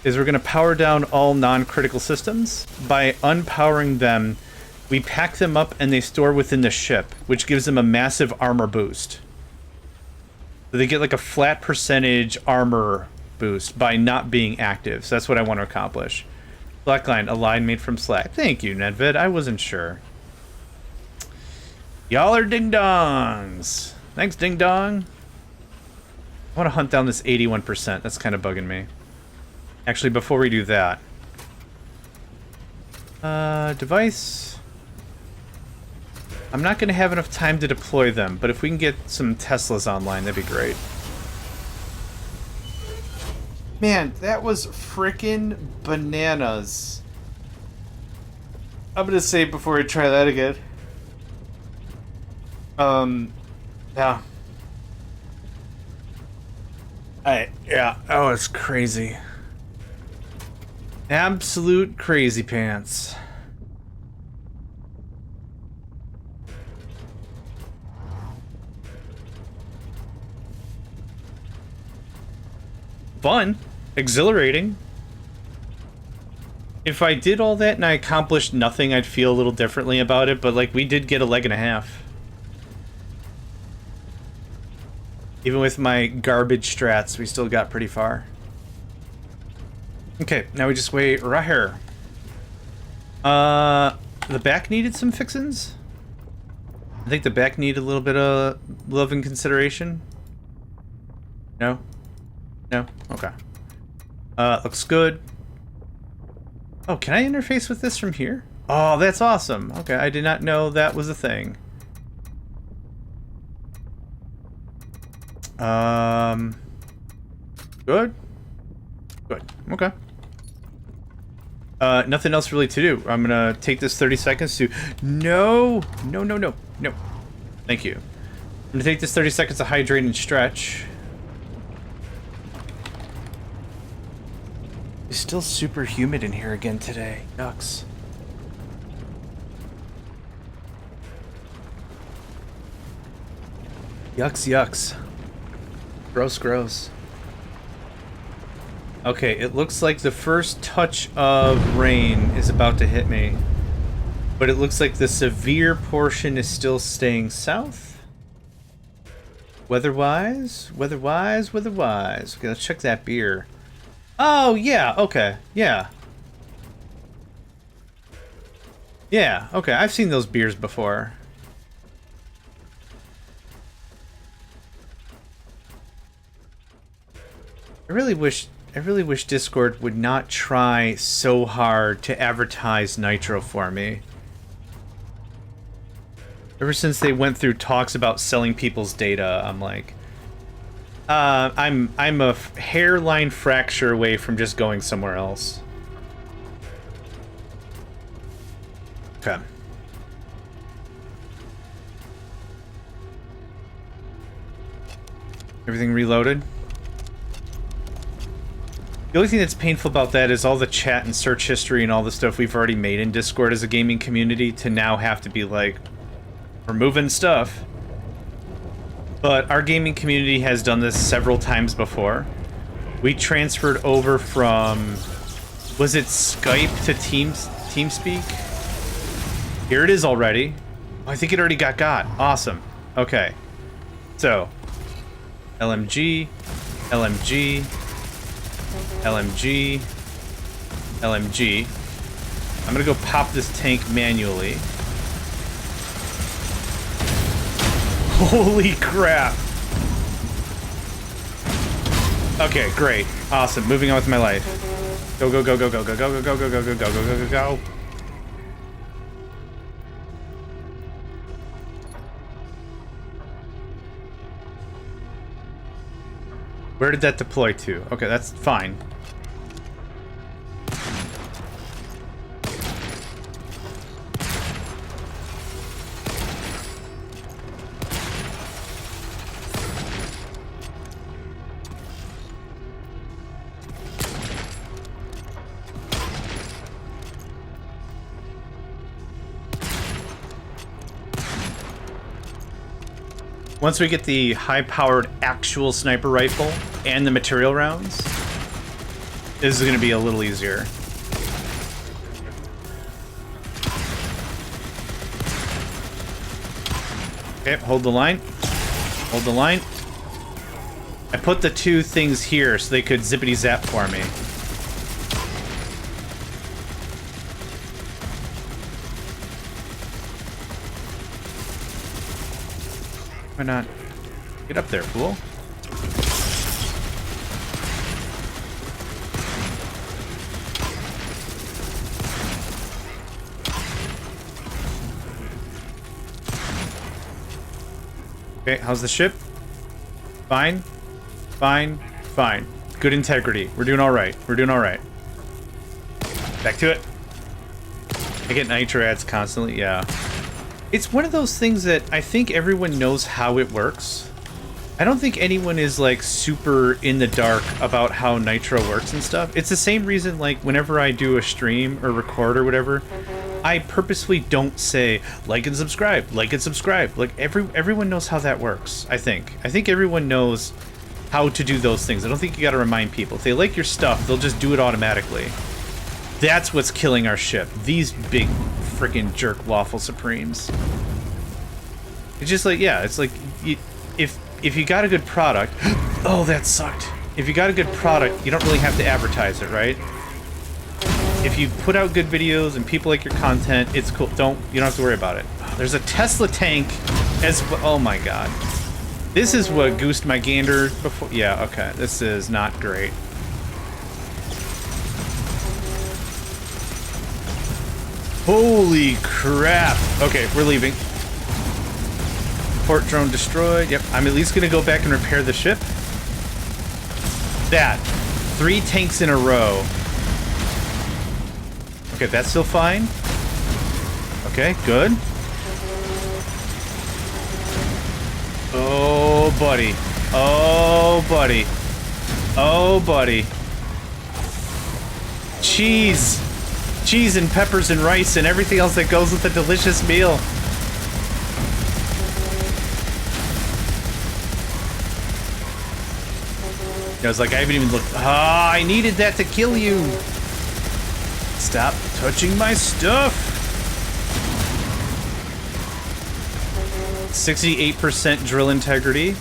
[SPEAKER 1] is we're gonna power down all non-critical systems. By unpowering them, we pack them up and they store within the ship, which gives them a massive armor boost. So they get like a flat percentage armor boost by not being active. So that's what I want to accomplish. Slackline, a line made from slack. Thank you, Nedvid. I wasn't sure. Y'all are ding-dongs. Thanks, ding-dong. I want to hunt down this 81%. That's kind of bugging me. Actually, before we do that. Device. I'm not going to have enough time to deploy them, but if we can get some Teslas online, that'd be great. Man, that was frickin' bananas. I'm going to save before I try that again. Yeah. Yeah. Oh, it's crazy. Absolute crazy pants. Fun. Exhilarating. If I did all that and I accomplished nothing, I'd feel a little differently about it, but like we did get a leg and a half. Even with my garbage strats, we still got pretty far. Okay, now we just wait right here. The back needed some fixins. I think the back needed a little bit of love and consideration. No? No? Okay. Looks good. Oh, can I interface with this from here? Oh, that's awesome. Okay, I did not know that was a thing. Good. Good. Okay. Nothing else really to do. I'm gonna take this 30 seconds to... No! No, no, no. No. Thank you. I'm gonna take this 30 seconds to hydrate and stretch. It's still super humid in here again today. Yucks. Yucks, yucks. Gross, gross. Okay, it looks like the first touch of rain is about to hit me. But it looks like the severe portion is still staying south. Weather-wise? Weather-wise? Weather-wise. Okay, let's check that beer. Oh, yeah, okay, yeah. Yeah, okay, I've seen those beers before. I really wish Discord would not try so hard to advertise Nitro for me. Ever since they went through talks about selling people's data, I'm like, I'm a hairline fracture away from just going somewhere else. Okay. Everything reloaded? The only thing that's painful about that is all the chat and search history and all the stuff we've already made in Discord as a gaming community to now have to be like, we're moving stuff. But our gaming community has done this several times before. We transferred over from, was it Skype to TeamSpeak? Here it is already. Oh, I think it already got. Awesome. Okay. So, LMG, LMG, LMG, LMG. I'm gonna go pop this tank manually. Holy crap! Okay, great. Awesome. Moving on with my life. Go, go, go, go, go, go, go, go, go, go, go, go, go, go, go, go. Where did that deploy to? Okay, that's fine. Once we get the high-powered actual sniper rifle and the material rounds, this is going to be a little easier. Okay, hold the line. Hold the line. I put the two things here so they could zippity-zap for me. Why not? Get up there, fool. Okay, how's the ship? Fine. Fine. Fine. Good integrity. We're doing alright. We're doing alright. Back to it. I get nitro ads constantly, yeah. It's one of those things that I think everyone knows how it works. I don't think anyone is like super in the dark about how nitro works and stuff. It's the same reason like whenever I do a stream or record or whatever, I purposefully don't say like and subscribe, like and subscribe. Like everyone knows how that works, I think. I think everyone knows how to do those things. I don't think you gotta remind people. If they like your stuff, they'll just do it automatically. That's what's killing our ship. These big freaking jerk waffle supremes. It's just like, yeah, it's like if you got a good product, oh, that sucked. If you got a good product, you don't really have to advertise it, right? If you put out good videos and people like your content, it's cool. You don't have to worry about it. There's a Tesla tank as well. Oh my god. This is what goosed my gander before. Yeah, okay. This is not great. Holy crap. Okay, we're leaving. Port drone destroyed. Yep, I'm at least gonna go back and repair the ship. That. 3 tanks in a row. Okay, that's still fine. Okay, good. Oh, buddy. Oh, buddy. Oh, buddy. Cheese. Cheese and peppers and rice and everything else that goes with a delicious meal. I was like, I haven't even looked. Ah, I needed that to kill you. Stop touching my stuff. 68% drill integrity.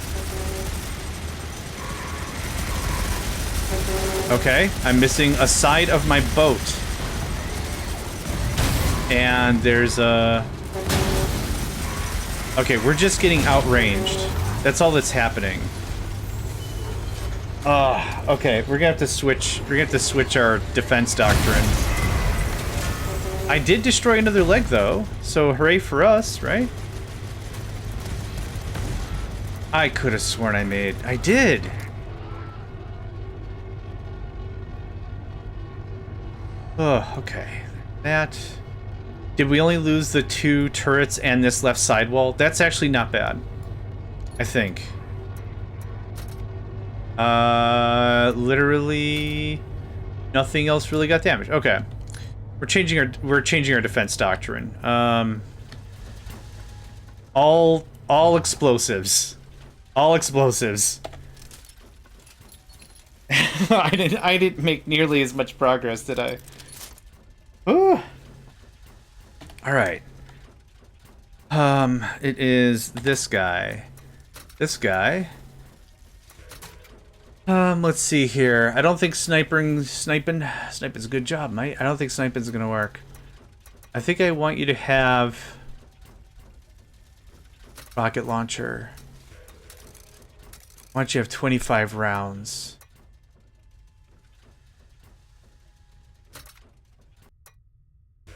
[SPEAKER 1] Okay, I'm missing a side of my boat. And there's a... Okay, we're just getting outranged. That's all that's happening. Okay, we're gonna have to switch. We're gonna have to switch our defense doctrine. I did destroy another leg, though, so hooray for us, right? I could have sworn I made. I did. Oh, okay. That. Did we only lose the 2 turrets and this left sidewall? That's actually not bad, I think. Literally nothing else really got damaged. Okay. We're changing our defense doctrine. All explosives. All explosives. I didn't make nearly as much progress, did I? Ooh. All right. It is this guy. this guy. Let's see here. I don't think sniping's a good job, mate. I don't think sniping's gonna work. I think I want you to have rocket launcher. Why don't you have 25 rounds? I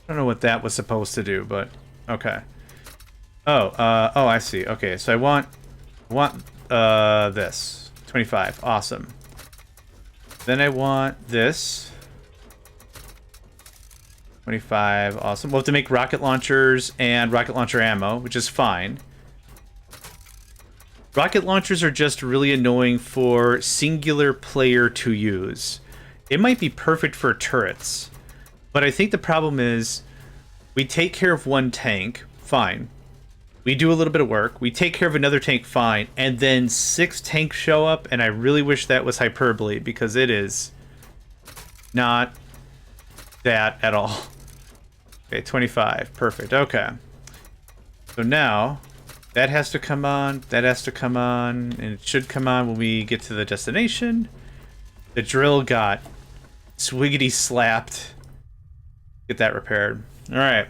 [SPEAKER 1] don't know what that was supposed to do, but okay. Oh, oh, I see. Okay, so I want this. 25. Awesome. Then I want this. 25. Awesome. We'll have to make rocket launchers and rocket launcher ammo, which is fine. Rocket launchers are just really annoying for singular player to use. It might be perfect for turrets, but I think the problem is we take care of one tank, fine. We do a little bit of work. We take care of another tank, fine. And then 6 tanks show up, and I really wish that was hyperbole, because it is not that at all. Okay, 25. Perfect. Okay. So now, that has to come on, that has to come on, and it should come on when we get to the destination. The drill got swiggity slapped. Get that repaired. Alright.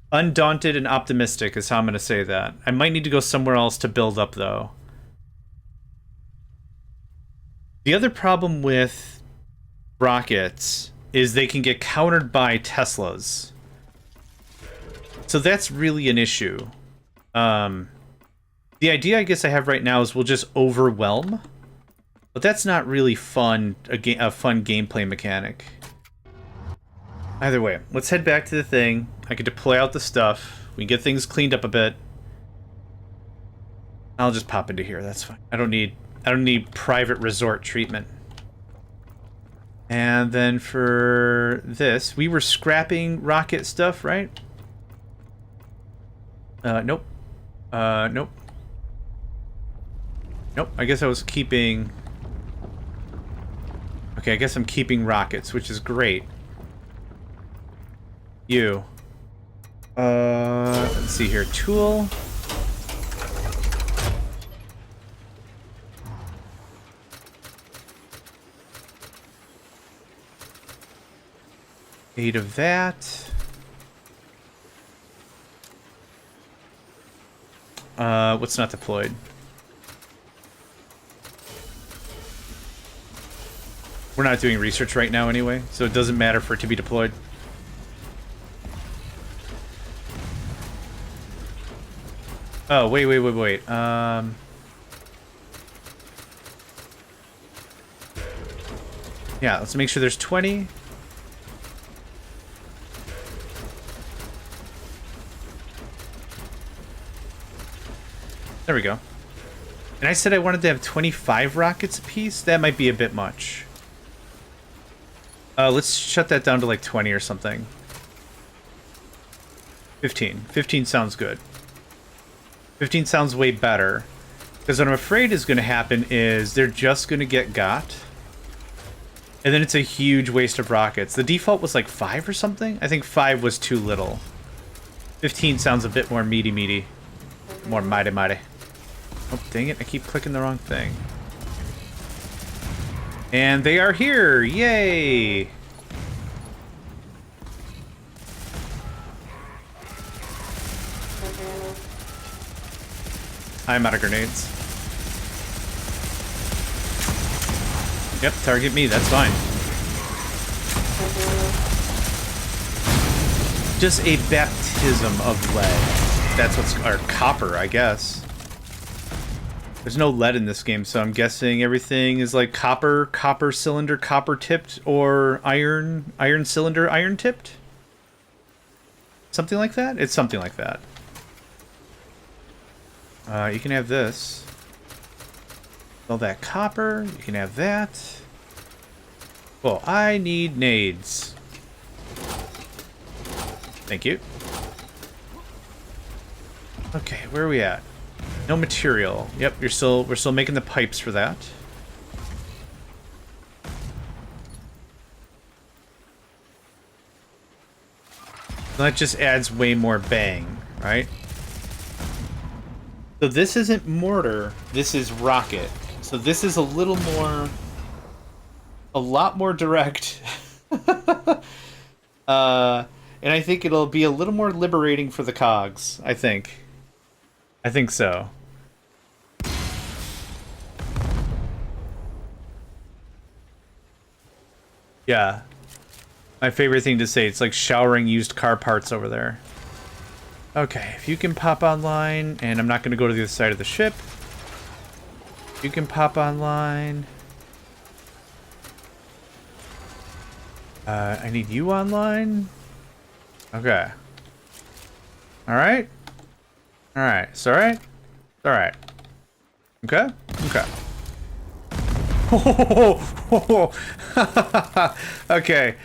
[SPEAKER 1] Undaunted and optimistic is how I'm going to say that. I might need to go somewhere else to build up, though. The other problem with rockets is they can get countered by Teslas. So that's really an issue. The idea I guess I have right now is we'll just overwhelm. But that's not really fun, a fun gameplay mechanic. Either way, let's head back to the thing. I can deploy out the stuff. We can get things cleaned up a bit. I'll just pop into here. That's fine. I don't need private resort treatment. And then for this, we were scrapping rocket stuff, right? Nope. Nope. Nope. I guess I was keeping. Okay, I guess I'm keeping rockets, which is great. You. Let's see here. Tool. Eight of that. What's not deployed? We're not doing research right now anyway, so it doesn't matter for it to be deployed. Oh, wait. Yeah, let's make sure there's 20. There we go. And I said I wanted to have 25 rockets apiece? That might be a bit much. Let's shut that down to like 20 or something. 15. 15 sounds good. 15 sounds way better. Because what I'm afraid is going to happen is they're just going to get got. And then it's a huge waste of rockets. The default was like 5 or something? I think 5 was too little. 15 sounds a bit more meaty. More mighty. Oh, dang it. I keep clicking the wrong thing. And they are here! Yay! I'm out of grenades. Yep, target me, that's fine. Just a baptism of lead. That's what's... or copper, I guess. There's no lead in this game, so I'm guessing everything is like copper cylinder, copper tipped, or iron cylinder, iron tipped? Something like that? It's something like that. You can have this. All that copper. You can have that. Well, I need nades. Thank you. Okay, where are we at? No material. Yep, we're still making the pipes for that. That just adds way more bang, right? So this isn't mortar, this is rocket. So this is a lot more direct. And I think it'll be a little more liberating for the cogs, I think. I think so. Yeah. My favorite thing to say, it's like showering used car parts over there. Okay, if you can pop online, and I'm not going to go to the other side of the ship. You can pop online. I need you online. Okay. Alright. Alright. It's alright? It's alright. Okay? Okay. Okay.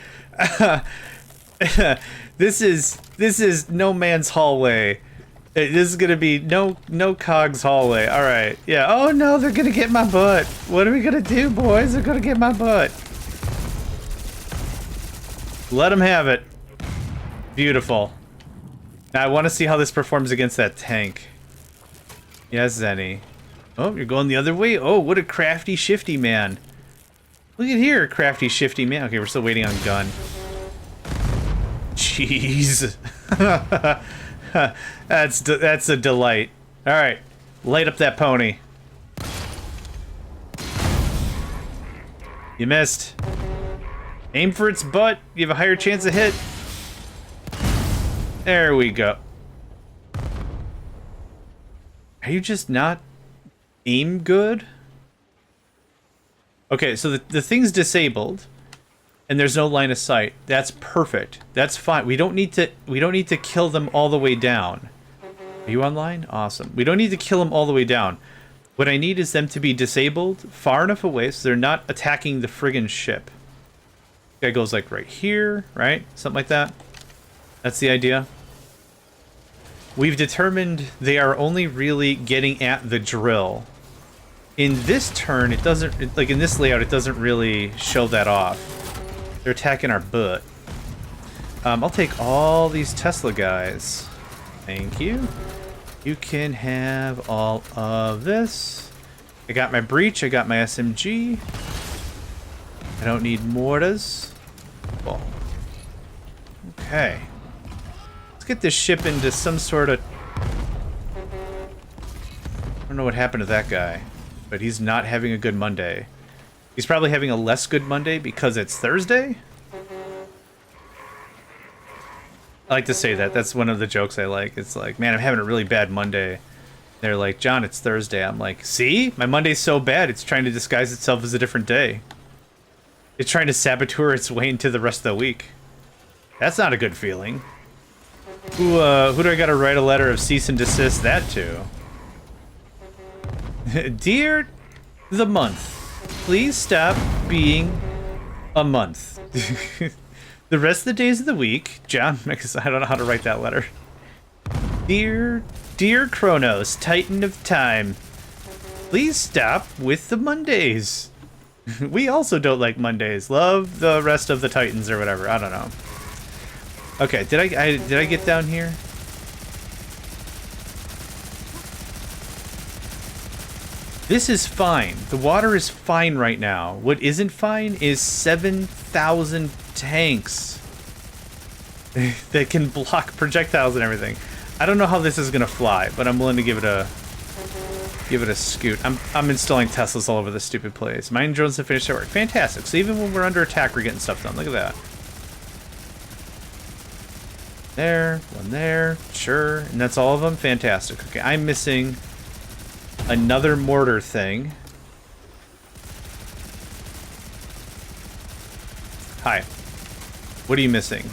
[SPEAKER 1] This is no man's hallway. This is gonna be no cogs hallway. All right. Yeah. Oh no, they're gonna get my butt. What are we gonna do, boys? They're gonna get my butt. Let them have it. Beautiful. Now I want to see how this performs against that tank. Yes, Zenny. Oh, you're going the other way. Oh, what a crafty, shifty man. Look at here, crafty, shifty man. Okay, we're still waiting on gun. Jeez. That's a delight. All right, light up that pony. You missed. Aim for its butt. You have a higher chance of hit. There we go. Are you just not aim good? Okay, so the thing's disabled, and there's no line of sight. That's perfect. That's fine. We don't need to kill them all the way down. Are you online? Awesome. We don't need to kill them all the way down. What I need is them to be disabled far enough away so they're not attacking the friggin' ship. Guy goes like right here, right? Something like that. That's the idea. We've determined they are only really getting at the drill. In this turn, it doesn't, like in this layout, it doesn't really show that off. They're attacking our butt. I'll take all these Tesla guys. Thank you. You can have all of this. I got my breach, I got my SMG. I don't need mortars. Cool. Okay. Let's get this ship into some sort of... I don't know what happened to that guy, but he's not having a good Monday. He's probably having a less good Monday because it's Thursday? I like to say that. That's one of the jokes I like. It's like, man, I'm having a really bad Monday. They're like, John, it's Thursday. I'm like, see? My Monday's so bad, it's trying to disguise itself as a different day. It's trying to saboteur its way into the rest of the week. That's not a good feeling. Who do I gotta write a letter of cease and desist that to? Dear the month, please stop being a month. The rest of the days of the week, John, I don't know how to write that letter. Dear Kronos, Titan of Time, please stop with the Mondays. We also don't like Mondays. Love the rest of the Titans or whatever. I don't know. Okay, did I get down here? This is fine. The water is fine right now. What isn't fine is 7,000 tanks that can block projectiles and everything. I don't know how this is gonna fly, but I'm willing to give it a scoot. I'm installing Teslas all over this stupid place. Mine drones have finished their work. Fantastic. So even when we're under attack, we're getting stuff done. Look at that. There, one there, sure, and that's all of them. Fantastic. Okay, I'm missing another mortar thing. Hi. What are you missing?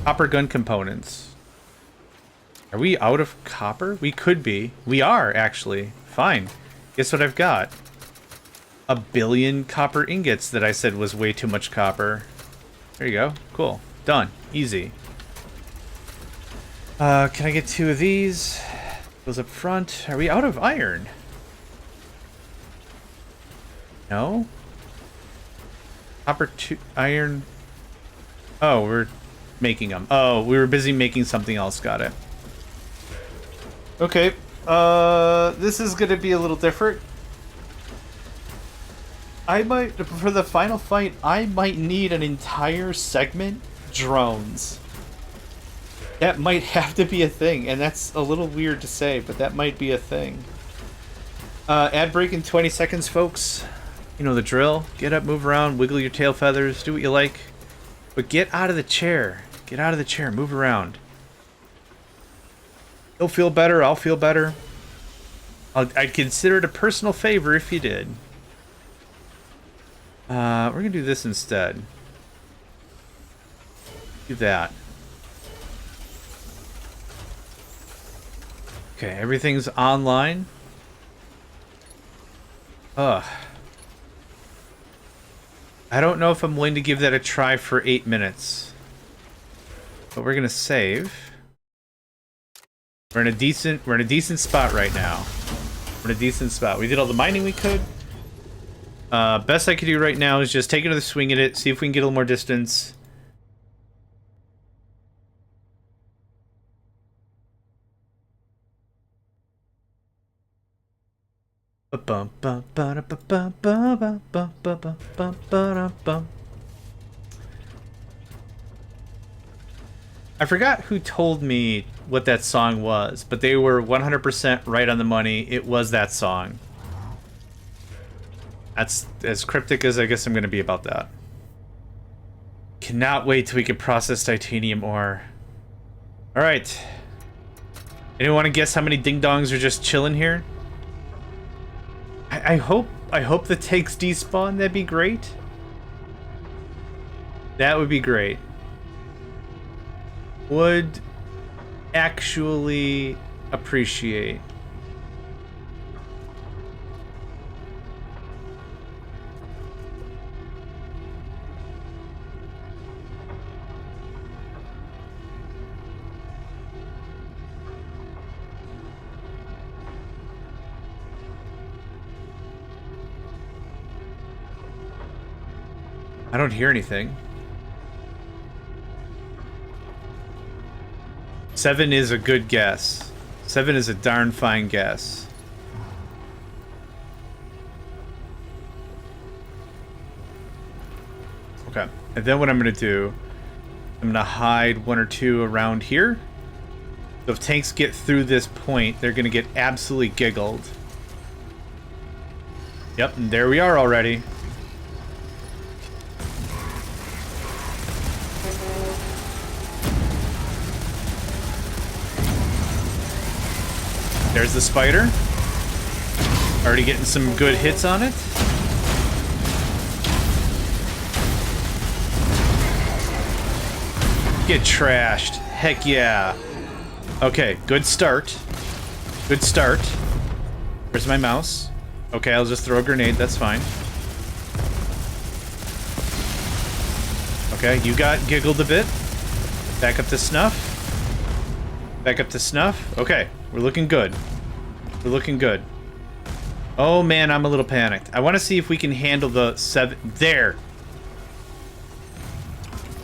[SPEAKER 1] Copper gun components. Are we out of copper? We could be. We are, actually. Fine. Guess what I've got? 1 billion copper ingots that I said was way too much copper. There you go. Cool. Done. Easy. Can I get 2 of these? Those up front. Are we out of iron? No? Copper 2... Iron... Oh, we're making them. Oh, we were busy making something else. Got it. Okay. This is gonna be a little different. I might, for the final fight, I might need an entire segment drones. That might have to be a thing, and that's a little weird to say, but that might be a thing. Ad break in 20 seconds, folks. You know the drill. Get up, move around, wiggle your tail feathers, do what you like. But get out of the chair. Get out of the chair, move around. You'll feel better, I'll feel better. I'd consider it a personal favor if you did. We're gonna do this instead. Do that. Okay, everything's online. Ugh. I don't know if I'm willing to give that a try for 8 minutes. But we're gonna save. We're in a decent spot right now. We're in a decent spot. We did all the mining we could. Best I could do right now is just take another swing at it, see if we can get a little more distance. I forgot who told me what that song was, but they were 100% right on the money. It was that song. That's as cryptic as I guess I'm going to be about that. Cannot wait till we can process titanium ore. Alright. Anyone want to guess how many ding-dongs are just chilling here? I hope the takes despawn. That'd be great. That would be great. Would actually appreciate. I don't hear anything. 7 is a good guess. 7 is a darn fine guess. Okay. And then what I'm going to do, I'm going to hide 1 or 2 around here. So if tanks get through this point, they're going to get absolutely giggled. Yep, and there we are already. There's the spider. Already getting some good hits on it. Get trashed. Heck yeah. Okay, good start. Good start. Where's my mouse? Okay, I'll just throw a grenade, that's fine. Okay, you got giggled a bit. Back up to snuff. Back up to snuff. Okay, we're looking good. We're looking good. Oh man, I'm a little panicked. I want to see if we can handle the 7. There.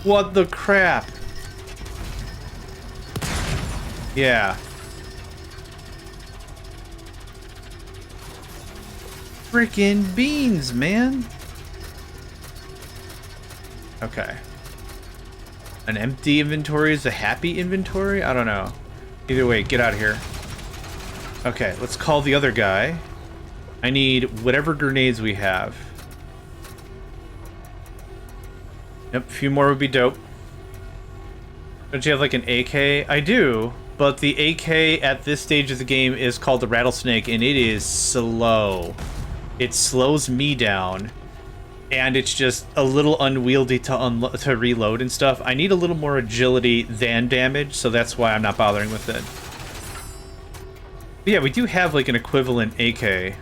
[SPEAKER 1] What the crap? Yeah. Frickin' beans, man. Okay. An empty inventory is a happy inventory? I don't know. Either way, get out of here. Okay, let's call the other guy. I need whatever grenades we have. Yep, a few more would be dope. Don't you have like an AK? I do, but the AK at this stage of the game is called the Rattlesnake, and it is slow. It slows me down, and it's just a little unwieldy to reload and stuff. I need a little more agility than damage, so that's why I'm not bothering with it. But yeah, we do have like an equivalent AK. Okay.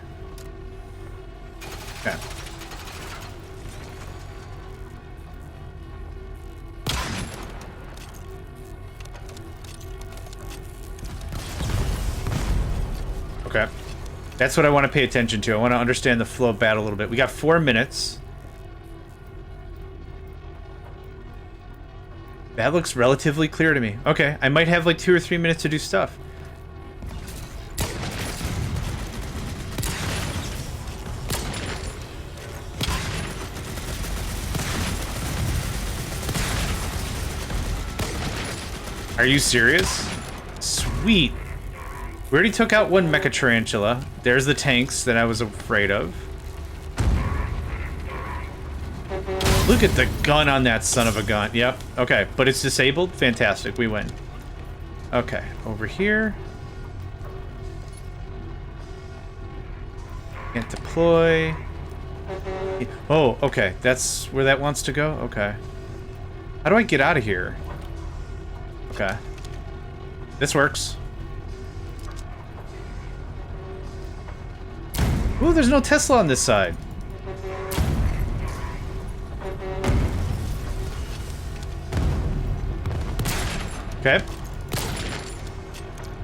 [SPEAKER 1] Okay. That's what I want to pay attention to. I want to understand the flow of battle a little bit. We got 4 minutes. That looks relatively clear to me. Okay, I might have like 2 or 3 minutes to do stuff. Are you serious? Sweet. We already took out one mecha tarantula. There's the tanks that I was afraid of. Look at the gun on that son of a gun. Yep. Okay, but it's disabled. Fantastic. We win. Okay, over here. Can't deploy. Oh, okay. That's where that wants to go? Okay. How do I get out of here? Okay. This works. Ooh, there's no Tesla on this side. Okay.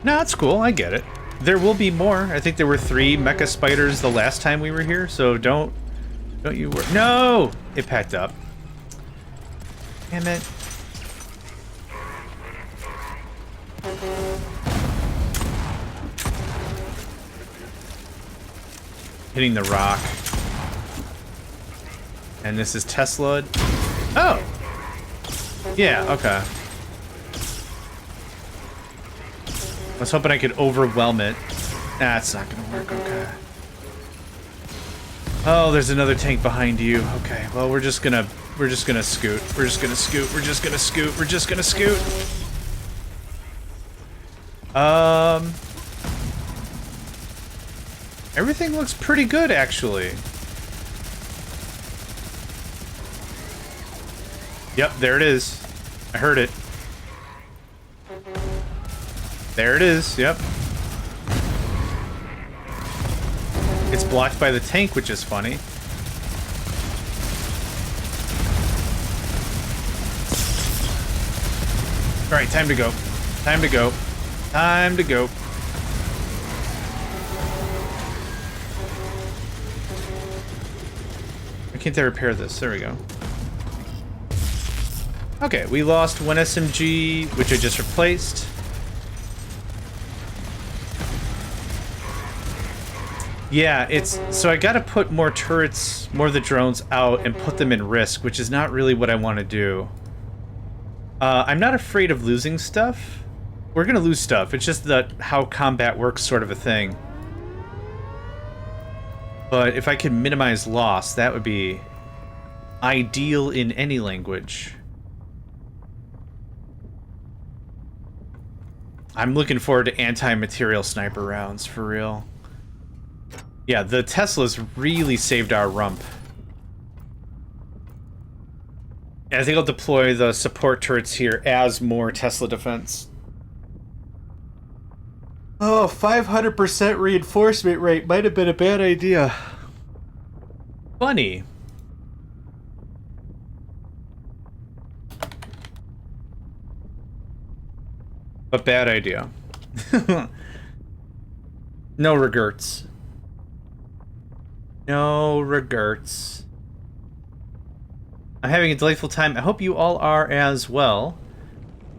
[SPEAKER 1] No, that's cool. I get it. There will be more. I think there were 3 mecha spiders the last time we were here, so don't you worry. No! It packed up. Damn it. Hitting the rock. And this is Tesla. Oh! Yeah, okay. I was hoping I could overwhelm it. Nah, it's not gonna work, okay. Oh, there's another tank behind you. Okay, well, we're just gonna scoot. We're just gonna scoot. We're just gonna scoot. We're just gonna scoot. Everything looks pretty good, actually. Yep, there it is. I heard it. There it is, yep. It's blocked by the tank, which is funny. Alright, time to go. Time to go. Time to go. Why can't I repair this? There we go. Okay, we lost one SMG, which I just replaced. Yeah, it's... So I gotta put more turrets, more of the drones out and put them in risk, which is not really what I want to do. I'm not afraid of losing stuff. We're gonna lose stuff. It's just that how combat works sort of a thing. But if I can minimize loss, that would be ideal in any language. I'm looking forward to anti-material sniper rounds, for real. Yeah, the Teslas really saved our rump. And I think I'll deploy the support turrets here as more Tesla defense. Oh, 500% reinforcement rate might have been a bad idea. Funny. But bad idea. No regrets. No regrets. I'm having a delightful time. I hope you all are as well.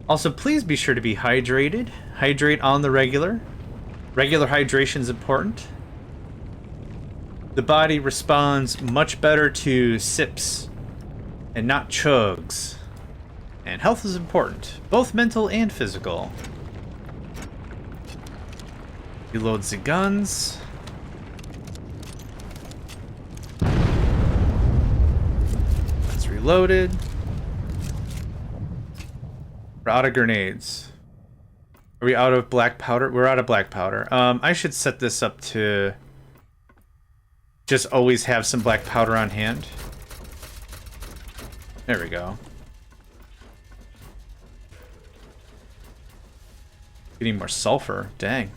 [SPEAKER 1] Also, please be sure to be hydrated. Hydrate on the regular. Regular hydration is important. The body responds much better to sips and not chugs. And health is important, both mental and physical. Reload the guns. That's reloaded. We're out of grenades. Are we out of black powder? We're out of black powder. I should set this up to just always have some black powder on hand. There we go. Getting more sulfur. Dang.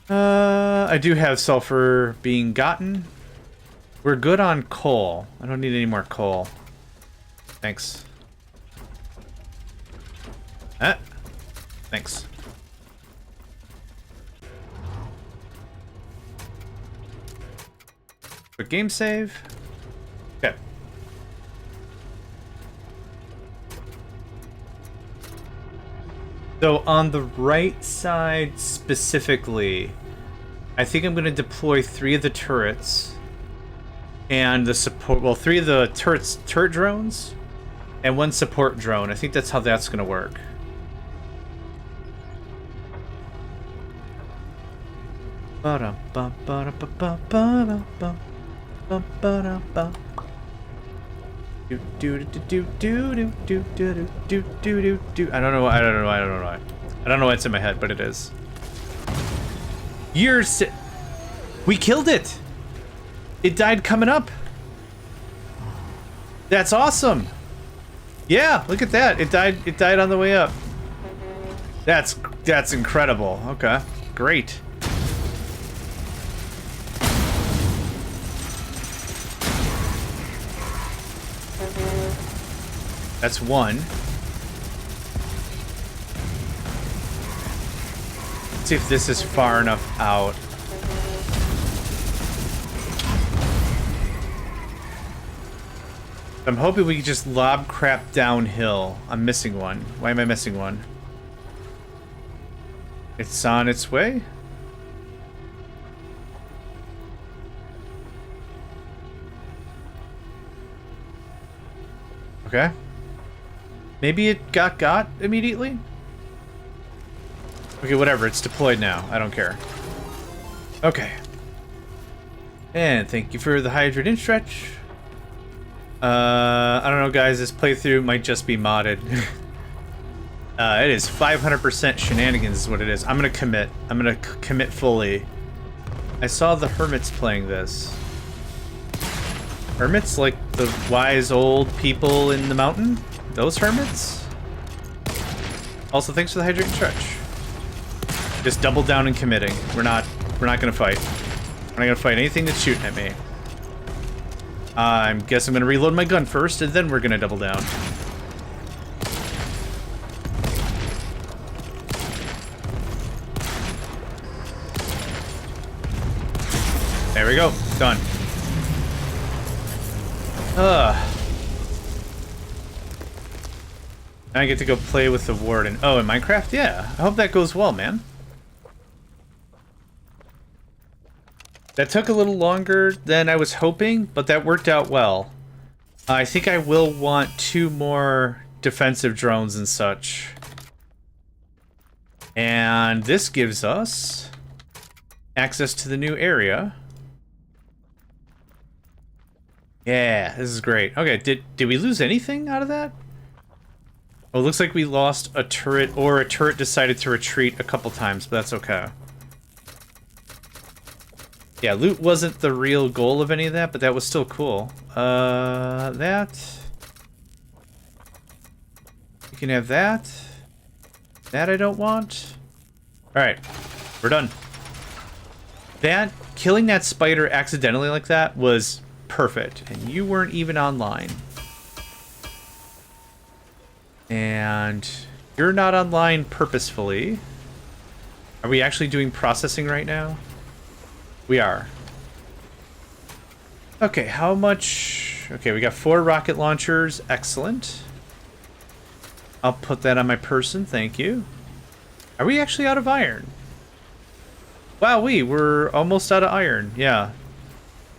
[SPEAKER 1] I do have sulfur being gotten. We're good on coal. I don't need any more coal. Thanks. Ah. Thanks. Quick game save. Okay. So on the right side specifically, I think I'm going to deploy 3 of the turrets and the support. Well, 3 of the turret drones And 1 support drone. I think that's how that's gonna work. I don't know why it's in my head, but it is. We killed it! It died coming up. That's awesome. Yeah, look at that. It died on the way up. That's incredible. Okay. Great. That's 1. Let's see if this is far enough out. I'm hoping we can just lob crap downhill. I'm missing 1. Why am I missing 1? It's on its way? Okay. Maybe it got immediately? Okay, whatever. It's deployed now. I don't care. Okay. And thank you for the hydrant stretch. I don't know, guys. This playthrough might just be modded. It is 500% shenanigans is what it is. I'm gonna commit. I'm gonna commit fully. I saw the hermits playing this. Hermits? Like the wise old people in the mountain? Those hermits? Also, thanks for the hydrating stretch. Just double down and committing. We're not gonna fight. We're not gonna fight anything that's shooting at me. I guess I'm gonna reload my gun first, and then we're gonna double down. There we go. Done. Now I get to go play with the warden. Oh, in Minecraft? Yeah. I hope that goes well, man. That took a little longer than I was hoping, but that worked out well. I think I will want 2 more defensive drones and such. And this gives us access to the new area. Yeah, this is great. Okay, did we lose anything out of that? Oh, it looks like we lost a turret, or a turret decided to retreat a couple times, but that's okay. Yeah, loot wasn't the real goal of any of that, but that was still cool. That. You can have that. That I don't want. Alright, we're done. Killing that spider accidentally like that was perfect, and you weren't even online. And you're not online purposefully. Are we actually doing processing right now? We are. Okay, how much? Okay, we got 4 rocket launchers. Excellent. I'll put that on my person, thank you. Are we actually out of iron? Wow, we're almost out of iron, yeah.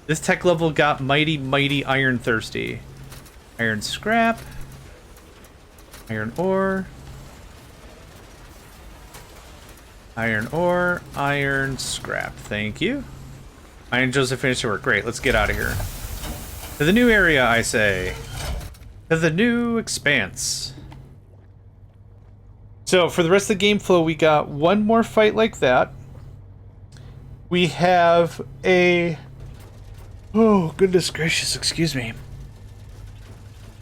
[SPEAKER 1] This tech level got mighty, mighty iron thirsty. Iron scrap. Iron ore. Iron ore. Iron scrap. Thank you. Iron Joseph finished your work. Great, let's get out of here. To the new area, I say. To the new expanse. So, for the rest of the game flow, we got 1 more fight like that. We have a... Oh, goodness gracious, excuse me.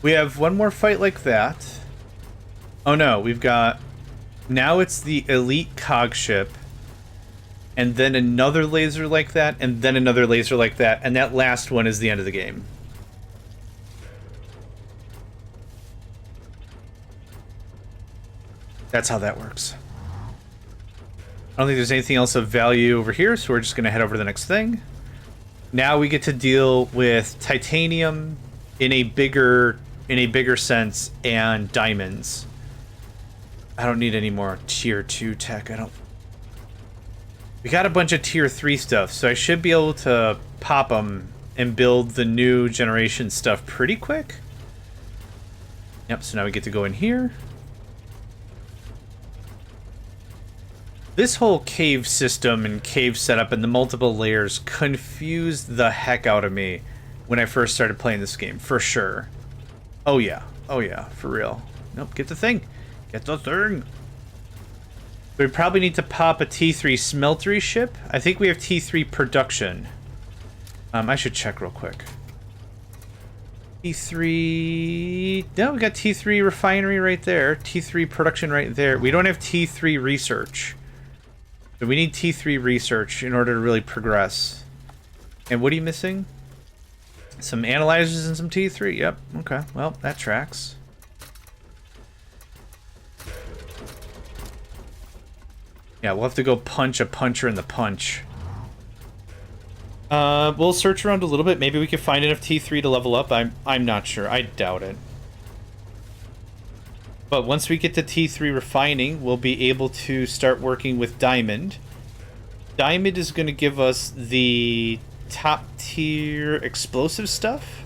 [SPEAKER 1] We have 1 more fight like that. Oh no, we've got... Now it's the elite cog ship. And then another laser like that, and then another laser like that, and that last one is the end of the game. That's how that works. I don't think there's anything else of value over here, so we're just going to head over to the next thing. Now we get to deal with titanium in a bigger sense, and diamonds. I don't need any more tier 2 tech. We got a bunch of tier 3 stuff, so I should be able to pop them and build the new generation stuff pretty quick. Yep, so now we get to go in here. This whole cave system and cave setup and the multiple layers confused the heck out of me when I first started playing this game, for sure. Oh yeah, for real. Nope, get the thing. Get the thing. We probably need to pop a T3 smeltery ship. I think we have T3 production. I should check real quick. T3... No, we got T3 refinery right there. T3 production right there. We don't have T3 research. So we need T3 research in order to really progress. And what are you missing? Some analyzers and some T3. Yep. Okay. Well, that tracks. Yeah, we'll have to go punch a puncher in the punch. We'll search around a little bit. Maybe we can find enough T3 to level up. I'm not sure. I doubt it. But once we get to T3 refining, we'll be able to start working with Diamond. Diamond is going to give us the top tier explosive stuff.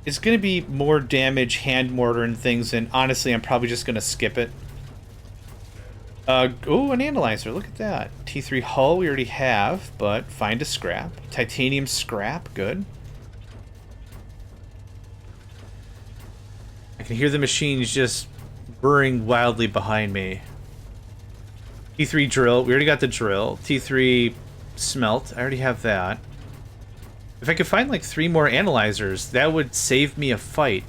[SPEAKER 1] It's going to be more damage, hand mortar and things, and honestly, I'm probably just going to skip it. Oh, an analyzer. Look at that. T3 hull we already have, but find a scrap. Titanium scrap. Good. I can hear the machines just whirring wildly behind me. T3 drill. We already got the drill. T3 smelt. I already have that. If I could find like 3 more analyzers, that would save me a fight.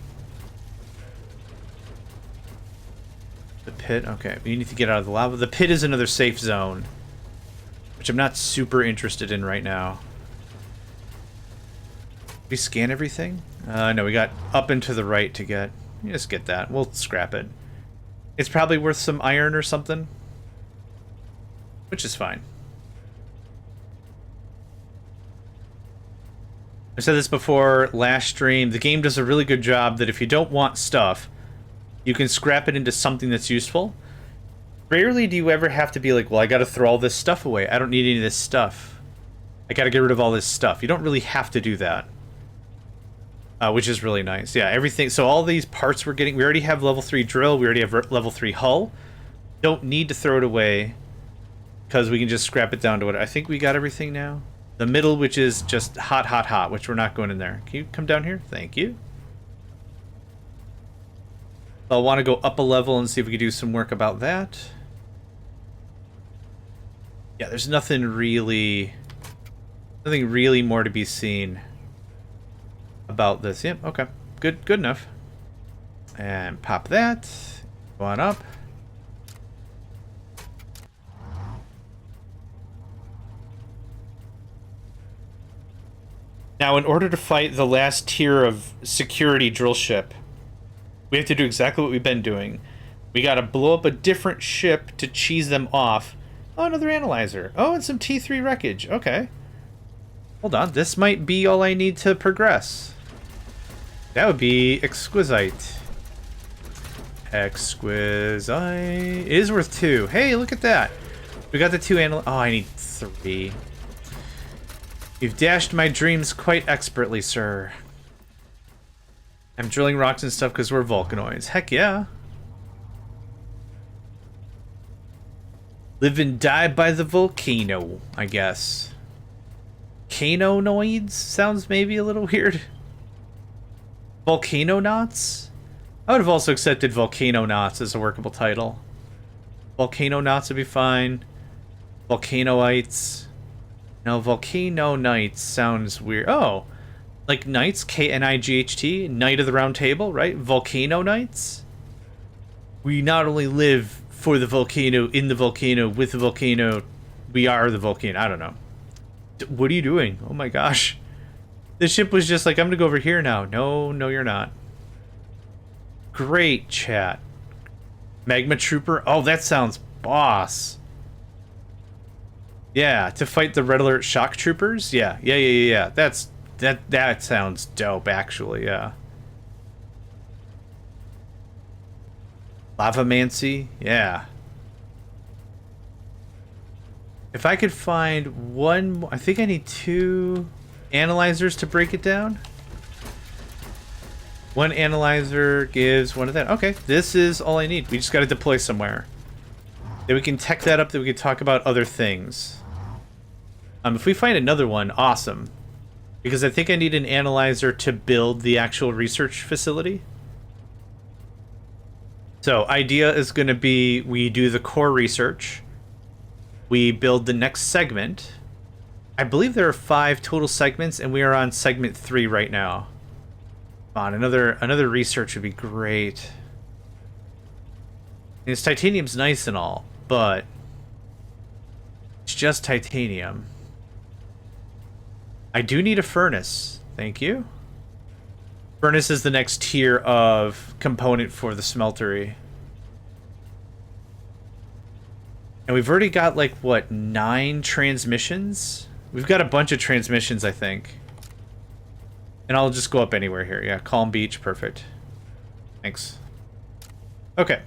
[SPEAKER 1] The pit? Okay, we need to get out of the lava. The pit is another safe zone, which I'm not super interested in right now. We scan everything? No, we got up and to the right to get. Just get that. We'll scrap it. It's probably worth some iron or something, which is fine. I said this before last stream. The game does a really good job that if you don't want stuff, you can scrap it into something that's useful. Rarely do you ever have to be like, well, I gotta throw all this stuff away. I don't need any of this stuff. I gotta get rid of all this stuff. You don't really have to do that. Which is really nice. Yeah, everything. So all these parts we're getting, we already have level 3 drill. We already have level 3 hull. Don't need to throw it away because we can just scrap it down to what I think we got everything now. The middle, which is just hot, hot, hot, which we're not going in there. Can you come down here? Thank you. I'll want to go up a level and see if we can do some work about that. Yeah, there's nothing really more to be seen about this. Yep, okay. Good enough. And pop that. Go on up. Now, in order to fight the last tier of security drill ship, we have to do exactly what we've been doing. We gotta blow up a different ship to cheese them off. Oh, another analyzer. Oh, and some T3 wreckage. Okay. Hold on. This might be all I need to progress. That would be exquisite. Exquisite. It is worth 2. Hey, look at that. We got the 2 Oh, I need 3. You've dashed my dreams quite expertly, sir. I'm drilling rocks and stuff because we're Volcanoids. Heck yeah. Live and die by the volcano, I guess. Volcanoids sounds maybe a little weird. Volcanonauts? I would have also accepted Volcanonauts as a workable title. Volcanonauts would be fine. Volcanoites. No, Volcano Knights sounds weird. Oh, like Knights, K-N-I-G-H-T, Knight of the Round Table, right? Volcano Knights. We not only live for the volcano, in the volcano, with the volcano, we are the volcano. I don't know. What are you doing? Oh my gosh. The ship was just like, I'm gonna go over here now. No, you're not. Great chat. Magma Trooper. Oh, that sounds boss. Yeah, to fight the Red Alert Shock Troopers? Yeah. That sounds dope, actually, yeah. Lavamancy? Yeah. If I could find one... I think I need 2 analyzers to break it down. One analyzer gives one of that. Okay, this is all I need. We just got to deploy somewhere. Then we can tech that up, then we can talk about other things. If we find another one, awesome. Because I think I need an analyzer to build the actual research facility. So, idea is going to be we do the core research. We build the next segment. I believe there are 5 total segments, and we are on segment 3 right now. Come on, another research would be great. And this titanium's nice and all, but it's just titanium. I do need a furnace. Thank you. Furnace is the next tier of component for the smeltery. And we've already got, like, what, 9 transmissions? We've got a bunch of transmissions, I think. And I'll just go up anywhere here. Yeah, Calm Beach, perfect. Thanks. Okay.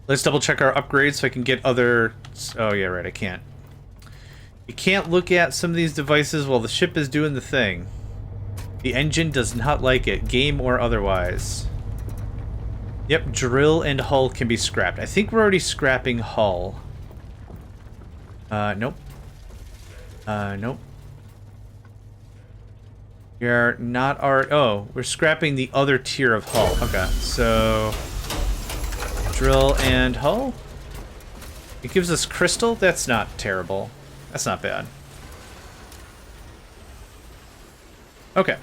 [SPEAKER 1] Let's double check our upgrades so I can get other... Oh, yeah, right, I can't. You can't look at some of these devices while the ship is doing the thing. The engine does not like it, game or otherwise. Yep, drill and hull can be scrapped. I think we're already scrapping hull. Nope. Nope. We're not our... Oh, we're scrapping the other tier of hull. Okay, so... Drill and hull. It gives us crystal. That's not terrible. That's not bad. Okay.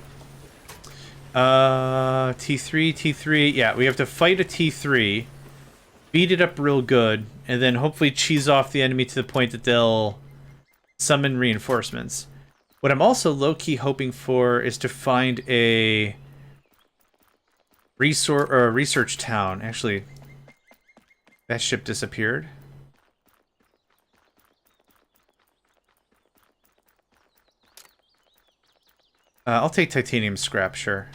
[SPEAKER 1] T3, T3. Yeah, we have to fight a T3. Beat it up real good. And then hopefully cheese off the enemy to the point that they'll summon reinforcements. What I'm also low-key hoping for is to find a research town. Actually, that ship disappeared. I'll take titanium scrap, sure.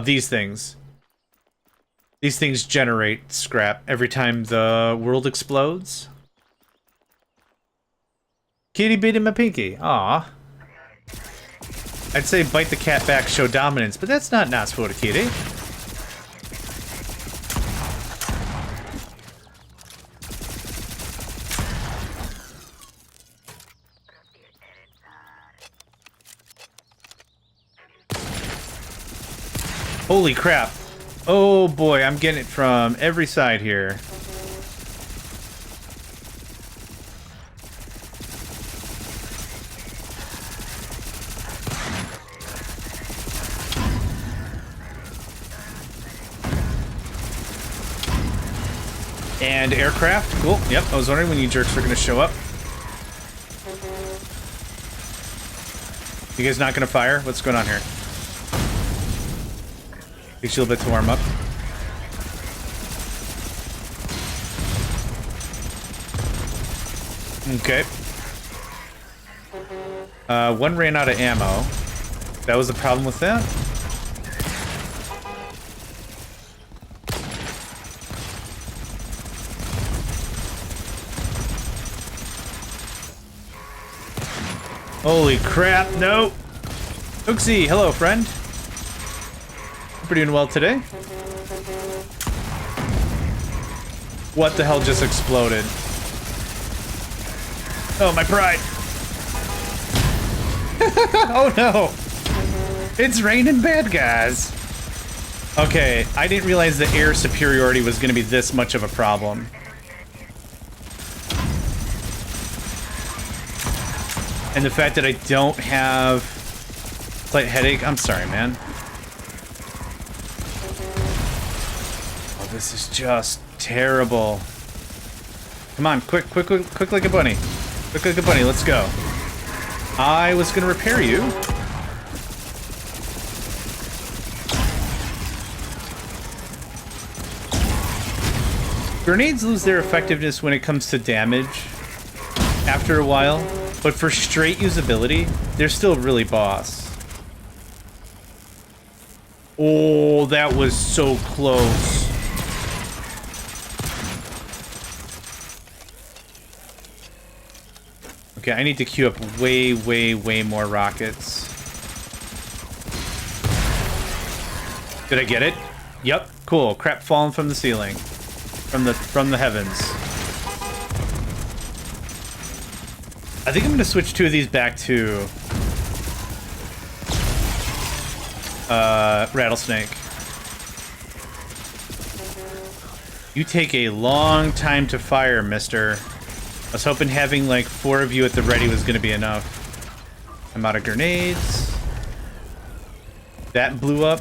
[SPEAKER 1] These things. These things generate scrap every time the world explodes. Kitty beating my pinky. Aw. I'd say bite the cat back, show dominance, but that's not for the kitty. Holy crap. Oh boy, I'm getting it from every side here. And aircraft. Cool. Yep, I was wondering when you jerks were going to show up. You guys not going to fire? What's going on here? Takes you a little bit to warm up. Okay. One ran out of ammo. That was the problem with that. Holy crap, no! Oopsie, hello friend. Hope you're doing well today. What the hell just exploded? Oh, my pride! Oh no! It's raining bad guys! Okay, I didn't realize the air superiority was gonna be this much of a problem. And the fact that I don't have slight headache, I'm sorry, man. Oh, this is just terrible. Come on, quick like a bunny. Quick like a bunny, let's go. I was gonna repair you. Grenades lose their effectiveness when it comes to damage after a while. But for straight usability, they're still really boss. Oh, that was so close. Okay, I need to queue up way, way, way more rockets. Did I get it? Yep. Cool. Crap falling from the ceiling. From the heavens. I think I'm gonna switch 2 of these back to rattlesnake. You take a long time to fire, mister. I was hoping having like 4 of you at the ready was gonna be enough. I'm out of grenades. That blew up.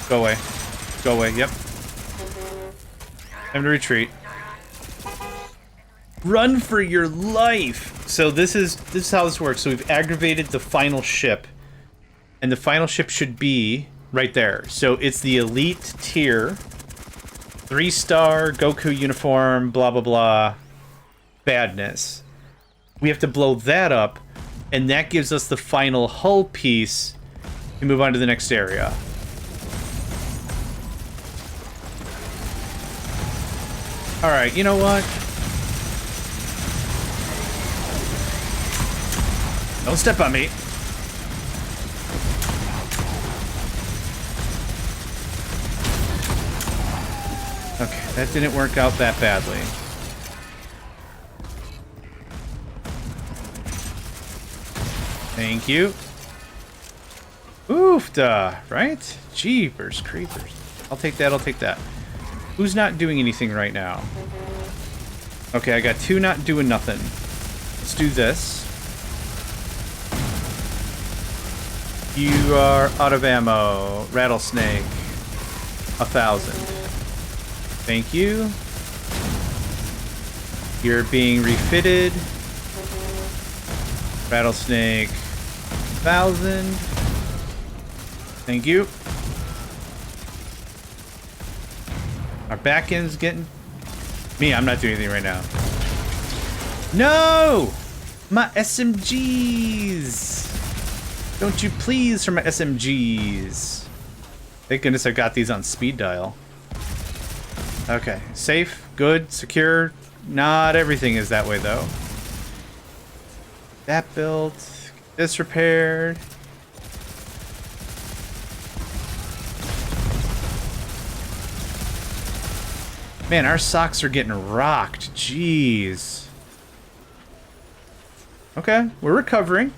[SPEAKER 1] Go away. Go away, yep. Time to retreat. Run for your life! So this is how this works. So we've aggravated the final ship. And the final ship should be right there. So it's the elite tier. 3-star, Goku uniform, blah, blah, blah. Badness. We have to blow that up. And that gives us the final hull piece to move on to the next area. Alright, you know what? Don't step on me. Okay, that didn't work out that badly. Thank you. Oofda, right? Jeepers creepers. I'll take that, I'll take that. Who's not doing anything right now? Okay, I got 2 not doing nothing. Let's do this. You are out of ammo. Rattlesnake. 1,000. Thank you. You're being refitted. Rattlesnake. 1,000. Thank you. Our back end's getting... Me, I'm not doing anything right now. No! My SMGs! Don't you please for my SMGs. Thank goodness I got these on speed dial. Okay, safe, good, secure. Not everything is that way though. That built, this repaired. Man, our socks are getting rocked. Jeez. Okay, we're recovering.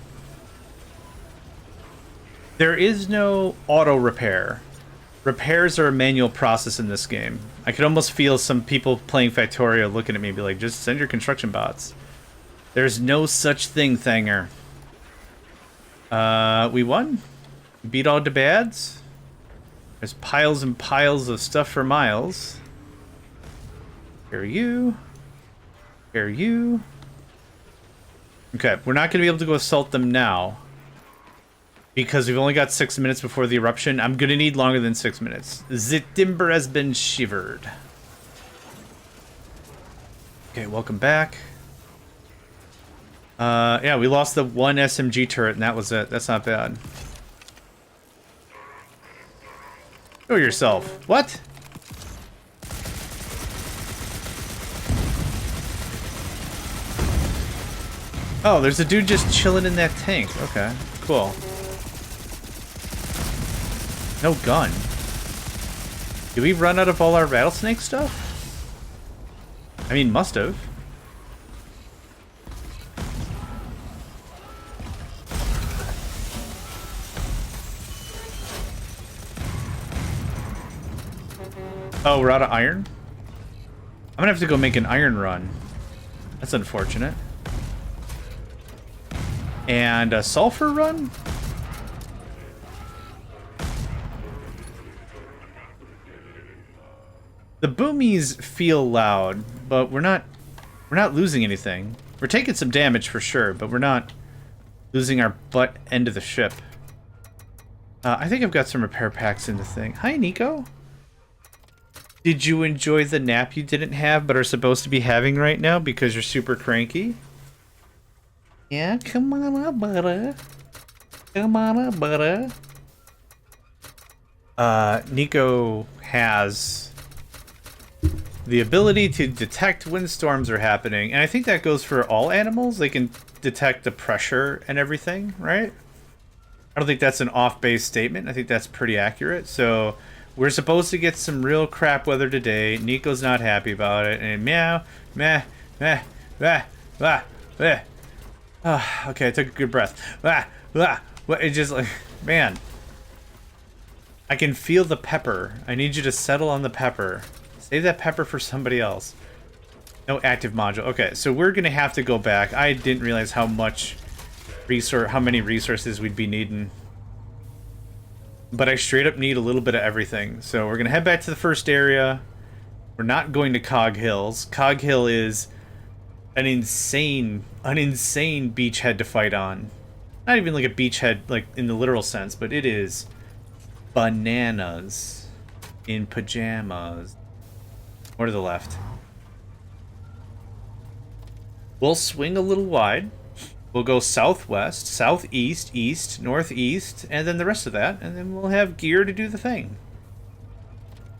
[SPEAKER 1] There is no auto repair. Repairs are a manual process in this game. I could almost feel some people playing Factorio looking at me and be like, just send your construction bots. There's no such thing, Thanger. We won. Beat all the bads. There's piles and piles of stuff for miles. Here you. Here you. Okay, we're not going to be able to go assault them now. Because we've only got 6 minutes before the eruption. I'm going to need longer than 6 minutes. The timber has been shivered. Okay, welcome back. Yeah, we lost the 1 SMG turret and that was it. That's not bad. Show yourself. What? Oh, there's a dude just chilling in that tank. Okay, cool. No gun. Did we run out of all our rattlesnake stuff? I mean, must have. Oh, we're out of iron? I'm gonna have to go make an iron run. That's unfortunate. And a sulfur run? The boomies feel loud, but we're not losing anything. We're taking some damage for sure, but we're not losing our butt end of the ship. I think I've got some repair packs in the thing. Hi, Nico. Did you enjoy the nap you didn't have but are supposed to be having right now because you're super cranky? Yeah, come on up, butter. Come on up, butter. Nico has the ability to detect when storms are happening, and I think that goes for all animals. They can detect the pressure and everything, right? I don't think that's an off-base statement. I think that's pretty accurate. So we're supposed to get some real crap weather today. Nico's not happy about it, and meow, meh, meh, meh, meh, meh. Oh, okay, I took a good breath. It just like, man. I can feel the pepper. I need you to settle on the pepper. Save that pepper for somebody else. No active module. Okay, so we're gonna have to go back. I didn't realize how many resources we'd be needing. But I straight up need a little bit of everything. So we're gonna head back to the first area. We're not going to Cog Hills. Cog Hill is an insane beachhead to fight on. Not even like a beachhead, like in the literal sense, but it is bananas in pajamas. Or to the left. We'll swing a little wide. We'll go southwest, southeast, east, northeast, and then the rest of that, and then we'll have gear to do the thing.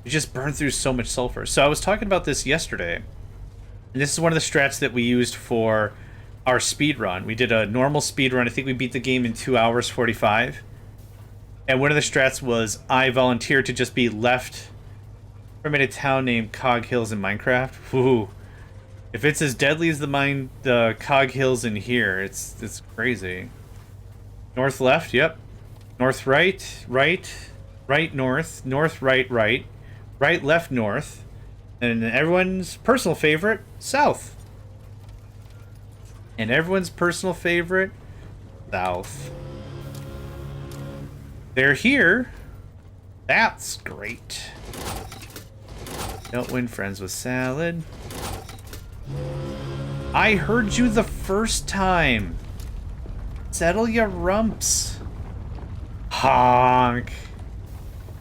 [SPEAKER 1] We just burn through so much sulfur. So I was talking about this yesterday, and this is one of the strats that we used for our speed run. We did a normal speed run. I think we beat the game in 2 hours 45. And one of the strats was I volunteered to just be left from a town named Cog Hills in Minecraft. Woohoo. If it's as deadly as the Cog Hills in here, it's crazy. North left, yep. North right, right north, north right, right left north, and everyone's personal favorite, south. And everyone's personal favorite, south. They're here. That's great. Don't win friends with salad. I heard you the first time. Settle your rumps. Honk.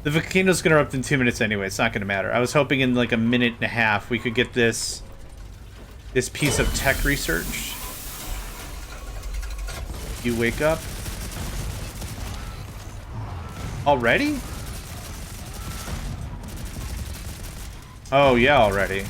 [SPEAKER 1] The volcano's gonna erupt in 2 minutes anyway. It's not gonna matter. I was hoping in like a minute and a half we could get this piece of tech research. You wake up. Already? Oh yeah, already.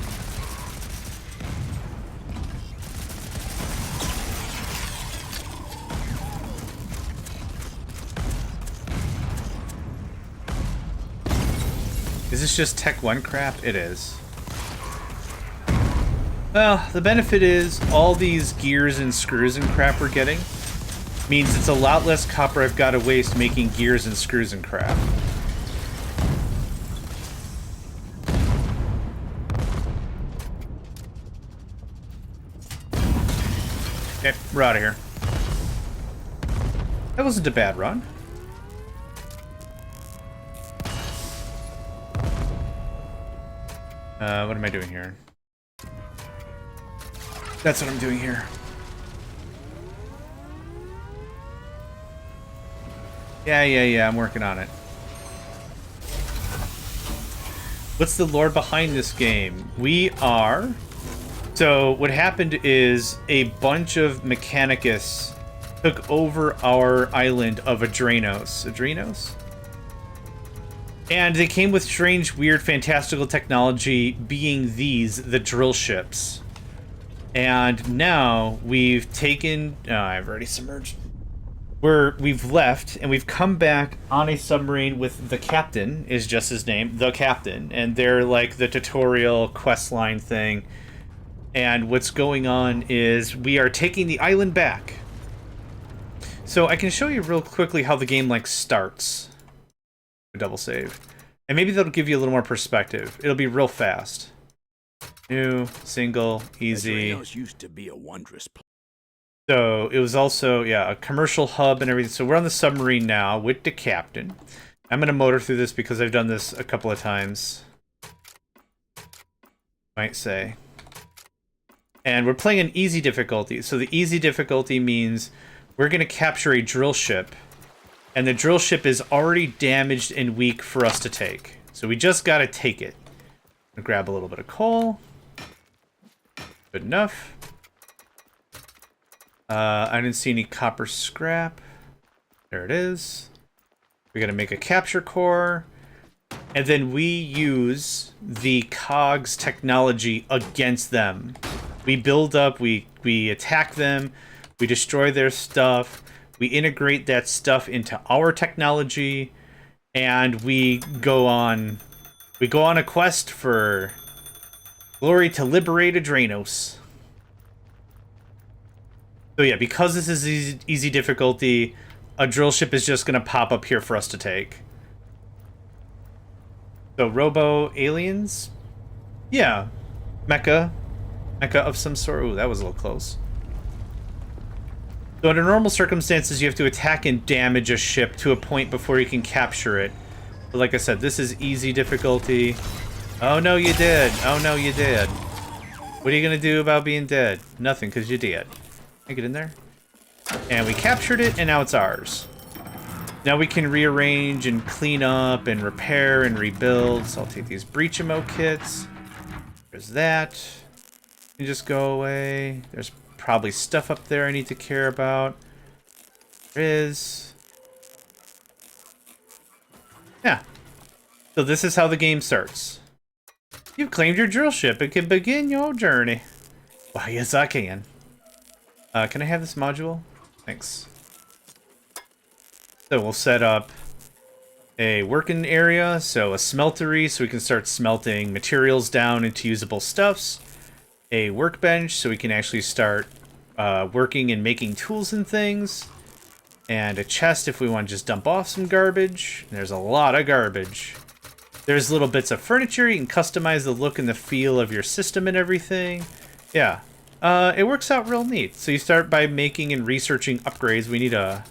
[SPEAKER 1] Is this just Tech 1 crap? It is. Well, the benefit is all these gears and screws and crap we're getting means it's a lot less copper I've got to waste making gears and screws and crap. Okay, we're out of here. That wasn't a bad run. What am I doing here? That's what I'm doing here. Yeah, I'm working on it. What's the lore behind this game? So what happened is a bunch of Mechanicus took over our island of Adrenos? And they came with strange, weird, fantastical technology, being the drill ships. And now we've taken... Oh, I've already submerged. We've left, and we've come back on a submarine with the captain, is just his name, the captain. And they're like the tutorial quest line thing. And what's going on is we are taking the island back. So I can show you real quickly how the game like starts. Double save. And maybe that'll give you a little more perspective. It'll be real fast. New, single, easy.
[SPEAKER 2] Used to be a wondrous place.
[SPEAKER 1] So it was also, yeah, a commercial hub and everything. So we're on the submarine now with the captain. I'm going to motor through this because I've done this a couple of times. Might say. And we're playing an easy difficulty. So the easy difficulty means we're going to capture a drill ship. And the drill ship is already damaged and weak for us to take. So we just got to take it. I'm going to grab a little bit of coal. Good enough. I didn't see any copper scrap. There it is. We got to make a capture core. and then we use the cogs technology against them. We build up, we attack them, we destroy their stuff, we integrate that stuff into our technology, and we go on a quest for glory to liberate Adranos. So yeah, because this is easy difficulty, a drill ship is just gonna pop up here for us to take. So robo aliens? Yeah. Mecha of some sort. Ooh, that was a little close. So under normal circumstances, you have to attack and damage a ship to a point before you can capture it. But like I said, this is easy difficulty. Oh no, you did. Oh no, you did. What are you gonna do about being dead? Nothing, because you did. Can I get in there? And we captured it, and now it's ours. Now we can rearrange and clean up and repair and rebuild. So I'll take these breach ammo kits. There's that. You just go away. There's probably stuff up there I need to care about. There is. Yeah. So this is how the game starts. You've claimed your drill ship and can begin your journey. Why, yes, I can. Can I have this module? Thanks. So we'll set up a working area, so a smeltery, so we can start smelting materials down into usable stuffs. A workbench, so we can actually start working and making tools and things. And a chest if we want to just dump off some garbage. There's a lot of garbage. There's little bits of furniture. You can customize the look and the feel of your system and everything. Yeah. It works out real neat. So you start by making and researching upgrades. We need a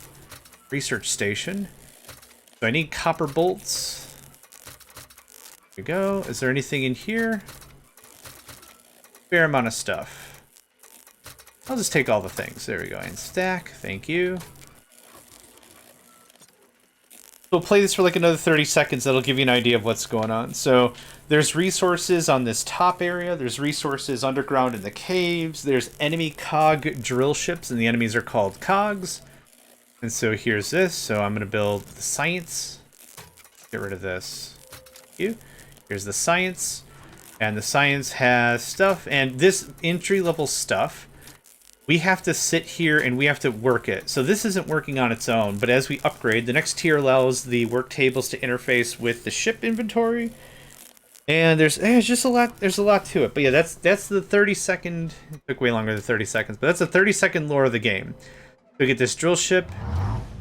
[SPEAKER 1] research station. So I need copper bolts. There we go. Is there anything in here? Fair amount of stuff. I'll just take all the things. There we go. And stack. Thank you. We'll play this for like another 30 seconds. That'll give you an idea of what's going on. So there's resources on this top area. There's resources underground in the caves. There's enemy cog drill ships, and the enemies are called cogs. And so here's this. So I'm going to build the science. Get rid of this. Thank you. Here's the science. And the science has stuff. And this entry-level stuff, we have to sit here and we have to work it. So this isn't working on its own, but as we upgrade, the next tier allows the work tables to interface with the ship inventory. And there's just a lot. There's a lot to it. But yeah, that's the 30-second. It took way longer than 30 seconds, but that's the 30-second lore of the game. We get this drill ship.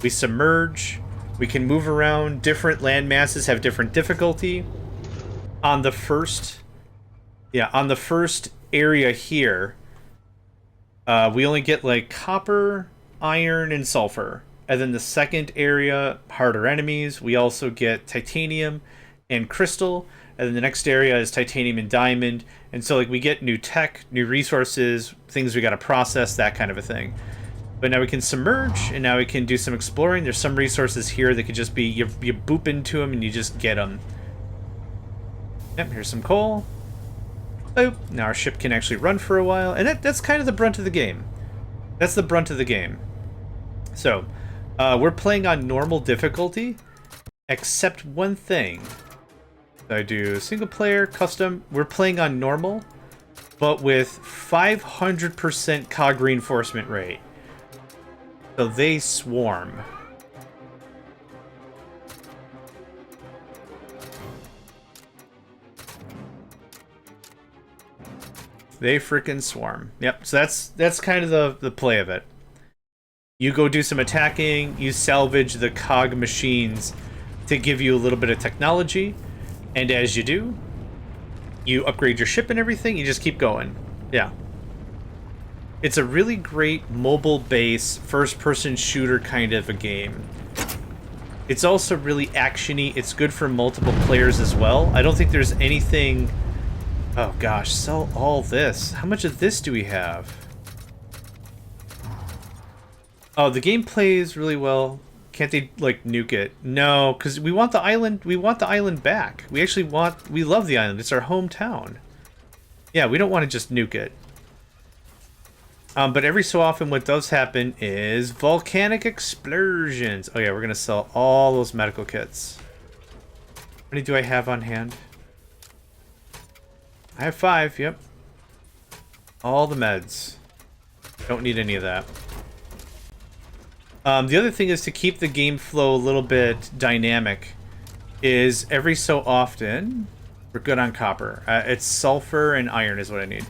[SPEAKER 1] We submerge. We can move around. Different land masses have different difficulty. On the first area here, we only get like copper, iron, and sulfur. And then the second area, harder enemies. We also get titanium and crystal. And then the next area is titanium and diamond. And so like we get new tech, new resources, things we got to process, that kind of a thing. But now we can submerge, and now we can do some exploring. There's some resources here that could just be, you boop into them and you just get them. Yep, here's some coal. Boop. Now our ship can actually run for a while. And that's kind of the brunt of the game. That's the brunt of the game. So, we're playing on normal difficulty, except one thing. So I do single player, custom. We're playing on normal, but with 500% cog reinforcement rate. So they swarm. They freaking swarm. Yep, so that's kind of the play of it. You go do some attacking, you salvage the cog machines to give you a little bit of technology, and as you do, you upgrade your ship and everything, you just keep going. Yeah. It's a really great mobile-based, first-person shooter kind of a game. It's also really action-y. It's good for multiple players as well. I don't think there's anything... Oh gosh, sell all this. How much of this do we have? Oh, the game plays really well. Can't they, like, nuke it? No, because we want the island. We want the island back. We actually want... We love the island. It's our hometown. Yeah, we don't want to just nuke it. But every so often what does happen is volcanic explosions. Oh yeah, we're going to sell all those medical kits. many do I have on hand? I have 5, yep. All the meds. Don't need any of that. The other thing is to keep the game flow a little bit dynamic is every so often, we're good on copper. It's sulfur and iron is what I need.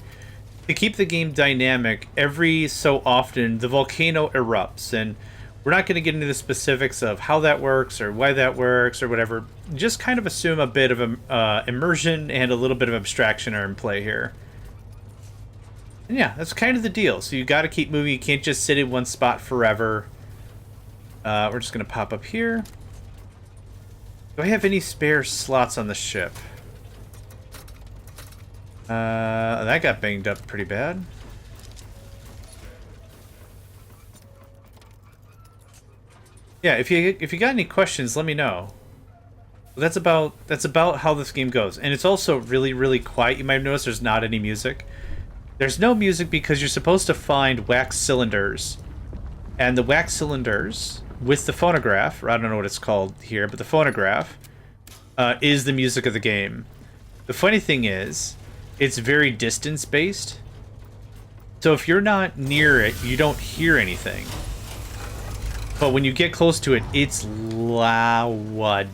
[SPEAKER 1] To keep the game dynamic, every so often the volcano erupts, and we're not going to get into the specifics of how that works or why that works or whatever. Just kind of assume a bit of immersion and a little bit of abstraction are in play here. And yeah, that's kind of the deal. So you got to keep moving. You can't just sit in one spot forever. We're just going to pop up here. Do I have any spare slots on the ship? That got banged up pretty bad. Yeah, if you got any questions, let me know. That's about how this game goes, and it's also really, really quiet. You might notice there's not any music. There's no music because you're supposed to find wax cylinders, and the wax cylinders with the phonograph, or I don't know what it's called here, but the phonograph is the music of the game. The funny thing is, it's very distance-based. So if you're not near it, you don't hear anything. But when you get close to it, it's loud.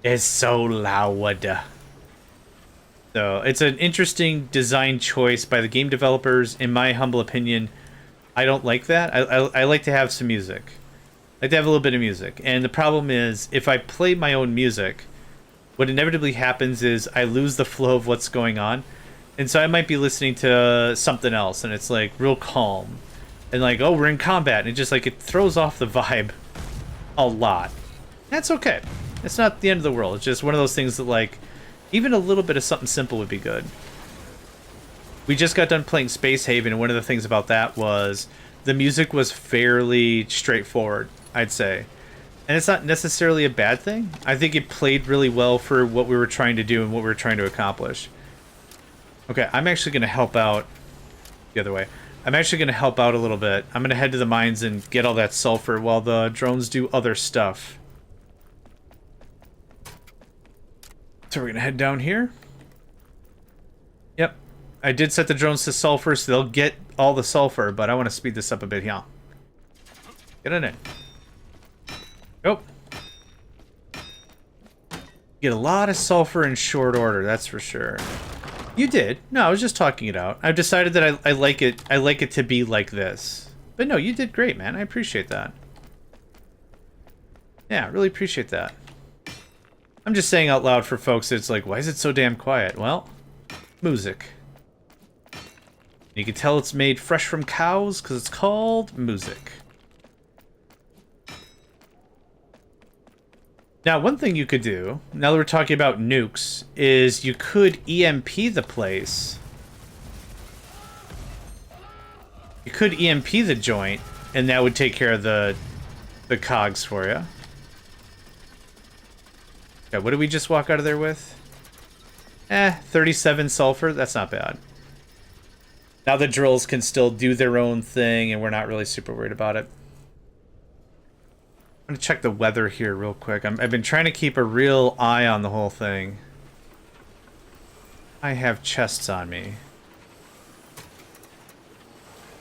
[SPEAKER 1] It's so loud. So it's an interesting design choice by the game developers. In my humble opinion, I don't like that. I like to have some music. I like to have a little bit of music. And the problem is, if I play my own music, what inevitably happens is I lose the flow of what's going on. And so I might be listening to something else, and it's like real calm. And like, oh, we're in combat. And it just like, it throws off the vibe a lot. That's okay. It's not the end of the world. It's just one of those things that like, even a little bit of something simple would be good. We just got done playing Space Haven, and one of the things about that was the music was fairly straightforward, I'd say. And it's not necessarily a bad thing. I think it played really well for what we were trying to do and what we were trying to accomplish. Okay, I'm actually going to help out the other way. I'm actually going to help out a little bit. I'm going to head to the mines and get all that sulfur while the drones do other stuff. So we're going to head down here. Yep. I did set the drones to sulfur, so they'll get all the sulfur, but I want to speed this up a bit here. Get in it. Nope. Get a lot of sulfur in short order, that's for sure. You did. No, I was just talking it out. I've decided that I like it. I like it to be like this. But no, you did great, man. I appreciate that. Yeah, I really appreciate that. I'm just saying out loud for folks, it's like, why is it so damn quiet? Well, music. You can tell it's made fresh from cows because it's called music. Now, one thing you could do, now that we're talking about nukes, is you could EMP the place. You could EMP the joint, and that would take care of the cogs for you. Okay, what did we just walk out of there with? 37 sulfur, that's not bad. Now the drills can still do their own thing, and we're not really super worried about it. I'm gonna check the weather here real quick. I've been trying to keep a real eye on the whole thing. I have chests on me.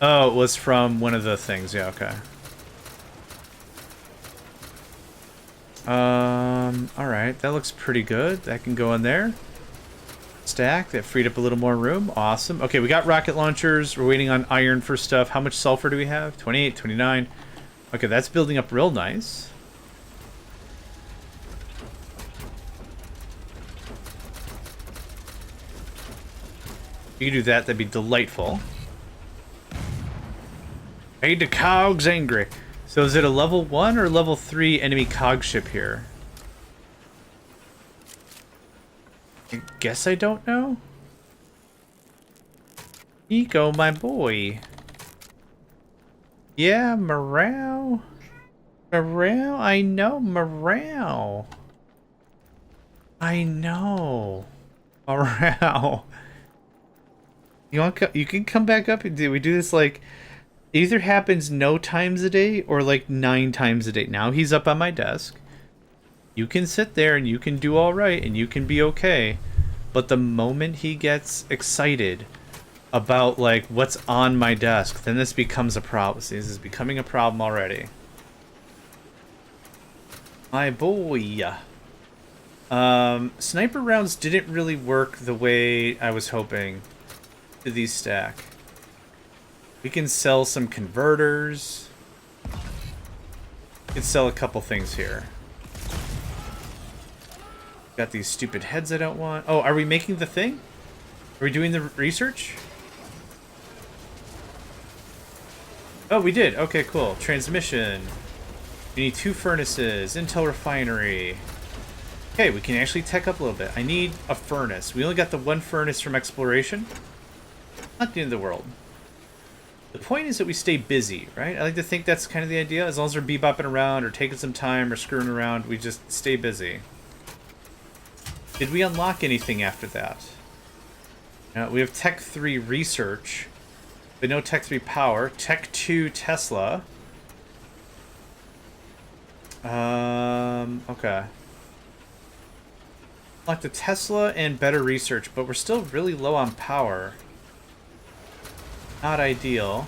[SPEAKER 1] Oh, it was from one of the things. Yeah, okay. Alright, that looks pretty good. That can go in there. Stack, that freed up a little more room. Awesome. Okay, we got rocket launchers. We're waiting on iron for stuff. How much sulfur do we have? 28, 29. Okay, that's building up real nice. If you could do that, that'd be delightful. Made the cogs angry. So is it a level 1 or level 3 enemy cog ship here? I guess I don't know. Eco, my boy. Yeah, morale. Morale? I know, morale. I know. Morale. You can come back up and do we do this like it either happens no times a day or like 9 times a day. Now he's up on my desk. You can sit there and you can do all right and you can be okay. But the moment he gets excited about like what's on my desk, then this becomes a problem. See, this is becoming a problem already. My boy. Sniper rounds didn't really work the way I was hoping. Did these stack? We can sell some converters. We can sell a couple things here. Got these stupid heads I don't want. Oh, are we making the thing? Are we doing the research? Oh, we did. Okay, cool. Transmission. We need 2 furnaces. Intel refinery. Okay, we can actually tech up a little bit. I need a furnace. We only got the 1 furnace from exploration. Not the end of the world. The point is that we stay busy, right? I like to think that's kind of the idea. As long as we're bebopping around or taking some time or screwing around, we just stay busy. Did we unlock anything after that? We have Tech 3 research, but no Tech 3 power. Tech 2 Tesla. Okay. Unlock the Tesla and better research, but we're still really low on power. Not ideal.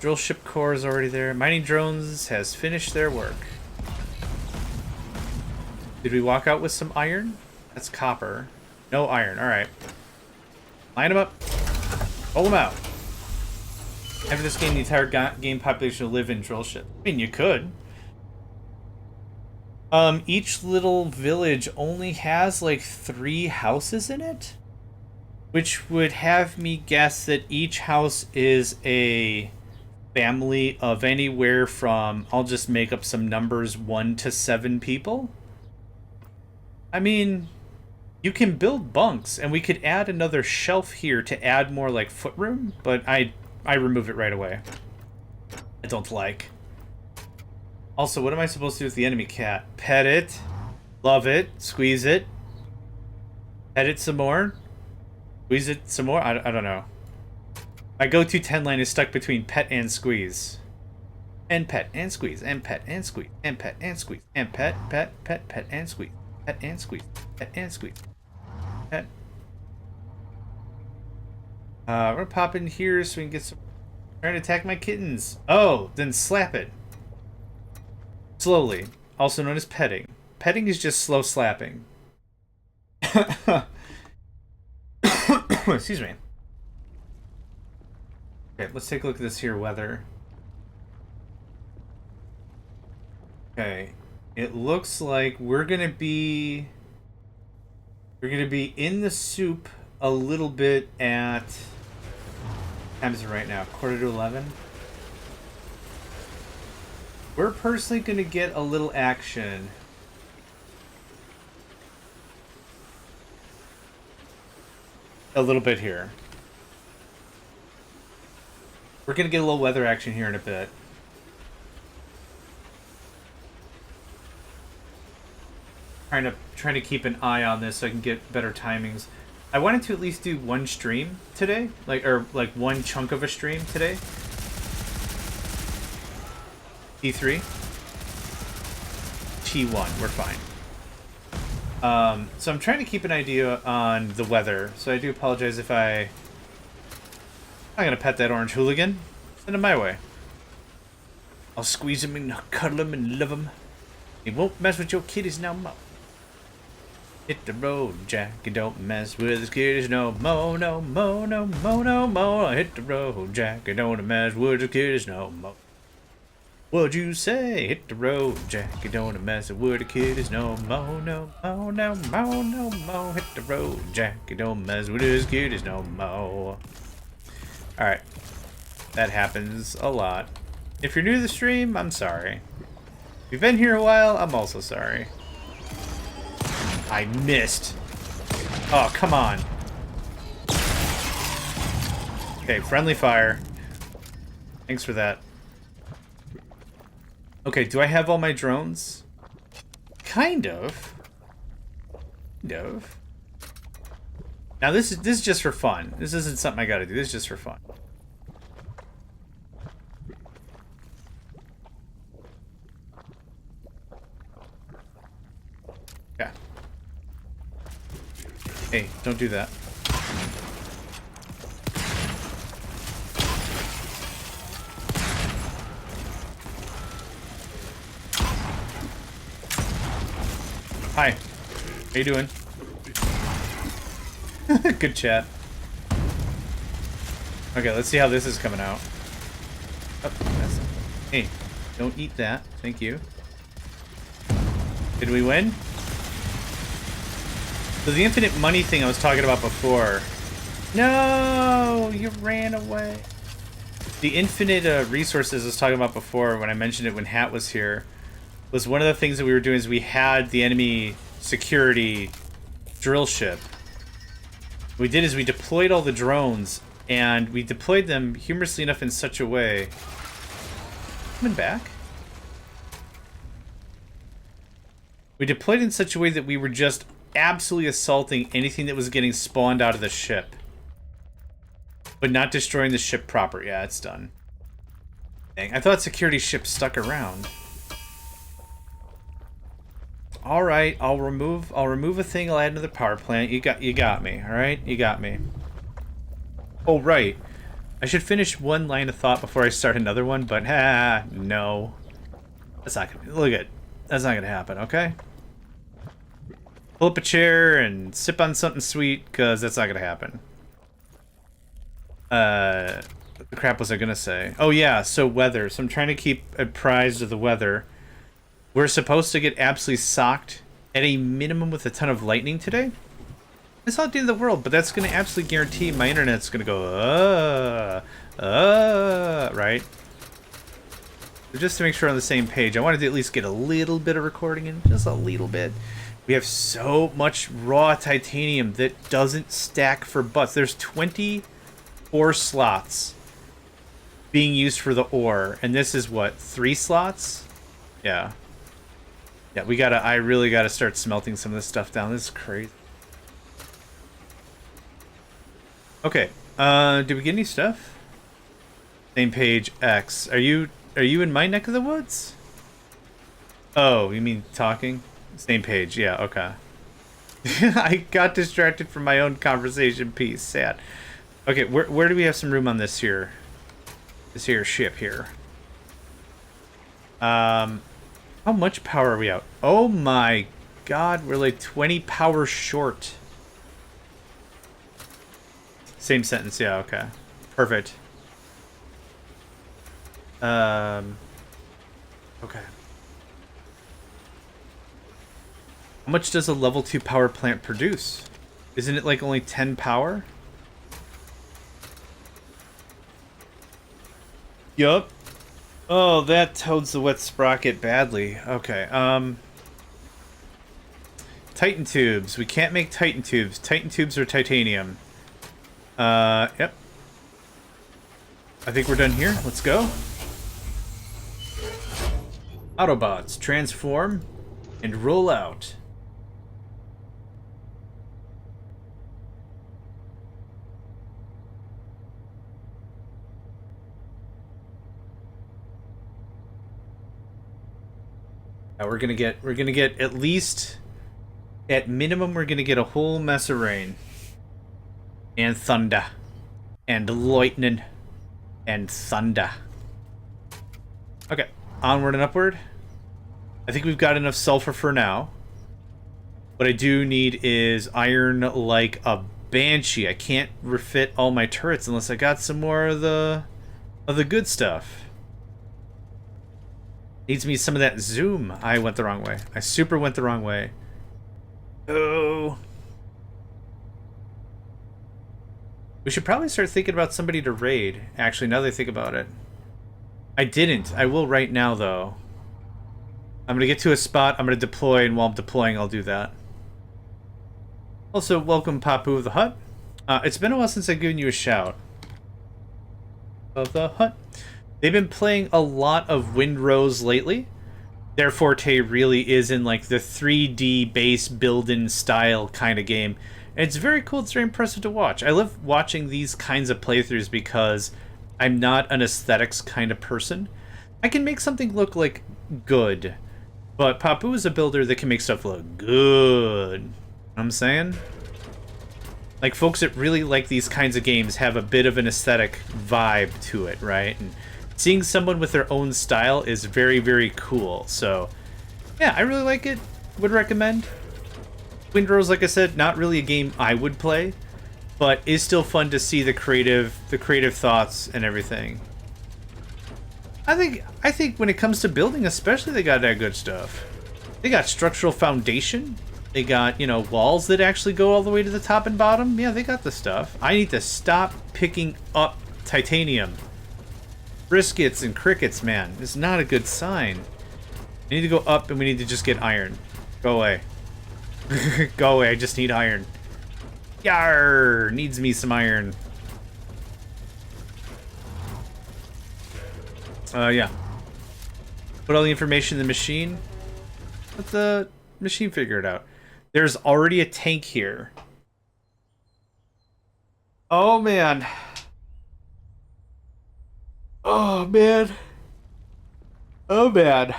[SPEAKER 1] Drill ship core is already there. Mining drones has finished their work. Did we walk out with some iron? That's copper. No iron. Alright. Line them up. Roll them out. After this game, the entire game population will live in drill ship. I mean, you could. Each little village only has like 3 houses in it, which would have me guess that each house is a family of anywhere from, I'll just make up some numbers, 1 to 7 people. I mean, you can build bunks, and we could add another shelf here to add more like footroom, but I remove it right away. I don't like. Also, what am I supposed to do with the enemy cat? Pet it. Love it. Squeeze it. Pet it some more. Squeeze it some more. I don't know. My go-to 10 line is stuck between pet and squeeze. And pet and squeeze. And pet and squeeze. And pet and squeeze. And pet, pet, pet, pet and squeeze. Pet and squeeze. Pet and squeeze. Pet. We're gonna pop in here so we can get some... Trying to attack my kittens. Oh, then slap it. Slowly. Also known as petting. Petting is just slow slapping. Excuse me. Okay, let's take a look at this here weather. Okay. It looks like we're gonna be in the soup a little bit at, what time is it right now? 11:45. We're personally gonna get a little action. A little bit here. We're gonna get a little weather action here in a bit. Trying to keep an eye on this so I can get better timings. I wanted to at least do 1 stream today, like 1 chunk of a stream today. T3, T1, we're fine. So I'm trying to keep an idea on the weather. So I do apologize if I'm gonna pet that orange hooligan. Send him my way. I'll squeeze him and cuddle him and love him. He won't mess with your kitties no more. Hit the road, Jack, and don't mess with his kitties no more, no more, no more, no more. Hit the road, Jack, and don't mess with his kitties no more. What'd you say? Hit the road, Jack, and don't mess with the kitties no more, no more, no more, no more. Hit the road, Jack, and don't mess with his kitties no more. Alright. That happens a lot. If you're new to the stream, I'm sorry. If you've been here a while, I'm also sorry. I missed. Oh, come on. Okay, friendly fire. Thanks for that. Okay, do I have all my drones? Kind of. Kind of. Now this is just for fun. This isn't something I gotta do. This is just for fun. Hey, don't do that. Hi. How you doing? Good chat. Okay, let's see how this is coming out. Oh, that's... Hey, don't eat that. Thank you. Did we win? So the infinite money thing I was talking about before. No, you ran away. The infinite resources I was talking about before when I mentioned it when Hat was here was one of the things that we were doing is we had the enemy security drill ship. What we did is we deployed all the drones and we deployed them humorously enough in such a way. Coming back? We deployed in such a way that we were just absolutely assaulting anything that was getting spawned out of the ship. But not destroying the ship proper. Yeah, it's done. Dang, I thought security ships stuck around. Alright, I'll remove a thing, I'll add another power plant. You got me, alright? You got me. Oh right. I should finish one line of thought before I start another one, but no. That's not gonna look at that's not gonna happen, okay? Pull up a chair and sip on something sweet, cause that's not gonna happen. What the crap was I gonna say? Oh yeah, so weather. So I'm trying to keep apprised of the weather. We're supposed to get absolutely socked at a minimum with a ton of lightning today. It's not the end of the world, but that's going to absolutely guarantee my internet's going to go, right? So just to make sure we're on the same page, I wanted to at least get a little bit of recording in, just a little bit. We have so much raw titanium that doesn't stack for butts. There's 24 slots being used for the ore, and this is what, 3 slots? Yeah. Yeah, I really gotta start smelting some of this stuff down. This is crazy. Okay, did we get any stuff? Same page X. Are you in my neck of the woods? Oh, you mean talking? Same page, yeah, okay. I got distracted from my own conversation piece. Sad. Okay, where do we have some room on this here ship here? How much power are we out? Oh my god, we're like 20 power short. Same sentence, yeah, okay. Perfect. Okay. How much does a level 2 power plant produce? Isn't it like only 10 power? Yup. Oh, that toads the wet sprocket badly. Okay, Titan tubes. We can't make Titan tubes. Titan tubes are titanium. Yep. I think we're done here. Let's go. Autobots, transform and roll out. Now we're gonna get at least, at minimum, we're gonna get a whole mess of rain. And thunder. And lightning. And thunder. Okay, onward and upward. I think we've got enough sulfur for now. What I do need is iron like a banshee. I can't refit all my turrets unless I got some more of the good stuff. Needs me some of that zoom. I went the wrong way. I super went the wrong way. Oh. We should probably start thinking about somebody to raid. Actually, now that I think about it. I didn't. I will right now, though. I'm going to get to a spot. I'm going to deploy, and while I'm deploying, I'll do that. Also, welcome Papu of the Hut. It's been a while since I've given you a shout. Of the Hut. They've been playing a lot of Windrose lately. Their forte really is in like the 3D base build-in style kind of game. And it's very cool. It's very impressive to watch. I love watching these kinds of playthroughs because I'm not an aesthetics kind of person. I can make something look like good, but Papu is a builder that can make stuff look good. You know what I'm saying? Like, folks that really like these kinds of games have a bit of an aesthetic vibe to it, right? And seeing someone with their own style is very, very cool. So, yeah, I really like it. Would recommend. Windrose, like I said, not really a game I would play, but is still fun to see the creative thoughts and everything. I think when it comes to building, especially, they got that good stuff. They got structural foundation. They got, you know, walls that actually go all the way to the top and bottom. Yeah, they got the stuff. I need to stop picking up titanium. Briskets and crickets, man. It's not a good sign. I need to go up and we need to just get iron. Go away. Go away, I just need iron. Yarr! Needs me some iron. Yeah. Put all the information in the machine. Let the machine figure it out. There's already a tank here. Oh, man. Oh, man. Oh, man.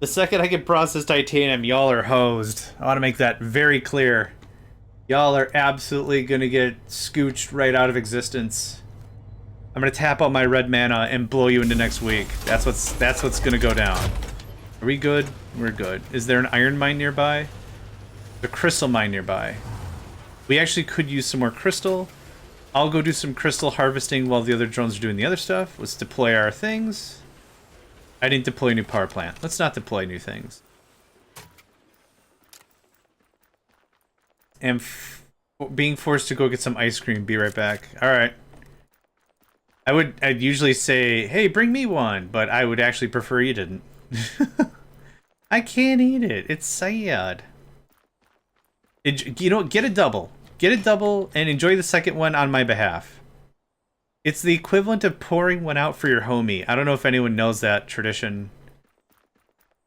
[SPEAKER 1] The second I can process titanium, y'all are hosed. I want to make that very clear. Y'all are absolutely going to get scooched right out of existence. I'm going to tap on my red mana and blow you into next week. That's what's going to go down. Are we good? We're good. Is there an iron mine nearby? There's a crystal mine nearby. We actually could use some more crystal. I'll go do some crystal harvesting while the other drones are doing the other stuff. Let's deploy our things. I didn't deploy a new power plant. Let's not deploy new things. And being forced to go get some ice cream. Be right back. All right. I'd usually say, hey, bring me one, but I would actually prefer you didn't. I can't eat it. It's sad. You know, get a double. Get a double and enjoy the second one on my behalf. It's the equivalent of pouring one out for your homie. I don't know if anyone knows that tradition.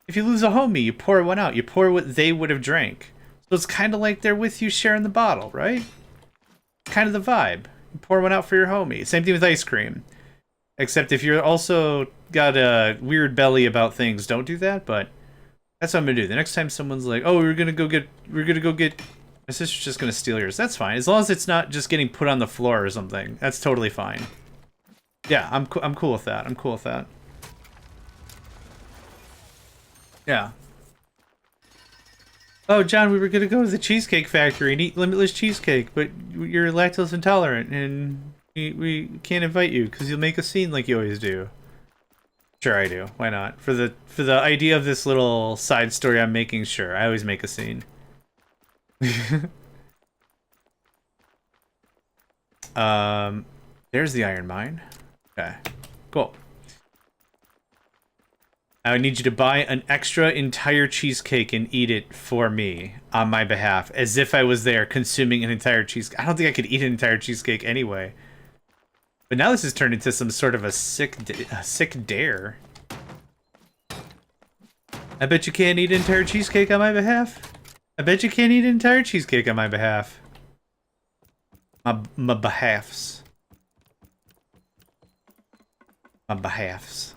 [SPEAKER 1] If you lose a homie, you pour one out. You pour what they would have drank. So it's kind of like they're with you sharing the bottle, right? Kind of the vibe. You pour one out for your homie. Same thing with ice cream. Except if you're also got a weird belly about things, don't do that, but that's what I'm gonna do. The next time someone's like, oh, we're gonna go get my sister's just gonna steal yours. That's fine. As long as it's not just getting put on the floor or something. That's totally fine. Yeah, I'm cool with that. I'm cool with that. Yeah. Oh, John, we were gonna go to the Cheesecake Factory and eat limitless cheesecake, but you're lactose intolerant and we can't invite you because you'll make a scene like you always do. Sure, I do. Why not? For the idea of this little side story I'm making, sure. I always make a scene. There's the iron mine. Okay, cool. I need you to buy an extra entire cheesecake and eat it for me on my behalf, as if I was there consuming an entire cheesecake. I don't think I could eat an entire cheesecake anyway. But now this has turned into some sort of a sick dare. I bet you can't eat an entire cheesecake on my behalf. I bet you can't eat an entire cheesecake on my behalf. My behalfs. My behalfs.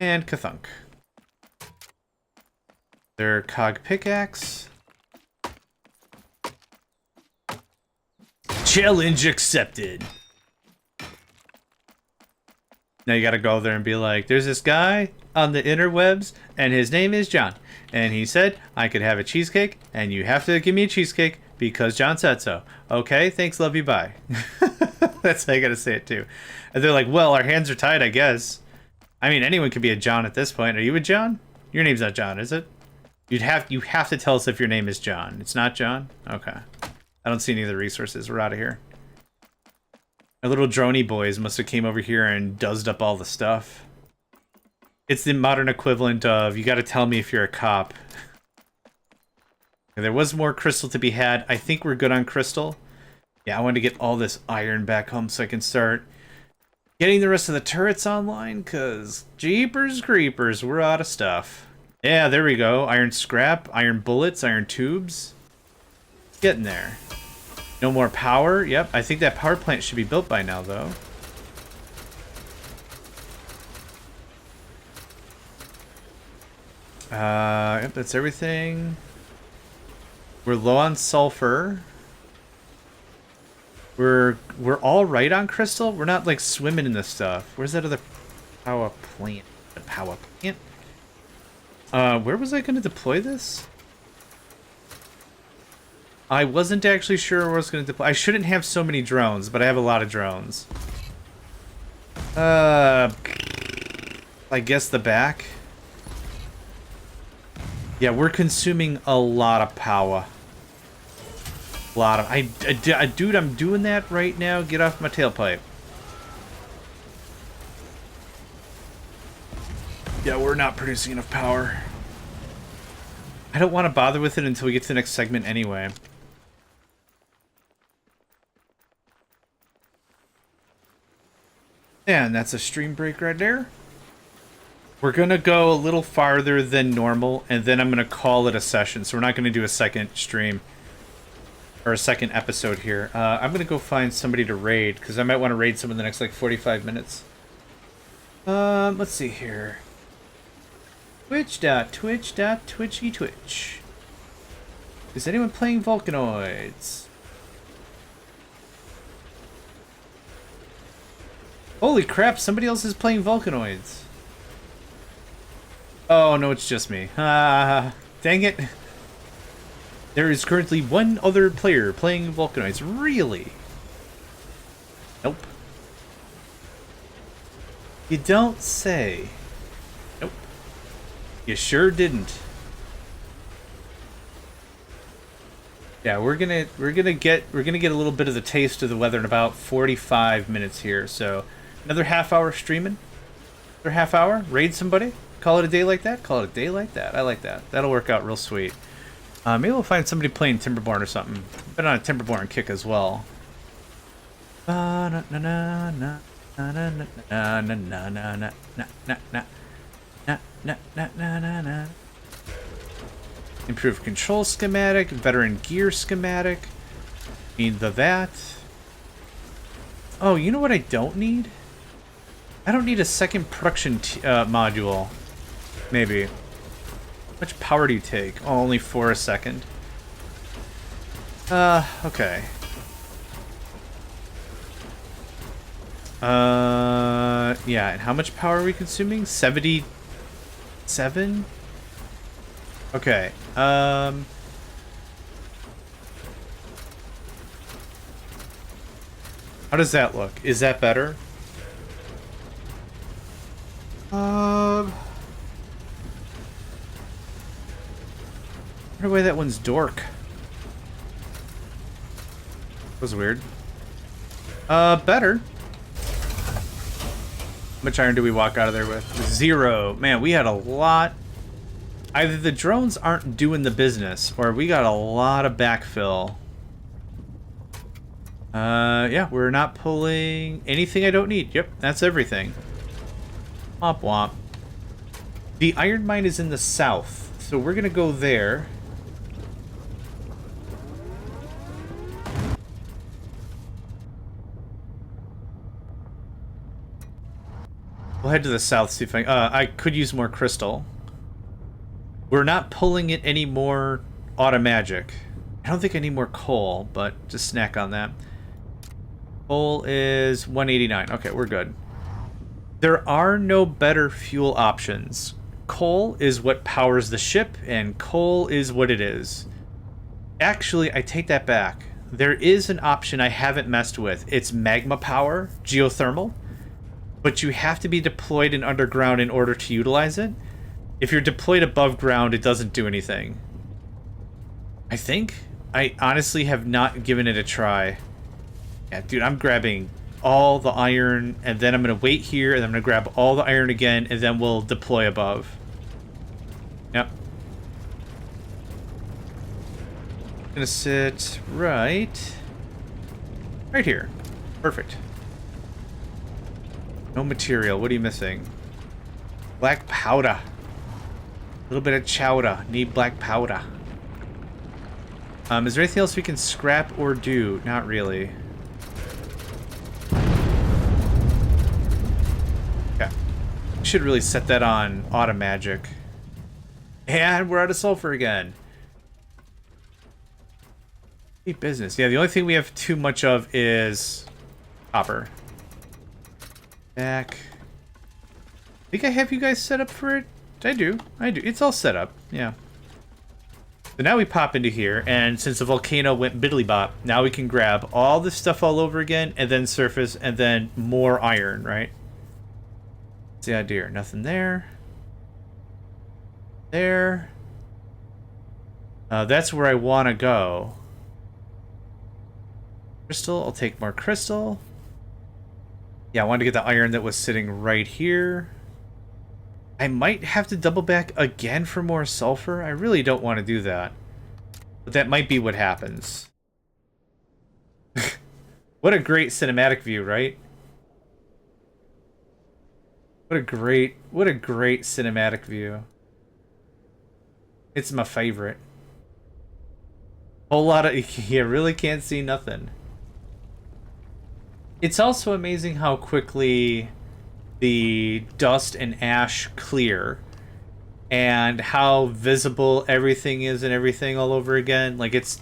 [SPEAKER 1] And Kathunk. Their cog pickaxe. Challenge accepted. Now you gotta go there and be like, there's this guy on the interwebs, and his name is John. And he said I could have a cheesecake, and you have to give me a cheesecake because John said so. Okay, thanks, love you, bye. That's how you gotta say it too. And they're like, well, our hands are tied, I guess. I mean, anyone could be a John at this point. Are you a John? Your name's not John, is it? You have to tell us if your name is John. It's not John? Okay. I don't see any of the resources. We're out of here. My little droney boys must have came over here and dozzed up all the stuff. It's the modern equivalent of, you gotta tell me if you're a cop. There was more crystal to be had. I think we're good on crystal. Yeah, I want to get all this iron back home so I can start getting the rest of the turrets online, because jeepers creepers, we're out of stuff. Yeah, there we go. Iron scrap, iron bullets, iron tubes. Getting there. No more power. Yep, I think that power plant should be built by now, though. Yep, that's everything. We're low on sulfur. We're all right on crystal. We're not like swimming in this stuff. Where's that other power plant? The power plant. Where was I going to deploy this? I wasn't actually sure where I was going to deploy. I shouldn't have so many drones, but I have a lot of drones. I guess the back. Yeah, we're consuming a lot of power. A lot of... dude, I'm doing that right now. Get off my tailpipe. Yeah, we're not producing enough power. I don't want to bother with it until we get to the next segment anyway. And that's a stream break right there. We're going to go a little farther than normal, and then I'm going to call it a session. So we're not going to do a second stream. Or a second episode here. I'm going to go find somebody to raid, because I might want to raid someone in the next, like, 45 minutes. Let's see here. Twitch.twitch.twitchy-twitch. Is anyone playing Volcanoids? Holy crap, somebody else is playing Volcanoids. Oh, no, it's just me. Dang it. There is currently one other player playing Volcanoids. Really? Nope. You don't say. Nope. You sure didn't. Yeah, we're gonna get a little bit of the taste of the weather in about 45 minutes here. So another half hour streaming. Another half hour. Raid somebody. Call it a day like that. Call it a day like that. I like that. That'll work out real sweet. Maybe we'll find somebody playing Timberborn or something. Been on a Timberborn kick as well. Improved control schematic, veteran gear schematic. Need that. Oh, you know what I don't need? I don't need a second production module. Maybe. How much power do you take? Oh, only 4 a second. Okay. Yeah, and how much power are we consuming? 77? Okay, how does that look? Is that better? I wonder why that one's dork. That was weird. Better. How much iron do we walk out of there with? 0. Man, we had a lot. Either the drones aren't doing the business, or we got a lot of backfill. Yeah, we're not pulling anything I don't need. Yep, that's everything. Womp womp. The iron mine is in the south, so we're gonna go there. We'll head to the south, see if I could use more crystal. We're not pulling it anymore automagic. I don't think I need more coal, but just snack on that. Coal is 189. Okay, we're good. There are no better fuel options. Coal is what powers the ship, and coal is what it is. Actually, I take that back. There is an option I haven't messed with. It's magma power, geothermal, but you have to be deployed in underground in order to utilize it. If you're deployed above ground, it doesn't do anything. I think. I honestly have not given it a try. Yeah, dude, I'm grabbing all the iron, and then I'm going to wait here, and I'm going to grab all the iron again, and then we'll deploy above. Yep. Going to sit right here. Perfect. No material. What are you missing? Black powder. A little bit of chowder. Need black powder. Is there anything else we can scrap or do? Not really. Okay. Should really set that on automagic. And we're out of sulfur again. Hey, business. Yeah, the only thing we have too much of is copper. Back. I think I have you guys set up for it. I do. I do. It's all set up. Yeah. So now we pop into here, and since the volcano went biddly bop, now we can grab all this stuff all over again, and then surface, and then more iron, right? What's the idea? Nothing there. There. That's where I want to go. Crystal. I'll take more crystal. Yeah, I wanted to get the iron that was sitting right here. I might have to double back again for more sulfur. I really don't want to do that. But that might be what happens. What a great cinematic view, right? What a great cinematic view. It's my favorite. Whole lot of... You really can't see nothing. It's also amazing how quickly the dust and ash clear and how visible everything is and everything all over again. Like it's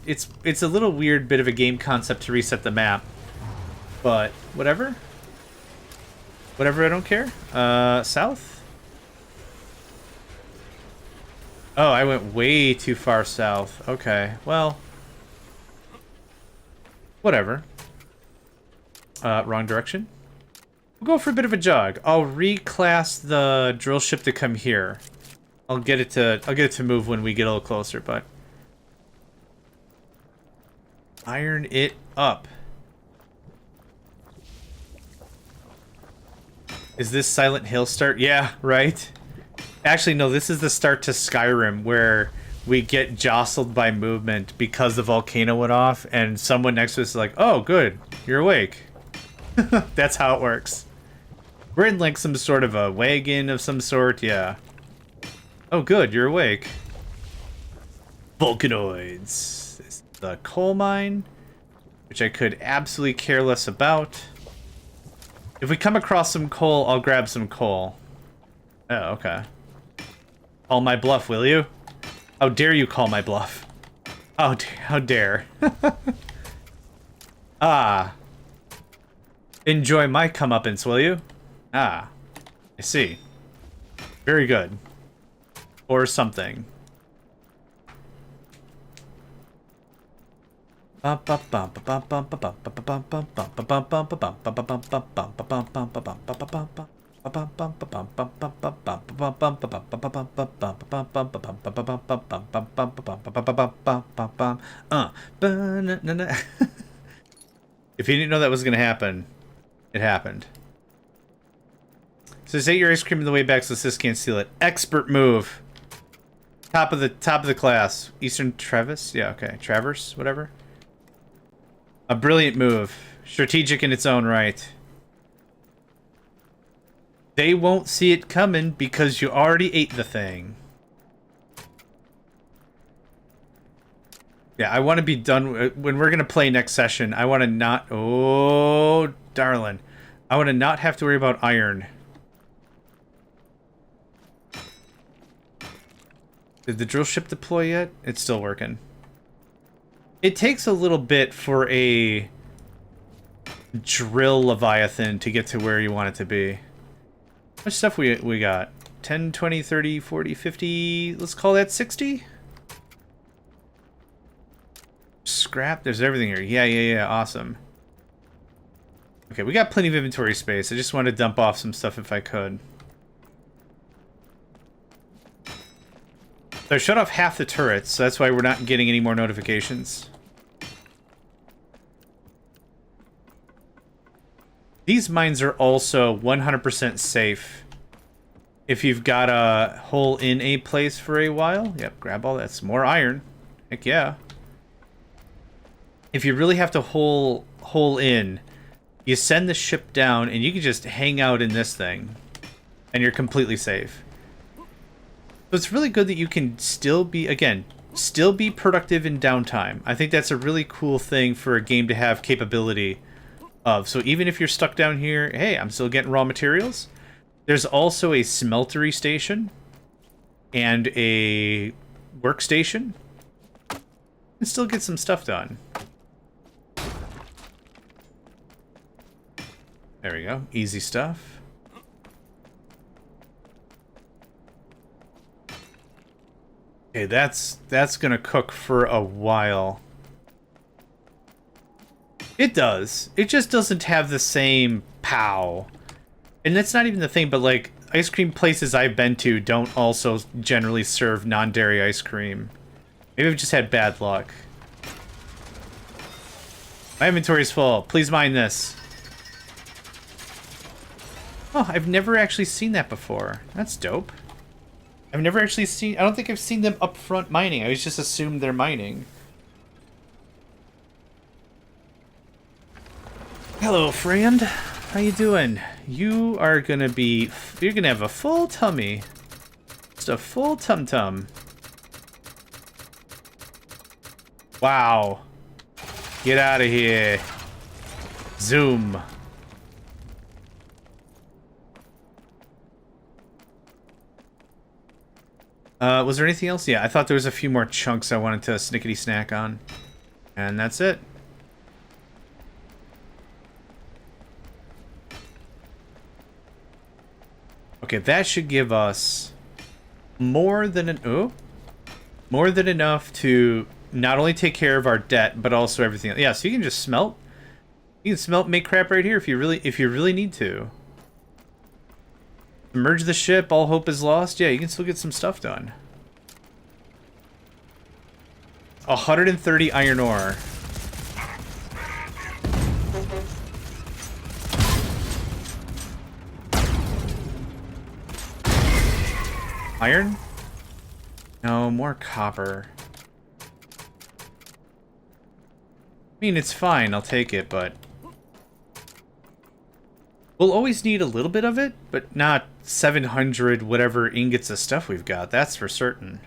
[SPEAKER 1] a little weird bit of a game concept to reset the map, but whatever, I don't care. South. Oh, I went way too far south. Okay, well, whatever. Wrong direction. We'll go for a bit of a jog. I'll reclass the drill ship to come here. I'll get it to move when we get a little closer, but iron it up. Is this Silent Hill start? Yeah, right. Actually, no, this is the start to Skyrim where we get jostled by movement because the volcano went off and someone next to us is like, "Oh, good. You're awake." That's how it works. We're in like some sort of a wagon of some sort, yeah. Oh good, you're awake. Volcanoids. This is the coal mine, which I could absolutely care less about. If we come across some coal, I'll grab some coal. Oh, okay. Call my bluff, will you? How dare you call my bluff? Oh, how dare. Ah. Enjoy my comeuppance, will you? Ah, I see. Very good. Or something. If you didn't know that was gonna happen, it happened. So ate your ice cream on the way back so Sis can't steal it. Expert move. Top of the class. Eastern Travis? Yeah, okay. Traverse, whatever. A brilliant move. Strategic in its own right. They won't see it coming because you already ate the thing. Yeah, I want to be done when we're going to play next session. I want to not... Oh, darling. I want to not have to worry about iron. Did the drill ship deploy yet? It's still working. It takes a little bit for a drill Leviathan to get to where you want it to be. How much stuff we got? 10, 20, 30, 40, 50... Let's call that 60? Scrap? There's everything here. Yeah, awesome. Okay, we got plenty of inventory space. I just wanted to dump off some stuff if I could. So I shut off half the turrets, so that's why we're not getting any more notifications. These mines are also 100% safe if you've got a hole in a place for a while. Yep, grab all that. That's more iron. Heck yeah. If you really have to hole in, you send the ship down and you can just hang out in this thing and you're completely safe. So it's really good that you can still be, again, still be productive in downtime. I think that's a really cool thing for a game to have capability of. So even if you're stuck down here, hey, I'm still getting raw materials. There's also a smeltery station and a workstation. And still get some stuff done. There we go. Easy stuff. Okay, that's gonna cook for a while. It does. It just doesn't have the same pow. And that's not even the thing, but like ice cream places I've been to don't also generally serve non-dairy ice cream. Maybe I've just had bad luck. My inventory's full. Please mine this. Oh, I've never actually seen that before. That's dope. I've never actually seen... I don't think I've seen them up front mining. I always just assumed they're mining. Hello, friend. How you doing? You are gonna be... You're gonna have a full tummy. Just a full tum-tum. Wow. Get out of here. Zoom. Was there anything else? Yeah, I thought there was a few more chunks I wanted to snickety snack on. And that's it. Okay, that should give us more than more than enough to not only take care of our debt, but also everything. Yeah, so you can just smelt. You can smelt, make crap right here if you really need to. Merge the ship, all hope is lost. Yeah, you can still get some stuff done. 130 iron ore. Iron? No, more copper. I mean, it's fine, I'll take it, but... We'll always need a little bit of it, but not 700 whatever ingots of stuff we've got, that's for certain.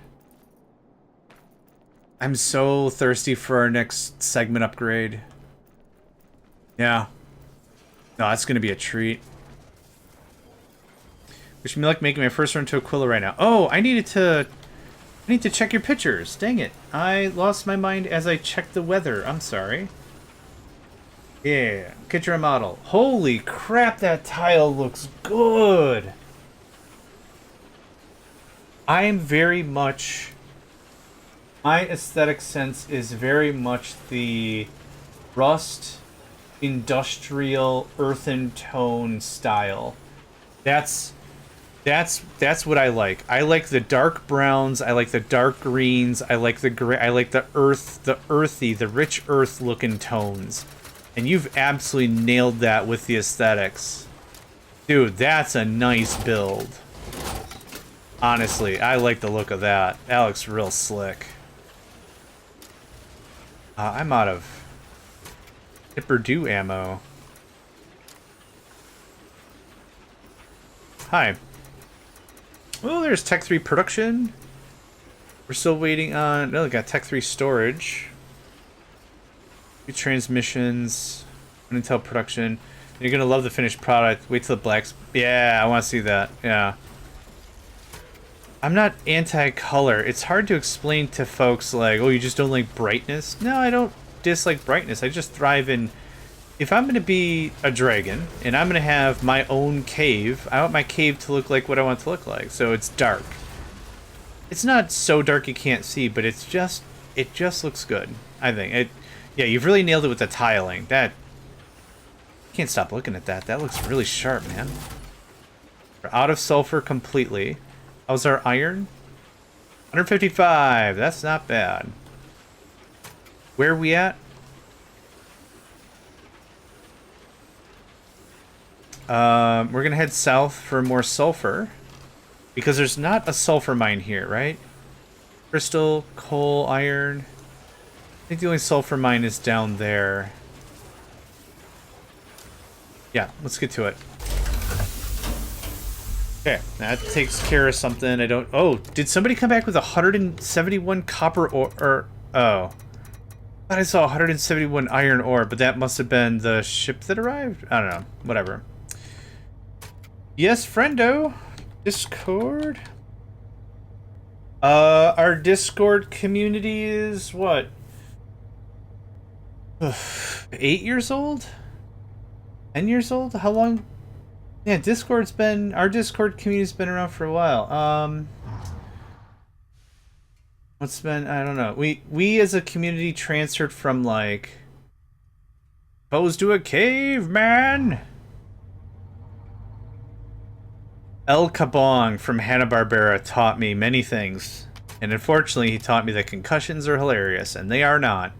[SPEAKER 1] I'm so thirsty for our next segment upgrade. Yeah. No, that's gonna be a treat. Wish me luck making my first run to Aquila right now. Oh, I need to check your pictures. Dang it. I lost my mind as I checked the weather. I'm sorry. Yeah, picture a model. Holy crap, that tile looks good. I am very much... My aesthetic sense is very much the rust, industrial, earthen tone style. That's what I like. I like the dark browns. I like the dark greens. I like the gray. I like the earthy, the rich earth looking tones. And you've absolutely nailed that with the aesthetics. Dude, that's a nice build. Honestly, I like the look of that. That looks real slick. I'm out of Dipper-Do ammo. Hi. Oh, there's Tech 3 production. We're still waiting on... No, we got Tech 3 storage. Transmissions. Intel production. You're gonna love the finished product. Wait till the blacks... Yeah, I want to see that. Yeah. I'm not anti-color. It's hard to explain to folks like, oh, you just don't like brightness. No, I don't dislike brightness. I just thrive in... If I'm going to be a dragon, and I'm going to have my own cave, I want my cave to look like what I want it to look like. So it's dark. It's not so dark you can't see, but it just looks good, I think. Yeah, you've really nailed it with the tiling. That... Can't stop looking at that. That looks really sharp, man. We're out of sulfur completely. How's our iron? 155. That's not bad. Where are we at? We're gonna head south for more sulfur. Because there's not a sulfur mine here, right? Crystal, coal, iron. I think the only sulfur mine is down there. Yeah, let's get to it. Okay, that takes care of something. I don't... Oh, did somebody come back with 171 copper ore? Oh. I thought I saw 171 iron ore, but that must have been the ship that arrived? I don't know. Whatever. Yes, friendo. Discord. Our Discord community is what? 8 years old? 10 years old? How long? Yeah, our Discord community's been around for a while. What's been, I don't know. We as a community transferred from like, opposed to a caveman. El Kabong from Hanna-Barbera taught me many things. And unfortunately, he taught me that concussions are hilarious, and they are not.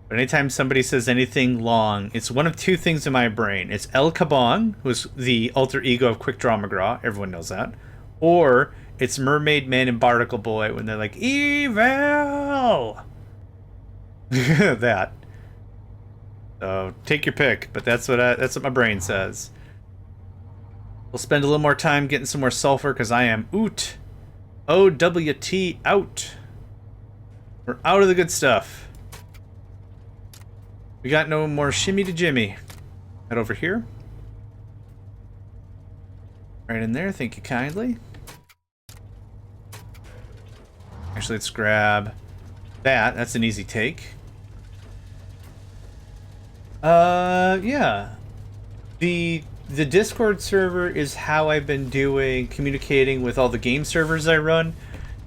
[SPEAKER 1] But anytime somebody says anything long, it's one of two things in my brain. It's El Kabong, who's the alter ego of Quick Draw McGraw. Everyone knows that. Or it's Mermaid Man and Barnacle Boy when they're like, evil! That. So take your pick, but that's what my brain says. We'll spend a little more time getting some more sulfur because I am oot. O-W-T out. We're out of the good stuff. We got no more shimmy to Jimmy. Head over here. Right in there, thank you kindly. Actually, let's grab that. That's an easy take. Yeah. The Discord server is how I've been communicating with all the game servers I run.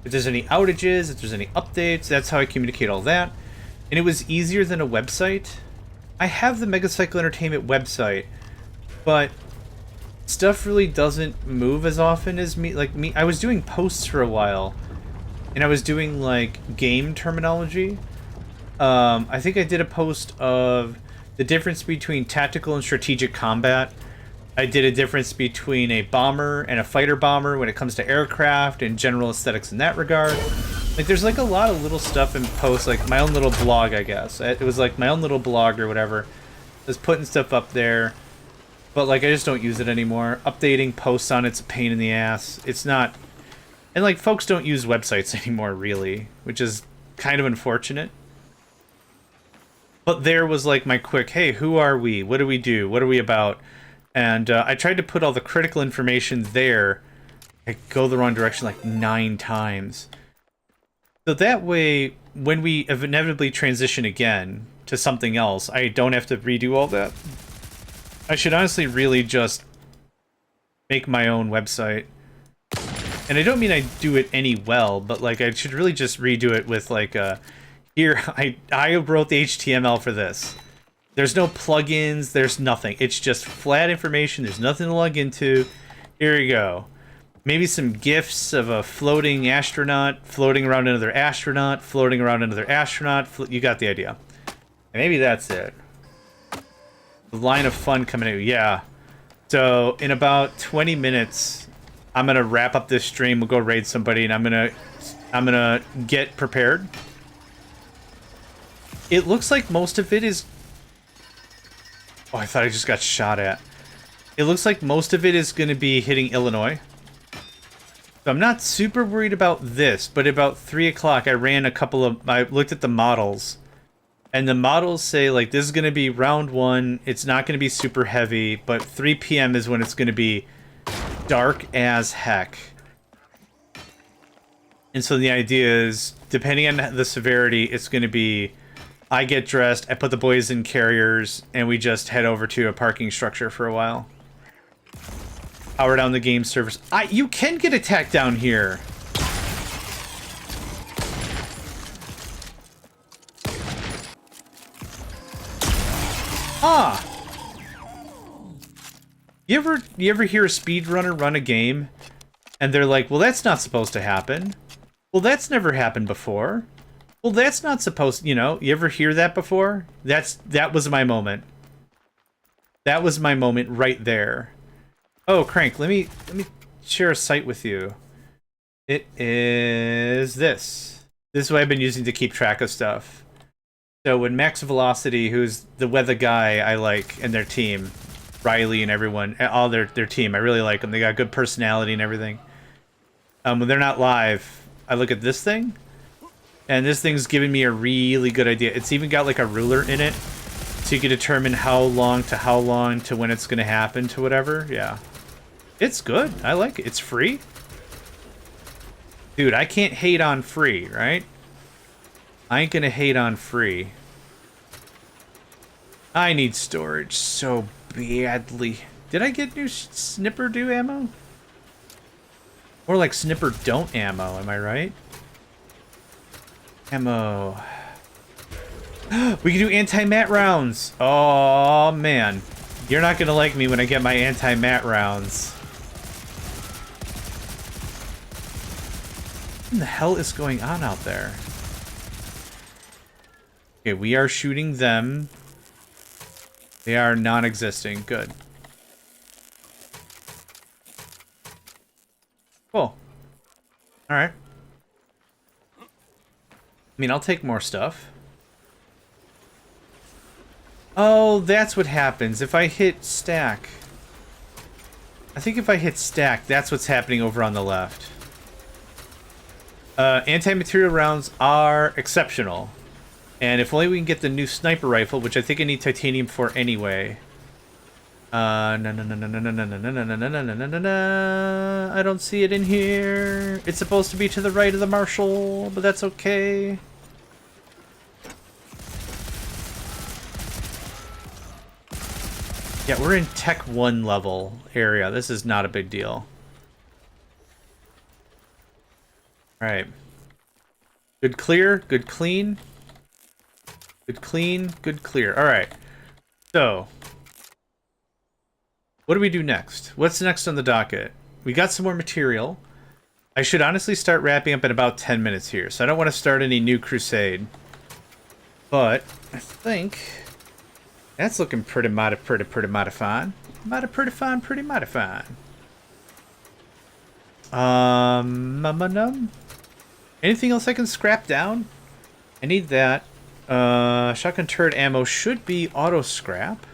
[SPEAKER 1] If there's any outages, if there's any updates, that's how I communicate all that. And it was easier than a website. I have the Megacycle Entertainment website, but stuff really doesn't move as often as me. I was doing posts for a while, and I was doing like game terminology. I think I did a post of the difference between tactical and strategic combat. I did a difference between a bomber and a fighter bomber when it comes to aircraft and general aesthetics in that regard. Like, there's like a lot of little stuff in posts, like my own little blog, I guess. It was like my own little blog or whatever. I was putting stuff up there, but like I just don't use it anymore. Updating posts on it's a pain in the ass. It's not, and like folks don't use websites anymore really, which is kind of unfortunate. But there was like my quick, hey, who are we? What do we do? What are we about? And I tried to put all the critical information there. I go the wrong direction like 9 times. So that way, when we inevitably transition again to something else, I don't have to redo all that. I should honestly really just make my own website. And I don't mean I do it any well, but like I should really just redo it with like here, I wrote the HTML for this. There's no plugins, there's nothing. It's just flat information, there's nothing to log into. Here you go. Maybe some GIFs of a floating astronaut, floating around another astronaut, floating around another astronaut. You got the idea. And maybe that's it. The line of fun coming at you, yeah. So, in about 20 minutes, I'm gonna wrap up this stream, we'll go raid somebody, and I'm gonna get prepared. It looks like most of it is... Oh, I thought I just got shot at. It looks like most of it is going to be hitting Illinois. So I'm not super worried about this, but about 3 o'clock I ran I looked at the models. And the models say, like, this is going to be round 1. It's not going to be super heavy, but 3 p.m. is when it's going to be dark as heck. And so the idea is, depending on the severity, it's going to be... I get dressed, I put the boys in carriers, and we just head over to a parking structure for a while. Power down the game servers. You can get attacked down here. Ah! You ever hear a speedrunner run a game, and they're like, well, that's not supposed to happen. Well, that's never happened before. Well, that's not supposed, you know, you ever hear that before? That was my moment. That was my moment right there. Oh, Crank, let me share a site with you. It is this. This is what I've been using to keep track of stuff. So when Max Velocity, who's the weather guy I like, and their team, Riley and everyone, all their team, I really like them. They got good personality and everything. When they're not live, I look at this thing. And this thing's giving me a really good idea. It's even got like a ruler in it. So you can determine how long to when it's going to happen to whatever. Yeah. It's good. I like it. It's free. Dude, I can't hate on free, right? I ain't going to hate on free. I need storage so badly. Did I get new snipper do ammo? More like snipper don't ammo, am I right? Ammo. We can do anti-mat rounds. Oh man. You're not gonna like me when I get my anti-mat rounds. What the hell is going on out there? Okay, we are shooting them. They are non-existing. Good. Cool. Alright. I mean, I'll take more stuff. Oh, that's what happens if I hit stack. I think if I hit stack, that's what's happening over on the left. Anti-material rounds are exceptional. And if only we can get the new sniper rifle, which I think I need titanium for anyway. I don't see it in here. It's supposed to be to the right of the Marshal, but that's okay. Yeah, we're in Tech 1 level area. This is not a big deal. Alright. Good clear, good clean. Good clean, good clear. Alright. So, what do we do next? What's next on the docket? We got some more material. I should honestly start wrapping up in about 10 minutes here, so I don't want to start any new crusade. But, I think that's looking pretty mighty fine. Pretty fine. Anything else I can scrap down? I need that. Shotgun turret ammo should be auto scrap.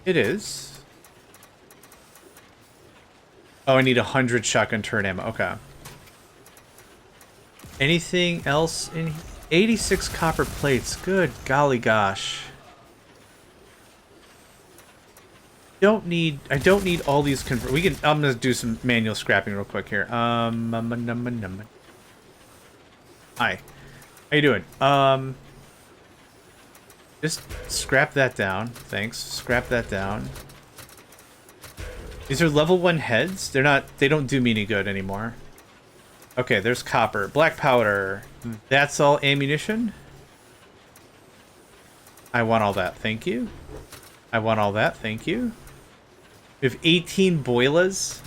[SPEAKER 1] It is. Oh, I need 100 shotgun turret ammo. Okay. Anything else in here? 86 copper plates. Good golly gosh. I don't need all these we can. I'm gonna do some manual scrapping real quick here. Hi. How you doing? Just scrap that down. Thanks. Scrap that down. These are level 1 heads. They don't do me any good anymore. Okay, there's copper. Black powder. That's all ammunition. I want all that. Thank you. I want all that. Thank you. We have 18 boilers.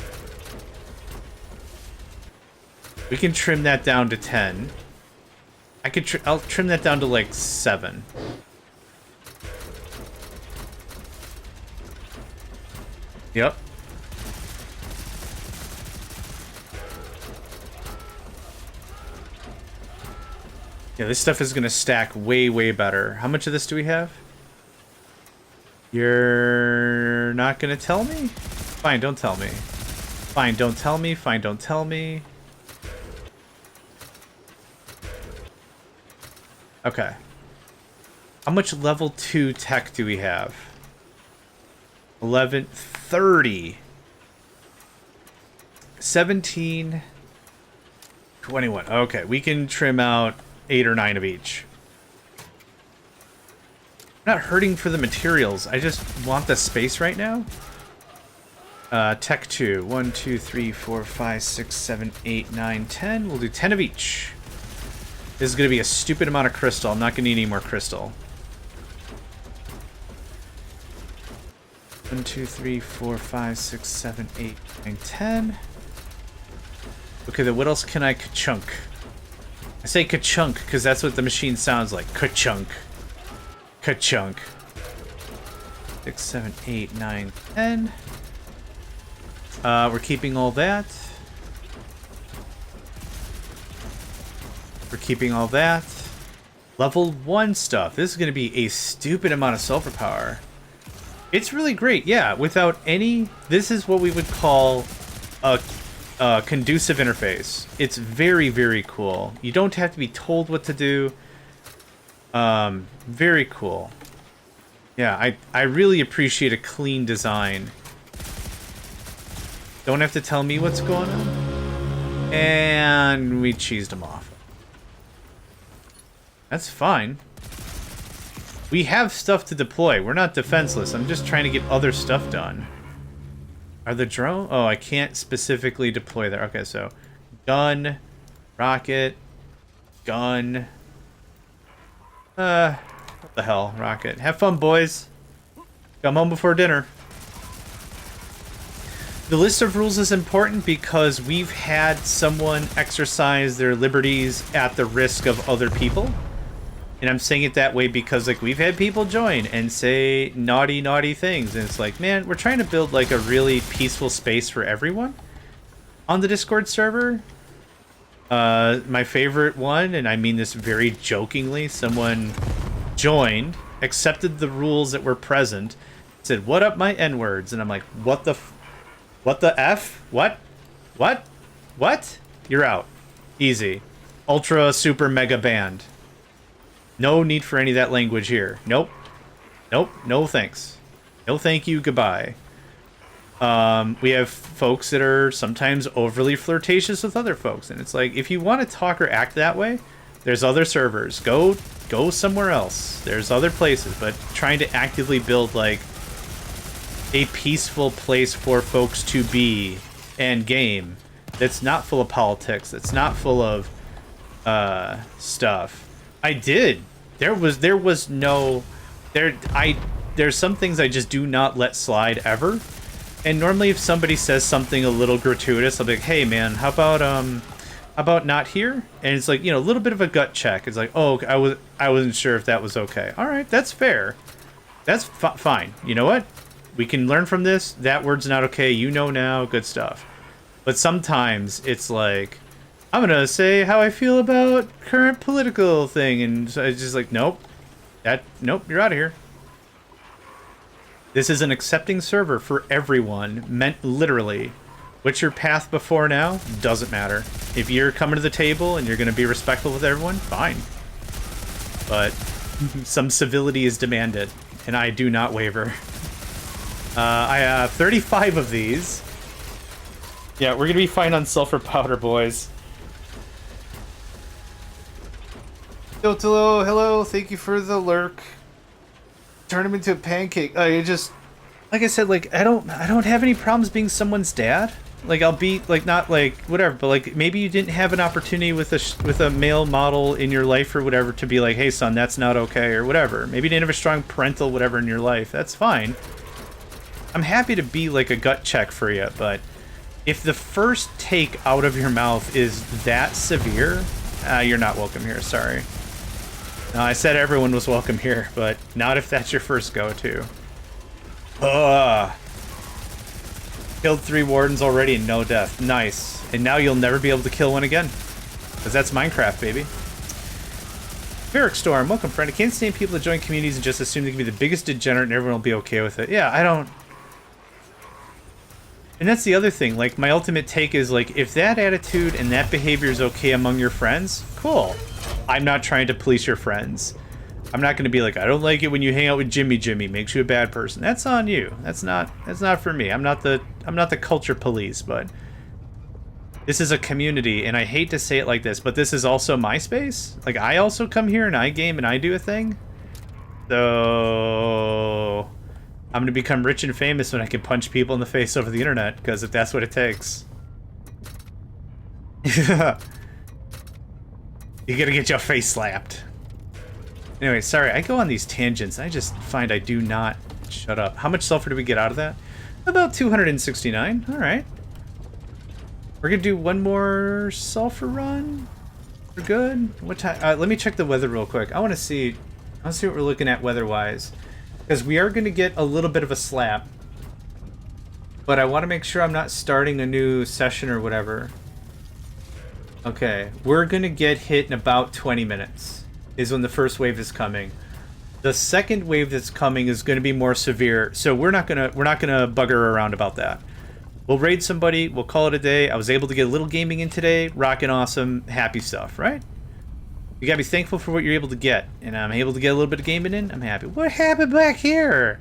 [SPEAKER 1] We can trim that down to 10. I'll trim that down to like 7. Yep. Yeah, this stuff is gonna stack way, way better. How much of this do we have? You're not gonna tell me? Fine, don't tell me. Fine, don't tell me. Fine, don't tell me. Okay. How much level 2 tech do we have? 11, 30. 17, 21. Okay, we can trim out 8 or 9 of each. I'm not hurting for the materials. I just want the space right now. Tech 2. 1, 2, 3, 4, 5, 6, 7, 8, 9, 10. We'll do 10 of each. This is going to be a stupid amount of crystal. I'm not going to need any more crystal. 1, 2, 3, 4, 5, 6, 7, 8, 9, 10. Okay, then what else can I ka-chunk? I say ka-chunk because that's what the machine sounds like. Ka-chunk. Ka-chunk. 6, 7, 8, 9, 10. We're keeping all that. We're keeping all that. Level 1 stuff. This is going to be a stupid amount of sulfur power. It's really great, yeah. Without any... This is what we would call a conducive interface. It's very, very cool. You don't have to be told what to do. Very cool. Yeah, I really appreciate a clean design. Don't have to tell me what's going on. And we cheesed them off. That's fine. We have stuff to deploy. We're not defenseless. I'm just trying to get other stuff done. Are the drone? Oh, I can't specifically deploy there. Okay, so gun, rocket, gun. What the hell, rocket. Have fun, boys. Come home before dinner. The list of rules is important because we've had someone exercise their liberties at the risk of other people. And I'm saying it that way because, like, we've had people join and say naughty, naughty things. And it's like, man, we're trying to build, like, a really peaceful space for everyone on the Discord server. My favorite one, and I mean this very jokingly, someone joined, accepted the rules that were present, said, "What up, my N-words?" And I'm like, what the F? What? What? What? You're out. Easy. Ultra, super, mega banned. No need for any of that language here. Nope. Nope. No thanks. No thank you. Goodbye. We have folks that are sometimes overly flirtatious with other folks. And it's like, if you want to talk or act that way, there's other servers. Go somewhere else. There's other places. But trying to actively build, like, a peaceful place for folks to be and game that's not full of politics, that's not full of stuff. I did. There's some things I just do not let slide ever. And normally if somebody says something a little gratuitous, I'll be like, "Hey man, how about not here?" And it's like, you know, a little bit of a gut check. It's like, "Oh, I wasn't sure if that was okay." All right, that's fair. That's fine. You know what? We can learn from this. That word's not okay. You know now. Good stuff. But sometimes it's like, I'm going to say how I feel about current political thing. And so it's just like, nope. Nope, you're out of here. This is an accepting server for everyone. Meant literally. What's your path before now? Doesn't matter. If you're coming to the table and you're going to be respectful with everyone, fine. But some civility is demanded. And I do not waver. I have 35 of these. Yeah, we're gonna be fine on sulfur powder, boys. Yotolo, hello, thank you for the lurk. Turn him into a pancake. You just, like I said, like I don't have any problems being someone's dad. Like I'll be like not like whatever, but like maybe you didn't have an opportunity with a male model in your life or whatever to be like, "Hey son, that's not okay," or whatever. Maybe you didn't have a strong parental whatever in your life. That's fine. I'm happy to be like a gut check for you, but if the first take out of your mouth is that severe, you're not welcome here, sorry. No, I said everyone was welcome here, but not if that's your first go-to. Killed 3 wardens already and no death. Nice. And now you'll never be able to kill one again. Because that's Minecraft, baby. Ferric Storm, welcome friend. I can't stand people that join communities and just assume they can be the biggest degenerate and everyone will be okay with it. Yeah, I don't... And that's the other thing, like, my ultimate take is, like, if that attitude and that behavior is okay among your friends, cool. I'm not trying to police your friends. I'm not going to be like, "I don't like it when you hang out with Jimmy, makes you a bad person." That's on you. That's not for me. I'm not the culture police, but this is a community, and I hate to say it like this, but this is also my space. Like, I also come here and I game and I do a thing. So I'm going to become rich and famous when I can punch people in the face over the internet, because if that's what it takes. You gotta get your face slapped. Anyway, sorry, I go on these tangents. I just find I do not shut up. How much sulfur do we get out of that? About 269. All right. We're gonna do one more sulfur run. We're good. What time? Let me check the weather real quick. I want to see what we're looking at weather-wise. Because we are going to get a little bit of a slap. But I want to make sure I'm not starting a new session or whatever. Okay, we're going to get hit in about 20 minutes. Is when the first wave is coming. The second wave that's coming is going to be more severe. So we're not gonna bugger around about that. We'll raid somebody. We'll call it a day. I was able to get a little gaming in today. Rockin' awesome. Happy stuff, right? You gotta be thankful for what you're able to get. And I'm able to get a little bit of gaming in. I'm happy. What happened back here?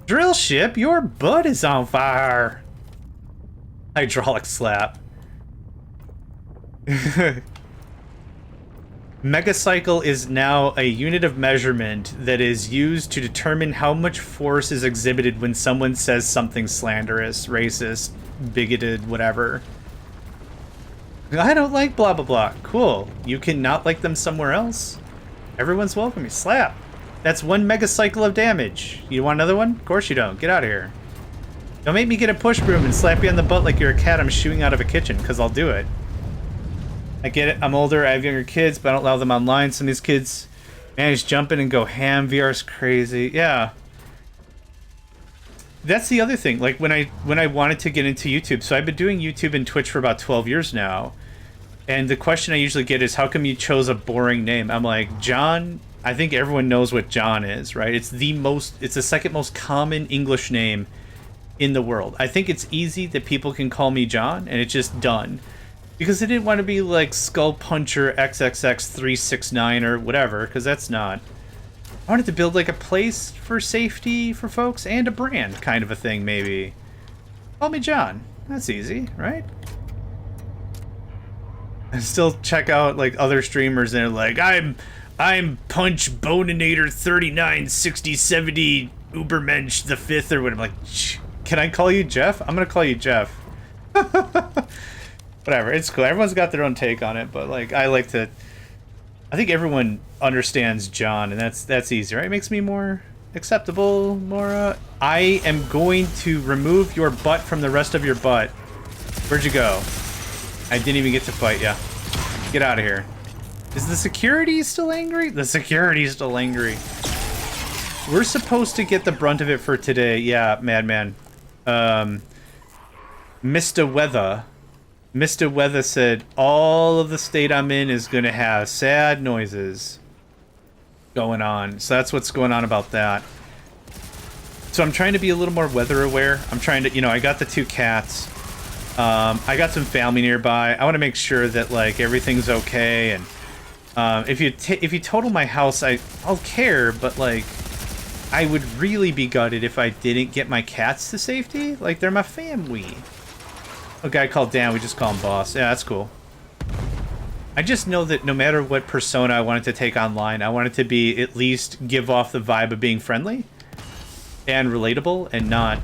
[SPEAKER 1] Drill ship, your butt is on fire. Hydraulic slap. Megacycle is now a unit of measurement that is used to determine how much force is exhibited when someone says something slanderous, racist, bigoted, whatever. I don't like blah blah blah. Cool. You can not like them somewhere else. Everyone's welcome. Slap. That's 1 megacycle of damage. You want another one? Of course you don't. Get out of here. Don't make me get a push broom and slap you on the butt like you're a cat I'm shooing out of a kitchen, because I'll do it. I get it. I'm older. I have younger kids, but I don't allow them online. Some of these kids manage jump in and go ham. VR's crazy. Yeah. That's the other thing. Like when I wanted to get into YouTube, so I've been doing YouTube and Twitch for about 12 years now. And the question I usually get is, how come you chose a boring name? I'm like, John, I think everyone knows what John is, right? It's the second most common English name in the world. I think it's easy that people can call me John, and it's just done. Because I didn't want to be like Skull Puncher XXX369 or whatever, because that's not. I wanted to build like a place for safety for folks and a brand kind of a thing, maybe. Call me John. That's easy, right? I still check out like other streamers and they're like, I'm Punch Boninator 396070 Ubermensch the Fifth or whatever. I'm like, can I call you Jeff? I'm gonna call you Jeff. Whatever, it's cool. Everyone's got their own take on it, but like I think everyone understands John, and that's easy, right? It makes me more acceptable, more I am going to remove your butt from the rest of your butt. Where'd you go? I didn't even get to fight ya. Get out of here. Is the security still angry? The security's still angry. We're supposed to get the brunt of it for today. Yeah, Madman. Mr. Weather said all of the state I'm in is going to have sad noises going on. So that's what's going on about that. So I'm trying to be a little more weather aware. I'm trying to, I got the 2 cats. I got some family nearby. I want to make sure that like everything's okay. And if you total my house, I'll care, but like I would really be gutted if I didn't get my cats to safety. Like they're my family. A guy called Dan, we just call him Boss. Yeah, that's cool. I just know that no matter what persona I wanted to take online, I wanted to be at least give off the vibe of being friendly and relatable and not,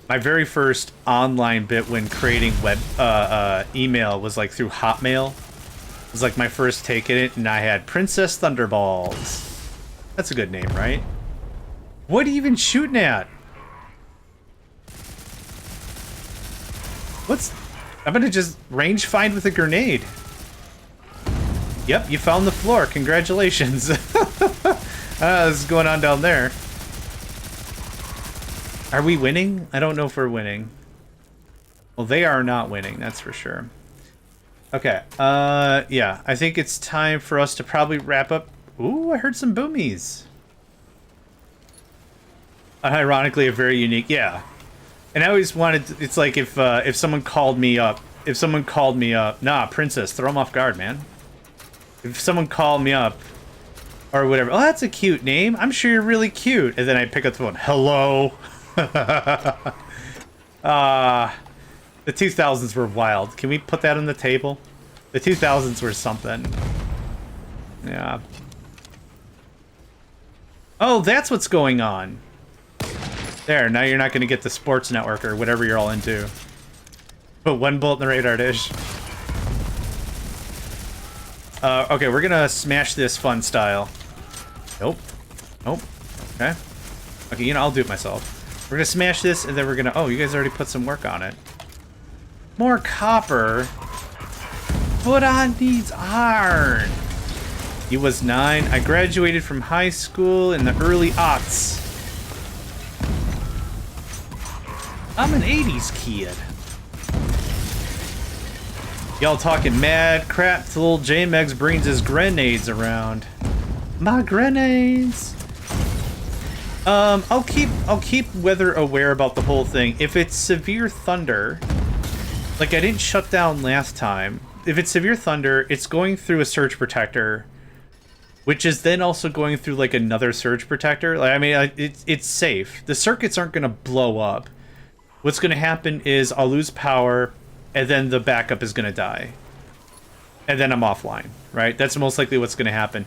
[SPEAKER 1] My very first online bit when creating web email was like through Hotmail. It was like my first take in it, and I had Princess Thunderballs. That's a good name, right? What are you even shooting at? I'm gonna just range find with a grenade. Yep, you found the floor. Congratulations. This is going on down there. Are we winning? I don't know if we're winning. Well, they are not winning, that's for sure. Okay, yeah, I think it's time for us to probably wrap up. Ooh, I heard some boomies. Ironically, a very unique, yeah. And I always wanted, it's like if someone called me up, nah, Princess, throw them off guard, man. If someone called me up, or whatever, oh, that's a cute name, I'm sure you're really cute, and then I pick up the phone, hello. The 2000s were wild. Can we put that on the table? The 2000s were something. Yeah. Oh, that's what's going on. There, now you're not going to get the sports network or whatever you're all into. Put one bolt in the radar dish. Okay, we're going to smash this fun style. Nope. Nope. Okay. Okay, I'll do it myself. We're going to smash this, and then we're going to... Oh, you guys already put some work on it. More copper. Foot on needs iron. He was 9. I graduated from high school in the early aughts. I'm an 80s kid. Y'all talking mad crap till old JMegs brings his grenades around. My grenades. I'll keep weather aware about the whole thing. If it's severe thunder, like I didn't shut down last time. If it's severe thunder, it's going through a surge protector, which is then also going through like another surge protector. Like, I mean, it's safe. The circuits aren't going to blow up. What's going to happen is I'll lose power. and then the backup is going to die. And then I'm offline, right? That's most likely what's going to happen.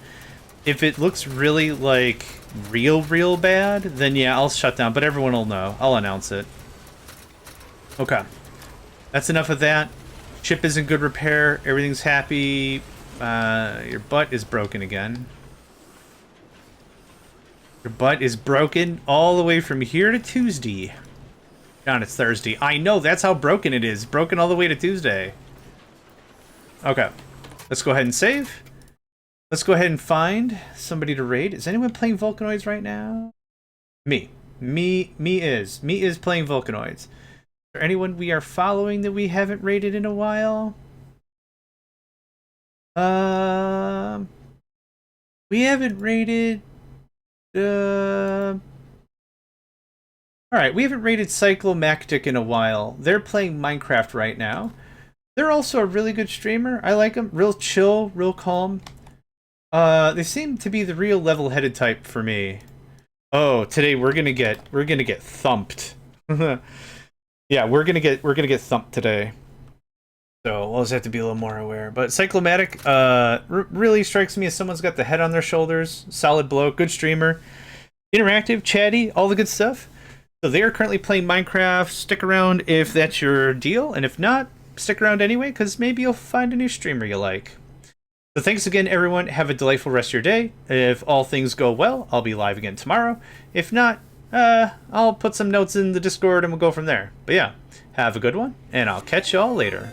[SPEAKER 1] If it looks really, like, real bad, then yeah, I'll shut down. But everyone will know. I'll announce it. Okay. That's enough of that. Ship is in good repair. Everything's happy. Your butt is broken again. Your butt is broken all the way from here to Tuesday. John, it's Thursday. I know, that's how broken it is. Broken all the way to Tuesday. Okay. Let's go ahead and save. Let's go ahead and find somebody to raid. Is anyone playing Volcanoids right now? Me. Me is playing Volcanoids. Is there anyone we are following that we haven't raided in a while? We haven't raided... Alright, we haven't raided Cyclomactic in a while. They're playing Minecraft right now. They're also a really good streamer. I like them. Real chill, real calm. They seem to be the real level-headed type for me. Oh, today we're gonna get thumped. Yeah, we're gonna get thumped today. So we'll just have to be a little more aware. But Cyclomatic really strikes me as someone's got the head on their shoulders. Solid bloke, good streamer. Interactive, chatty, all the good stuff. So they are currently playing Minecraft. Stick around if that's your deal. And if not, stick around anyway, because maybe you'll find a new streamer you like. So thanks again, everyone. Have a delightful rest of your day. If all things go well, I'll be live again tomorrow. If not, I'll put some notes in the Discord and we'll go from there. But yeah, have a good one, and I'll catch y'all later.